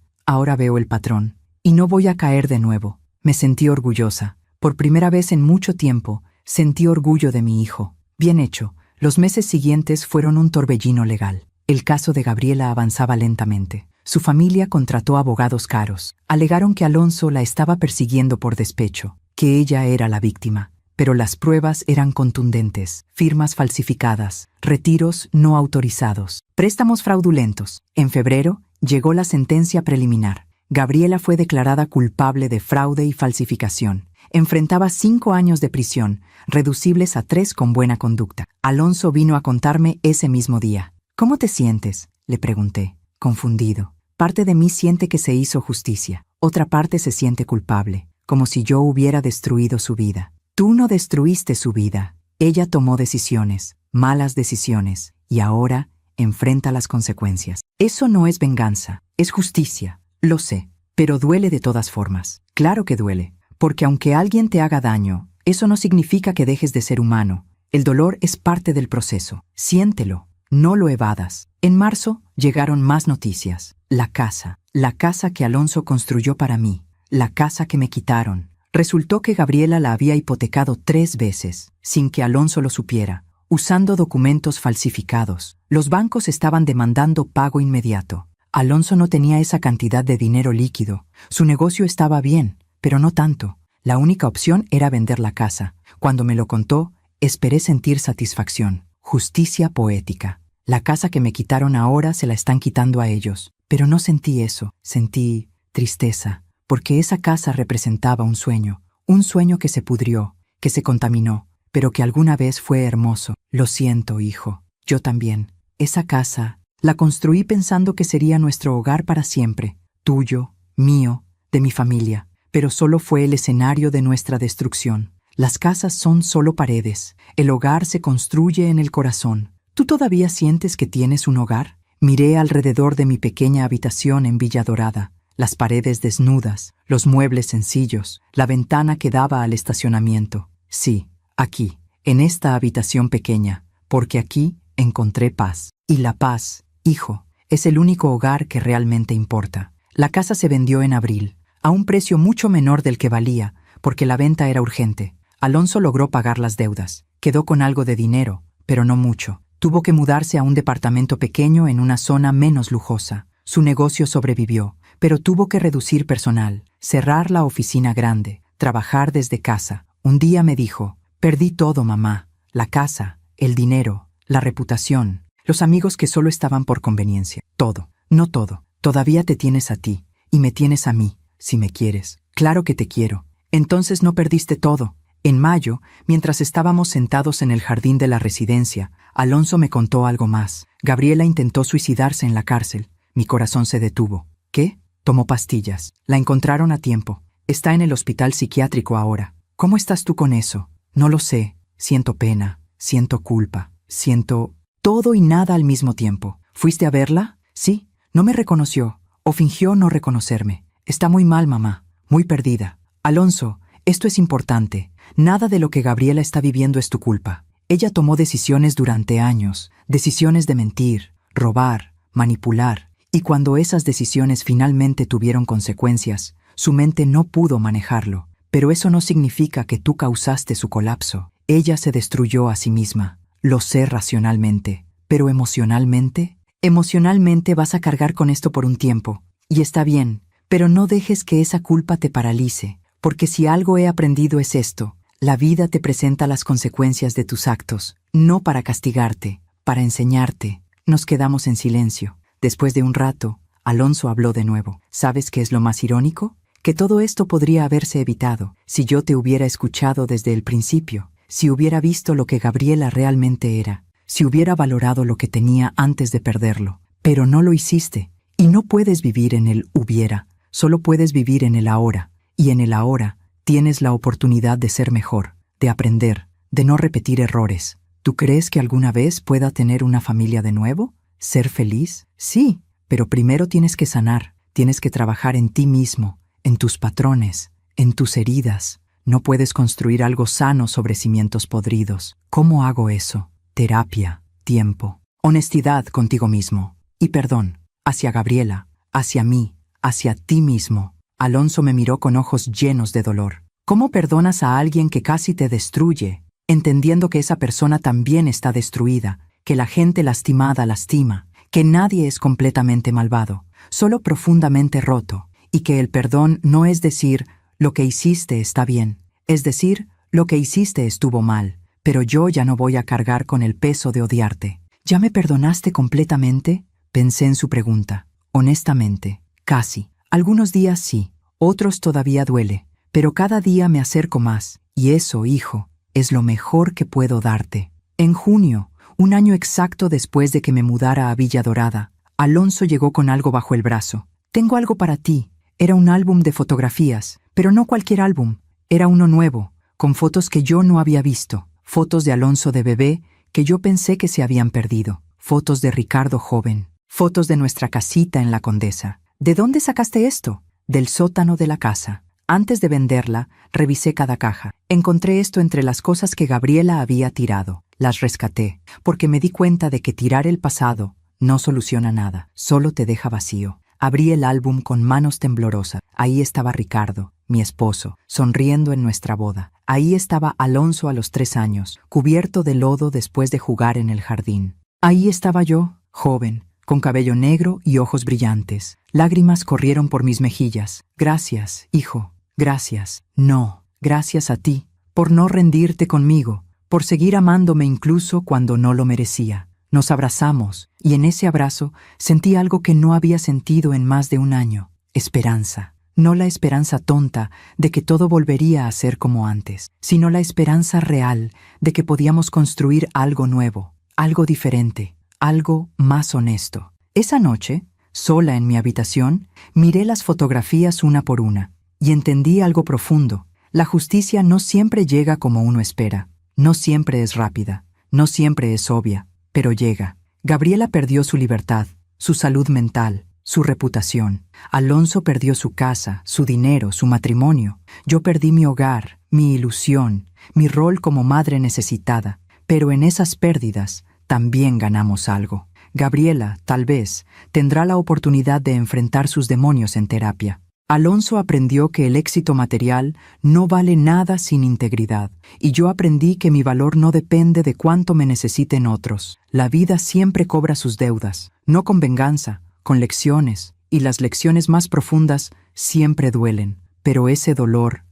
veo el patrón. Y no voy a caer de nuevo. Me sentí orgullosa. Por primera vez en mucho tiempo, sentí orgullo de mi hijo. Bien hecho. Los meses siguientes fueron un torbellino legal. El caso de Gabriela avanzaba lentamente. Su familia contrató abogados caros. Alegaron que Alonso la estaba persiguiendo por despecho, que ella era la víctima. Pero las pruebas eran contundentes. Firmas falsificadas, retiros no autorizados, préstamos fraudulentos. En febrero, llegó la sentencia preliminar. Gabriela fue declarada culpable de fraude y falsificación. Enfrentaba 5 años de prisión, reducibles a 3 con buena conducta. Alonso vino a contarme ese mismo día. ¿Cómo te sientes?, le pregunté, confundido. Parte de mí siente que se hizo justicia. Otra parte se siente culpable, como si yo hubiera destruido su vida. Tú no destruiste su vida. Ella tomó decisiones, malas decisiones, y ahora enfrenta las consecuencias. Eso no es venganza, es justicia. Lo sé, pero duele de todas formas. Claro que duele, porque aunque alguien te haga daño, eso no significa que dejes de ser humano. El dolor es parte del proceso. Siéntelo, no lo evadas. En marzo llegaron más noticias. La casa que Alonso construyó para mí, la casa que me quitaron. Resultó que Gabriela la había hipotecado 3 veces, sin que Alonso lo supiera, usando documentos falsificados. Los bancos estaban demandando pago inmediato. Alonso no tenía esa cantidad de dinero líquido. Su negocio estaba bien, pero no tanto. La única opción era vender la casa. Cuando me lo contó, esperé sentir satisfacción. Justicia poética. La casa que me quitaron ahora se la están quitando a ellos. Pero no sentí eso. Sentí tristeza. Porque esa casa representaba un sueño que se pudrió, que se contaminó, pero que alguna vez fue hermoso. Lo siento, hijo, yo también. Esa casa la construí pensando que sería nuestro hogar para siempre, tuyo, mío, de mi familia, pero solo fue el escenario de nuestra destrucción. Las casas son solo paredes, el hogar se construye en el corazón. ¿Tú todavía sientes que tienes un hogar? Miré alrededor de mi pequeña habitación en Villa Dorada. Las paredes desnudas, los muebles sencillos, la ventana que daba al estacionamiento. Sí, aquí, en esta habitación pequeña, porque aquí encontré paz. Y la paz, hijo, es el único hogar que realmente importa. La casa se vendió en abril, a un precio mucho menor del que valía, porque la venta era urgente. Alonso logró pagar las deudas. Quedó con algo de dinero, pero no mucho. Tuvo que mudarse a un departamento pequeño en una zona menos lujosa. Su negocio sobrevivió, pero tuvo que reducir personal, cerrar la oficina grande, trabajar desde casa. Un día me dijo, perdí todo, mamá, la casa, el dinero, la reputación, los amigos que solo estaban por conveniencia. Todo, no todo. Todavía te tienes a ti, y me tienes a mí, si me quieres. Claro que te quiero. Entonces no perdiste todo. En mayo, mientras estábamos sentados en el jardín de la residencia, Alonso me contó algo más. Gabriela intentó suicidarse en la cárcel. Mi corazón se detuvo. ¿Qué? Tomó pastillas. La encontraron a tiempo. Está en el hospital psiquiátrico ahora. ¿Cómo estás tú con eso? No lo sé. Siento pena. Siento culpa. Siento todo y nada al mismo tiempo. ¿Fuiste a verla? Sí. No me reconoció. O fingió no reconocerme. Está muy mal, mamá. Muy perdida. Alonso, esto es importante. Nada de lo que Gabriela está viviendo es tu culpa. Ella tomó decisiones durante años. Decisiones de mentir, robar, manipular. Y cuando esas decisiones finalmente tuvieron consecuencias, su mente no pudo manejarlo. Pero eso no significa que tú causaste su colapso. Ella se destruyó a sí misma. Lo sé racionalmente. Pero emocionalmente, emocionalmente vas a cargar con esto por un tiempo. Y está bien, pero no dejes que esa culpa te paralice. Porque si algo he aprendido es esto: la vida te presenta las consecuencias de tus actos, no para castigarte, para enseñarte. Nos quedamos en silencio. Después de un rato, Alonso habló de nuevo. ¿Sabes qué es lo más irónico? Que todo esto podría haberse evitado si yo te hubiera escuchado desde el principio, si hubiera visto lo que Gabriela realmente era, si hubiera valorado lo que tenía antes de perderlo. Pero no lo hiciste, y no puedes vivir en el hubiera, solo puedes vivir en el ahora, y en el ahora tienes la oportunidad de ser mejor, de aprender, de no repetir errores. ¿Tú crees que alguna vez pueda tener una familia de nuevo? ¿Ser feliz? Sí, pero primero tienes que sanar, tienes que trabajar en ti mismo, en tus patrones, en tus heridas. No puedes construir algo sano sobre cimientos podridos. ¿Cómo hago eso? Terapia, tiempo, honestidad contigo mismo y perdón, hacia Gabriela, hacia mí, hacia ti mismo. Alonso me miró con ojos llenos de dolor. ¿Cómo perdonas a alguien que casi te destruye, entendiendo que esa persona también está destruida, que la gente lastimada lastima, que nadie es completamente malvado, solo profundamente roto? Y que el perdón no es decir, lo que hiciste está bien, es decir, lo que hiciste estuvo mal, pero yo ya no voy a cargar con el peso de odiarte. ¿Ya me perdonaste completamente? Pensé en su pregunta. Honestamente, casi. Algunos días sí, otros todavía duele, pero cada día me acerco más, y eso, hijo, es lo mejor que puedo darte. En junio, un año exacto después de que me mudara a Villa Dorada, Alonso llegó con algo bajo el brazo. Tengo algo para ti. Era un álbum de fotografías, pero no cualquier álbum. Era uno nuevo, con fotos que yo no había visto. Fotos de Alonso de bebé que yo pensé que se habían perdido. Fotos de Ricardo joven. Fotos de nuestra casita en la Condesa. ¿De dónde sacaste esto? Del sótano de la casa. Antes de venderla, revisé cada caja. Encontré esto entre las cosas que Gabriela había tirado. Las rescaté, porque me di cuenta de que tirar el pasado no soluciona nada, solo te deja vacío. Abrí el álbum con manos temblorosas. Ahí estaba Ricardo, mi esposo, sonriendo en nuestra boda. Ahí estaba Alonso a los 3 años, cubierto de lodo después de jugar en el jardín. Ahí estaba yo, joven, con cabello negro y ojos brillantes. Lágrimas corrieron por mis mejillas. Gracias, hijo, gracias. No, gracias a ti, por no rendirte conmigo, por seguir amándome incluso cuando no lo merecía. Nos abrazamos, y en ese abrazo sentí algo que no había sentido en más de un año. Esperanza. No la esperanza tonta de que todo volvería a ser como antes, sino la esperanza real de que podíamos construir algo nuevo, algo diferente, algo más honesto. Esa noche, sola en mi habitación, miré las fotografías una por una, y entendí algo profundo. La justicia no siempre llega como uno espera, no siempre es rápida, no siempre es obvia. Pero llega. Gabriela perdió su libertad, su salud mental, su reputación. Alonso perdió su casa, su dinero, su matrimonio. Yo perdí mi hogar, mi ilusión, mi rol como madre necesitada. Pero en esas pérdidas también ganamos algo. Gabriela, tal vez, tendrá la oportunidad de enfrentar sus demonios en terapia. Alonso aprendió que el éxito material no vale nada sin integridad, y yo aprendí que mi valor no depende de cuánto me necesiten otros. La vida siempre cobra sus deudas, no con venganza, con lecciones, y las lecciones más profundas siempre duelen, pero ese dolor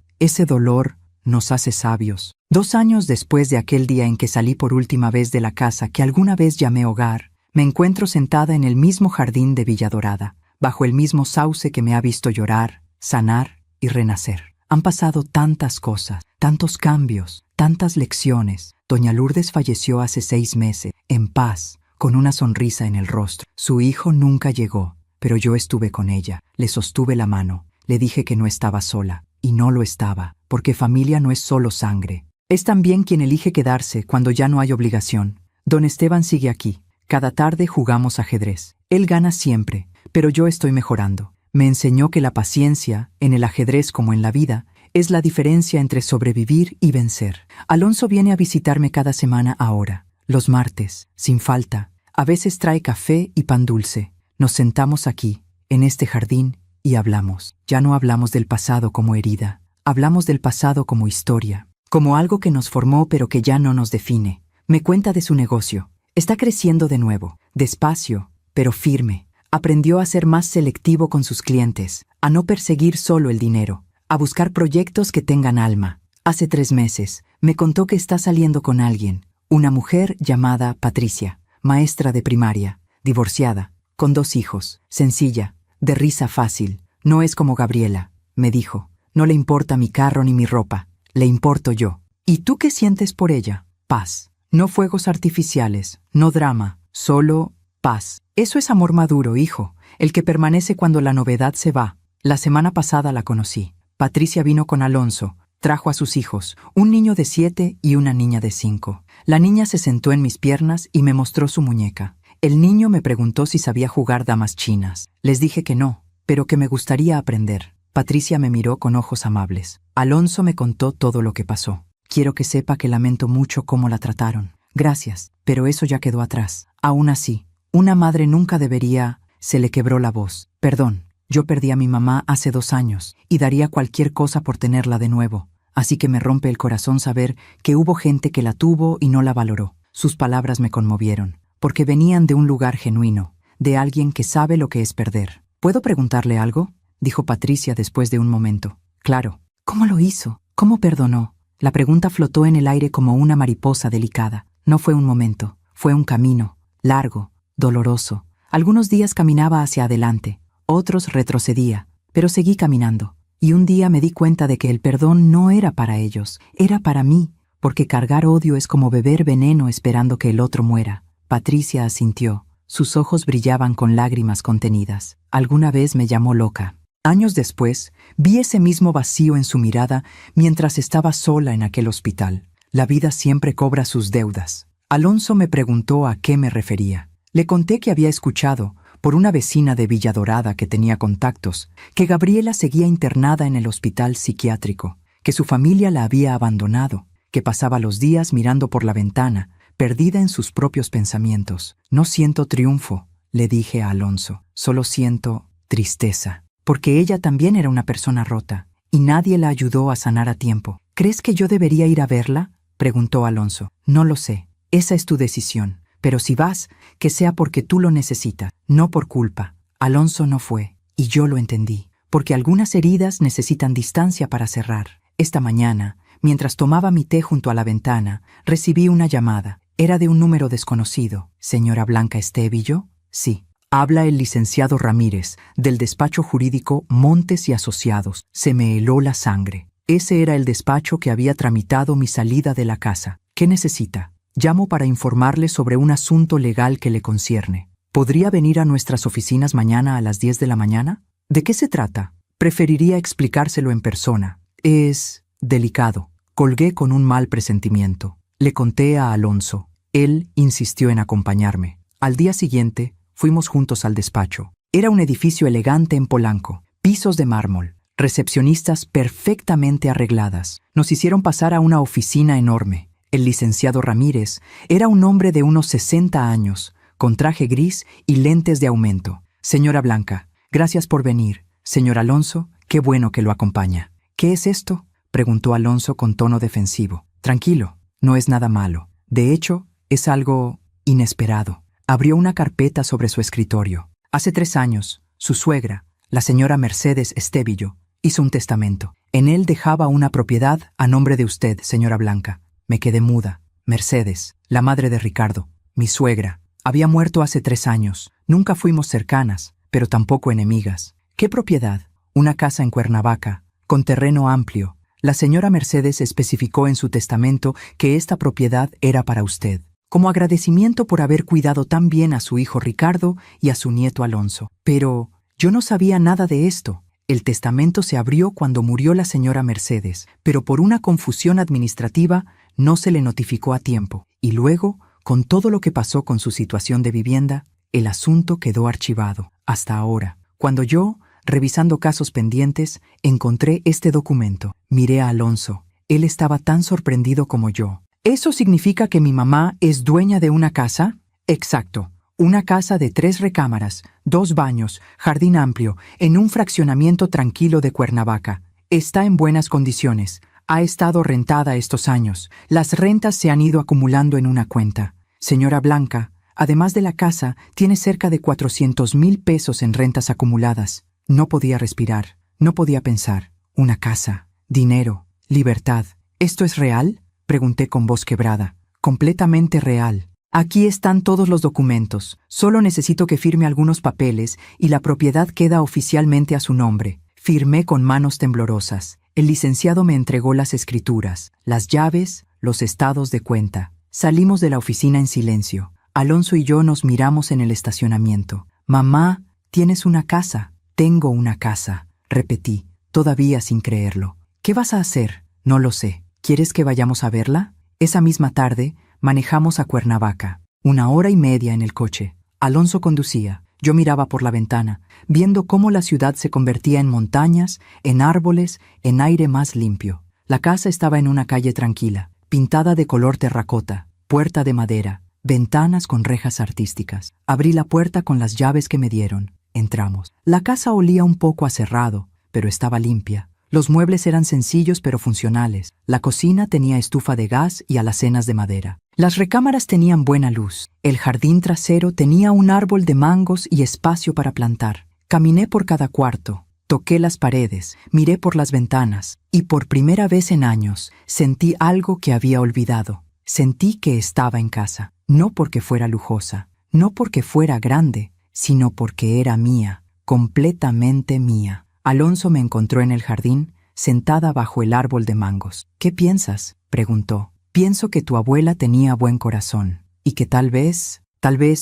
nos hace sabios. 2 años después de aquel día en que salí por última vez de la casa que alguna vez llamé hogar, me encuentro sentada en el mismo jardín de Villa Dorada, bajo el mismo sauce que me ha visto llorar, sanar y renacer. Han pasado tantas cosas, tantos cambios, tantas lecciones. Doña Lourdes falleció hace 6 meses, en paz, con una sonrisa en el rostro. Su hijo nunca llegó, pero yo estuve con ella. Le sostuve la mano, le dije que no estaba sola, y no lo estaba, porque familia no es solo sangre. Es también quien elige quedarse cuando ya no hay obligación. Don Esteban sigue aquí. Cada tarde jugamos ajedrez. Él gana siempre, pero yo estoy mejorando. Me enseñó que la paciencia, en el ajedrez como en la vida, es la diferencia entre sobrevivir y vencer. Alonso viene a visitarme cada semana ahora, los martes, sin falta. A veces trae café y pan dulce. Nos sentamos aquí, en este jardín, y hablamos. Ya no hablamos del pasado como herida. Hablamos del pasado como historia, como algo que nos formó pero que ya no nos define. Me cuenta de su negocio. Está creciendo de nuevo, despacio, pero firme. Aprendió a ser más selectivo con sus clientes, a no perseguir solo el dinero, a buscar proyectos que tengan alma. Hace 3 meses, me contó que está saliendo con alguien, una mujer llamada Patricia, maestra de primaria, divorciada, con 2 hijos, sencilla, de risa fácil. No es como Gabriela, me dijo. No le importa mi carro ni mi ropa, le importo yo. ¿Y tú qué sientes por ella? Paz. No fuegos artificiales, no drama, solo paz. Eso es amor maduro, hijo, el que permanece cuando la novedad se va. La semana pasada la conocí. Patricia vino con Alonso, trajo a sus hijos, un niño de 7 y una niña de 5. La niña se sentó en mis piernas y me mostró su muñeca. El niño me preguntó si sabía jugar damas chinas. Les dije que no, pero que me gustaría aprender. Patricia me miró con ojos amables. Alonso me contó todo lo que pasó. Quiero que sepa que lamento mucho cómo la trataron. Gracias, pero eso ya quedó atrás. Aún así, una madre nunca debería... Se le quebró la voz. Perdón, yo perdí a mi mamá hace 2 años y daría cualquier cosa por tenerla de nuevo. Así que me rompe el corazón saber que hubo gente que la tuvo y no la valoró. Sus palabras me conmovieron, porque venían de un lugar genuino, de alguien que sabe lo que es perder. ¿Puedo preguntarle algo?, dijo Patricia después de un momento. Claro. ¿Cómo lo hizo? ¿Cómo perdonó? La pregunta flotó en el aire como una mariposa delicada. No fue un momento, fue un camino, largo, doloroso. Algunos días caminaba hacia adelante, otros retrocedía, pero seguí caminando. Y un día me di cuenta de que el perdón no era para ellos, era para mí, porque cargar odio es como beber veneno esperando que el otro muera. Patricia asintió. Sus ojos brillaban con lágrimas contenidas. Alguna vez me llamó loca. Años después, vi ese mismo vacío en su mirada mientras estaba sola en aquel hospital. La vida siempre cobra sus deudas. Alonso me preguntó a qué me refería. Le conté que había escuchado, por una vecina de Villa Dorada que tenía contactos, que Gabriela seguía internada en el hospital psiquiátrico, que su familia la había abandonado, que pasaba los días mirando por la ventana, perdida en sus propios pensamientos. No siento triunfo, le dije a Alonso, solo siento tristeza. Porque ella también era una persona rota, y nadie la ayudó a sanar a tiempo. ¿Crees que yo debería ir a verla?, preguntó Alonso. No lo sé, esa es tu decisión, pero si vas, que sea porque tú lo necesitas, no por culpa. Alonso no fue, y yo lo entendí, porque algunas heridas necesitan distancia para cerrar. Esta mañana, mientras tomaba mi té junto a la ventana, recibí una llamada. Era de un número desconocido. ¿Señora Blanca Estevillo? Sí. Habla el licenciado Ramírez, del despacho jurídico Montes y Asociados. Se me heló la sangre. Ese era el despacho que había tramitado mi salida de la casa. ¿Qué necesita? Llamo para informarle sobre un asunto legal que le concierne. ¿Podría venir a nuestras oficinas mañana a las 10 de la mañana? ¿De qué se trata? Preferiría explicárselo en persona. Es delicado. Colgué con un mal presentimiento. Le conté a Alonso. Él insistió en acompañarme. Al día siguiente, fuimos juntos al despacho. Era un edificio elegante en Polanco, pisos de mármol, recepcionistas perfectamente arregladas. Nos hicieron pasar a una oficina enorme. El licenciado Ramírez era un hombre de unos 60 años, con traje gris y lentes de aumento. Señora Blanca, gracias por venir. Señor Alonso, qué bueno que lo acompaña. ¿Qué es esto?, preguntó Alonso con tono defensivo. Tranquilo, no es nada malo. De hecho, es algo inesperado. Abrió una carpeta sobre su escritorio. Hace 3 años, su suegra, la señora Mercedes Estevillo, hizo un testamento. En él dejaba una propiedad a nombre de usted, señora Blanca. Me quedé muda. Mercedes, la madre de Ricardo, mi suegra, había muerto hace 3 años. Nunca fuimos cercanas, pero tampoco enemigas. ¿Qué propiedad? Una casa en Cuernavaca, con terreno amplio. La señora Mercedes especificó en su testamento que esta propiedad era para usted, como agradecimiento por haber cuidado tan bien a su hijo Ricardo y a su nieto Alonso. Pero yo no sabía nada de esto. El testamento se abrió cuando murió la señora Mercedes, pero por una confusión administrativa no se le notificó a tiempo. Y luego, con todo lo que pasó con su situación de vivienda, el asunto quedó archivado. Hasta ahora, cuando yo, revisando casos pendientes, encontré este documento. Miré a Alonso. Él estaba tan sorprendido como yo. ¿Eso significa que mi mamá es dueña de una casa? Exacto. Una casa de 3 recámaras, 2 baños, jardín amplio, en un fraccionamiento tranquilo de Cuernavaca. Está en buenas condiciones. Ha estado rentada estos años. Las rentas se han ido acumulando en una cuenta. Señora Blanca, además de la casa, tiene cerca de 400,000 pesos en rentas acumuladas. No podía respirar, no podía pensar. Una casa, dinero, libertad. ¿Esto es real?, pregunté con voz quebrada. Completamente real. Aquí están todos los documentos. Solo necesito que firme algunos papeles y la propiedad queda oficialmente a su nombre. Firmé con manos temblorosas. El licenciado me entregó las escrituras, las llaves, los estados de cuenta. Salimos de la oficina en silencio. Alonso y yo nos miramos en el estacionamiento. Mamá, ¿tienes una casa? Tengo una casa, repetí, todavía sin creerlo. ¿Qué vas a hacer? No lo sé. ¿Quieres que vayamos a verla? Esa misma tarde, manejamos a Cuernavaca. 1 hora y media en el coche. Alonso conducía. Yo miraba por la ventana, viendo cómo la ciudad se convertía en montañas, en árboles, en aire más limpio. La casa estaba en una calle tranquila, pintada de color terracota, puerta de madera, ventanas con rejas artísticas. Abrí la puerta con las llaves que me dieron. Entramos. La casa olía un poco a cerrado, pero estaba limpia. Los muebles eran sencillos pero funcionales. La cocina tenía estufa de gas y alacenas de madera. Las recámaras tenían buena luz. El jardín trasero tenía un árbol de mangos y espacio para plantar. Caminé por cada cuarto, toqué las paredes, miré por las ventanas y por primera vez en años sentí algo que había olvidado. Sentí que estaba en casa, no porque fuera lujosa, no porque fuera grande, sino porque era mía, completamente mía. Alonso me encontró en el jardín, sentada bajo el árbol de mangos. ¿Qué piensas?, preguntó. Pienso que tu abuela tenía buen corazón, y que tal vez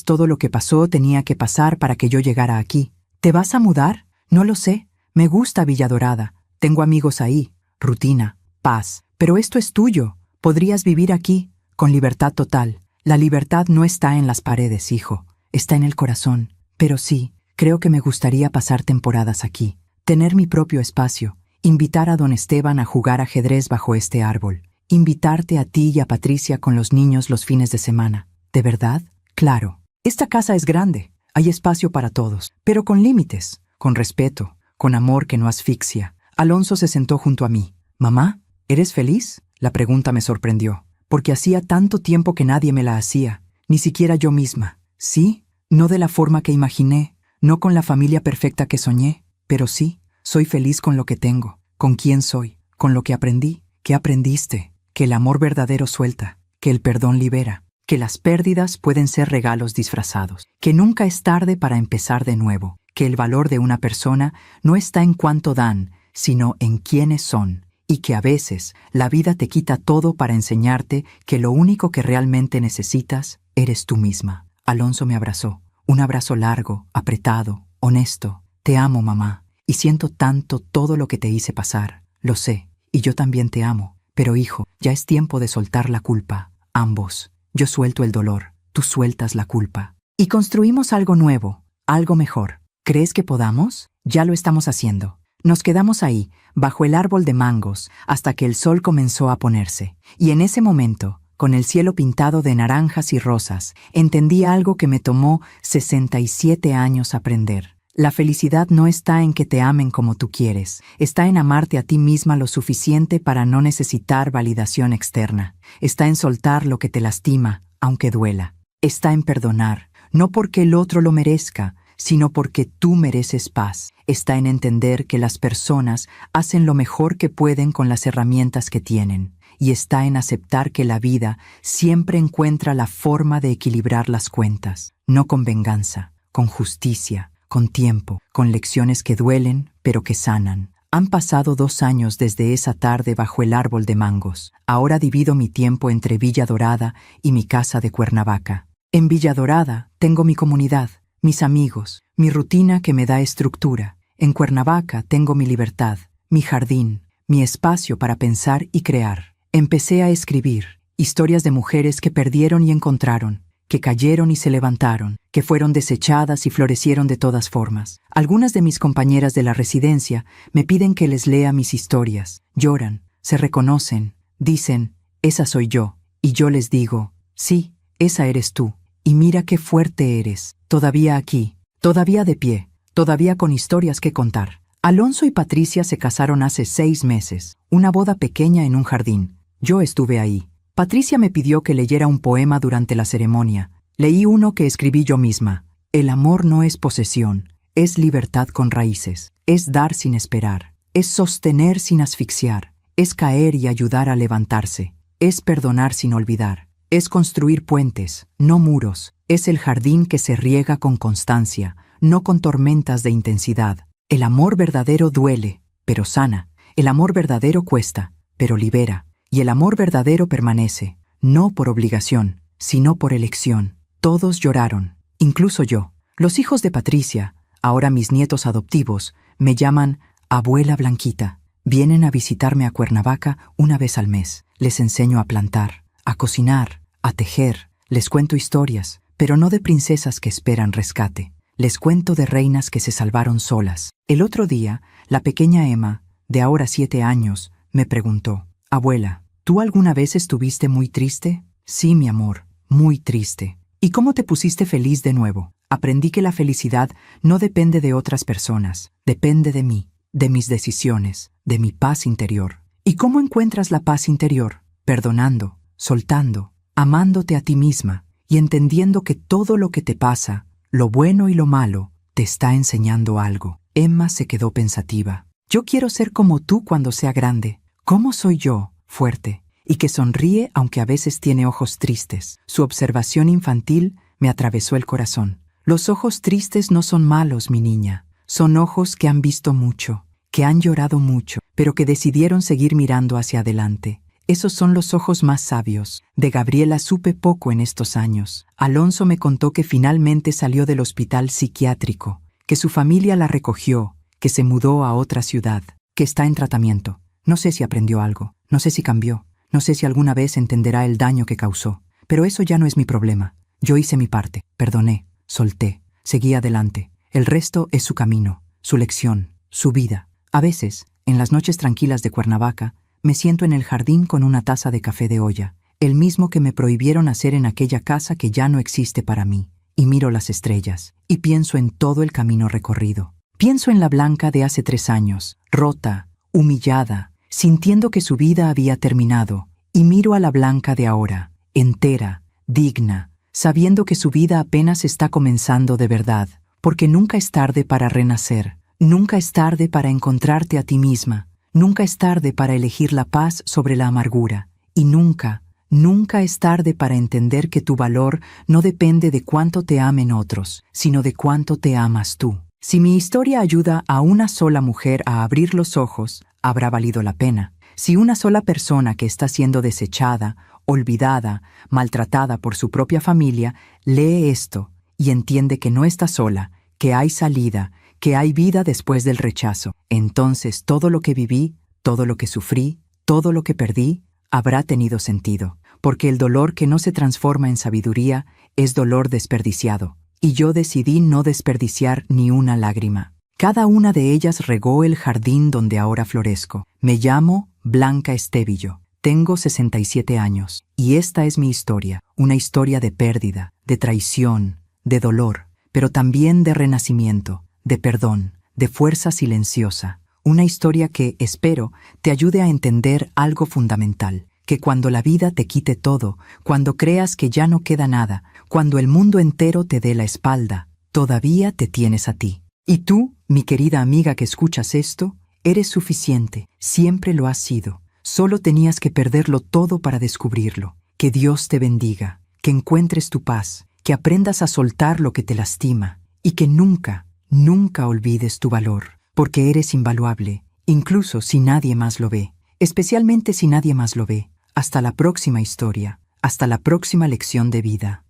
todo lo que pasó tenía que pasar para que yo llegara aquí. ¿Te vas a mudar? No lo sé. Me gusta Villa Dorada. Tengo amigos ahí. Rutina, paz. Pero esto es tuyo. Podrías vivir aquí, con libertad total. La libertad no está en las paredes, hijo. Está en el corazón. Pero sí, creo que me gustaría pasar temporadas aquí. Tener mi propio espacio. Invitar a don Esteban a jugar ajedrez bajo este árbol. Invitarte a ti y a Patricia con los niños los fines de semana. ¿De verdad? Claro. Esta casa es grande. Hay espacio para todos, pero con límites, con respeto, con amor que no asfixia. Alonso se sentó junto a mí. «Mamá, ¿eres feliz?». La pregunta me sorprendió, porque hacía tanto tiempo que nadie me la hacía, ni siquiera yo misma. Sí, no de la forma que imaginé, no con la familia perfecta que soñé, pero sí, soy feliz con lo que tengo, con quién soy, con lo que aprendí. ¿Qué aprendiste? Que el amor verdadero suelta, que el perdón libera, que las pérdidas pueden ser regalos disfrazados, que nunca es tarde para empezar de nuevo, que el valor de una persona no está en cuánto dan, sino en quiénes son, y que a veces la vida te quita todo para enseñarte que lo único que realmente necesitas eres tú misma. Alonso me abrazó, un abrazo largo, apretado, honesto. Te amo, mamá, y siento tanto todo lo que te hice pasar. Lo sé, y yo también te amo. Pero hijo, ya es tiempo de soltar la culpa. Ambos. Yo suelto el dolor, tú sueltas la culpa. Y construimos algo nuevo, algo mejor. ¿Crees que podamos? Ya lo estamos haciendo. Nos quedamos ahí, bajo el árbol de mangos, hasta que el sol comenzó a ponerse. Y en ese momento, con el cielo pintado de naranjas y rosas, entendí algo que me tomó 67 años aprender. La felicidad no está en que te amen como tú quieres, está en amarte a ti misma lo suficiente para no necesitar validación externa. Está en soltar lo que te lastima, aunque duela. Está en perdonar, no porque el otro lo merezca, sino porque tú mereces paz. Está en entender que las personas hacen lo mejor que pueden con las herramientas que tienen. Y está en aceptar que la vida siempre encuentra la forma de equilibrar las cuentas, no con venganza, con justicia, con tiempo, con lecciones que duelen, pero que sanan. Han pasado 2 años desde esa tarde bajo el árbol de mangos. Ahora divido mi tiempo entre Villa Dorada y mi casa de Cuernavaca. En Villa Dorada tengo mi comunidad, mis amigos, mi rutina que me da estructura. En Cuernavaca tengo mi libertad, mi jardín, mi espacio para pensar y crear. Empecé a escribir historias de mujeres que perdieron y encontraron, que cayeron y se levantaron, que fueron desechadas y florecieron de todas formas. Algunas de mis compañeras de la residencia me piden que les lea mis historias. Lloran, se reconocen, dicen, esa soy yo. Y yo les digo, sí, esa eres tú. y mira qué fuerte eres, todavía aquí, todavía de pie, todavía con historias que contar. Alonso y Patricia se casaron hace 6 meses, una boda pequeña en un jardín. Yo estuve ahí. Patricia me pidió que leyera un poema durante la ceremonia. Leí uno que escribí yo misma. El amor no es posesión, es libertad con raíces, es dar sin esperar, es sostener sin asfixiar, es caer y ayudar a levantarse, es perdonar sin olvidar, es construir puentes, no muros, es el jardín que se riega con constancia, no con tormentas de intensidad. El amor verdadero duele, pero sana. El amor verdadero cuesta, pero libera. Y el amor verdadero permanece, no por obligación, sino por elección. Todos lloraron, incluso yo. Los hijos de Patricia, ahora mis nietos adoptivos, me llaman Abuela Blanquita. Vienen a visitarme a Cuernavaca una vez al mes. Les enseño a plantar, a cocinar, a tejer. Les cuento historias, pero no de princesas que esperan rescate. Les cuento de reinas que se salvaron solas. El otro día, la pequeña Emma, de ahora 7 años, me preguntó: Abuela, ¿tú alguna vez estuviste muy triste? Sí, mi amor, muy triste. ¿Y cómo te pusiste feliz de nuevo? Aprendí que la felicidad no depende de otras personas, depende de mí, de mis decisiones, de mi paz interior. ¿Y cómo encuentras la paz interior? Perdonando, soltando, amándote a ti misma y entendiendo que todo lo que te pasa, lo bueno y lo malo, te está enseñando algo. Emma se quedó pensativa. Yo quiero ser como tú cuando sea grande. ¿Cómo soy yo? Fuerte, y que sonríe aunque a veces tiene ojos tristes. Su observación infantil me atravesó el corazón. Los ojos tristes no son malos, mi niña. Son ojos que han visto mucho, que han llorado mucho, pero que decidieron seguir mirando hacia adelante. Esos son los ojos más sabios. De Gabriela supe poco en estos años. Alonso me contó que finalmente salió del hospital psiquiátrico, que su familia la recogió, que se mudó a otra ciudad, que está en tratamiento. No sé si aprendió algo, no sé si cambió, no sé si alguna vez entenderá el daño que causó, pero eso ya no es mi problema. Yo hice mi parte, perdoné, solté, seguí adelante. El resto es su camino, su lección, su vida. A veces, en las noches tranquilas de Cuernavaca, me siento en el jardín con una taza de café de olla, el mismo que me prohibieron hacer en aquella casa que ya no existe para mí, y miro las estrellas, y pienso en todo el camino recorrido. Pienso en la Blanca de hace 3 años, rota, humillada, sintiendo que su vida había terminado, y miro a la Blanca de ahora, entera, digna, sabiendo que su vida apenas está comenzando de verdad, porque nunca es tarde para renacer, nunca es tarde para encontrarte a ti misma, nunca es tarde para elegir la paz sobre la amargura, y nunca, nunca es tarde para entender que tu valor no depende de cuánto te amen otros, sino de cuánto te amas tú. Si mi historia ayuda a una sola mujer a abrir los ojos, habrá valido la pena. Si una sola persona que está siendo desechada, olvidada, maltratada por su propia familia, lee esto y entiende que no está sola, que hay salida, que hay vida después del rechazo, entonces todo lo que viví, todo lo que sufrí, todo lo que perdí, habrá tenido sentido, porque el dolor que no se transforma en sabiduría es dolor desperdiciado, y yo decidí no desperdiciar ni una lágrima. Cada una de ellas regó el jardín donde ahora florezco. Me llamo Blanca Estébilo, tengo 67 años, y esta es mi historia, una historia de pérdida, de traición, de dolor, pero también de renacimiento, de perdón, de fuerza silenciosa, una historia que, espero, te ayude a entender algo fundamental, que cuando la vida te quite todo, cuando creas que ya no queda nada, cuando el mundo entero te dé la espalda, todavía te tienes a ti. Y tú, mi querida amiga que escuchas esto, eres suficiente, siempre lo has sido, solo tenías que perderlo todo para descubrirlo. Que Dios te bendiga, que encuentres tu paz, que aprendas a soltar lo que te lastima, y que nunca, nunca olvides tu valor, porque eres invaluable, incluso si nadie más lo ve, especialmente si nadie más lo ve. Hasta la próxima historia, hasta la próxima lección de vida.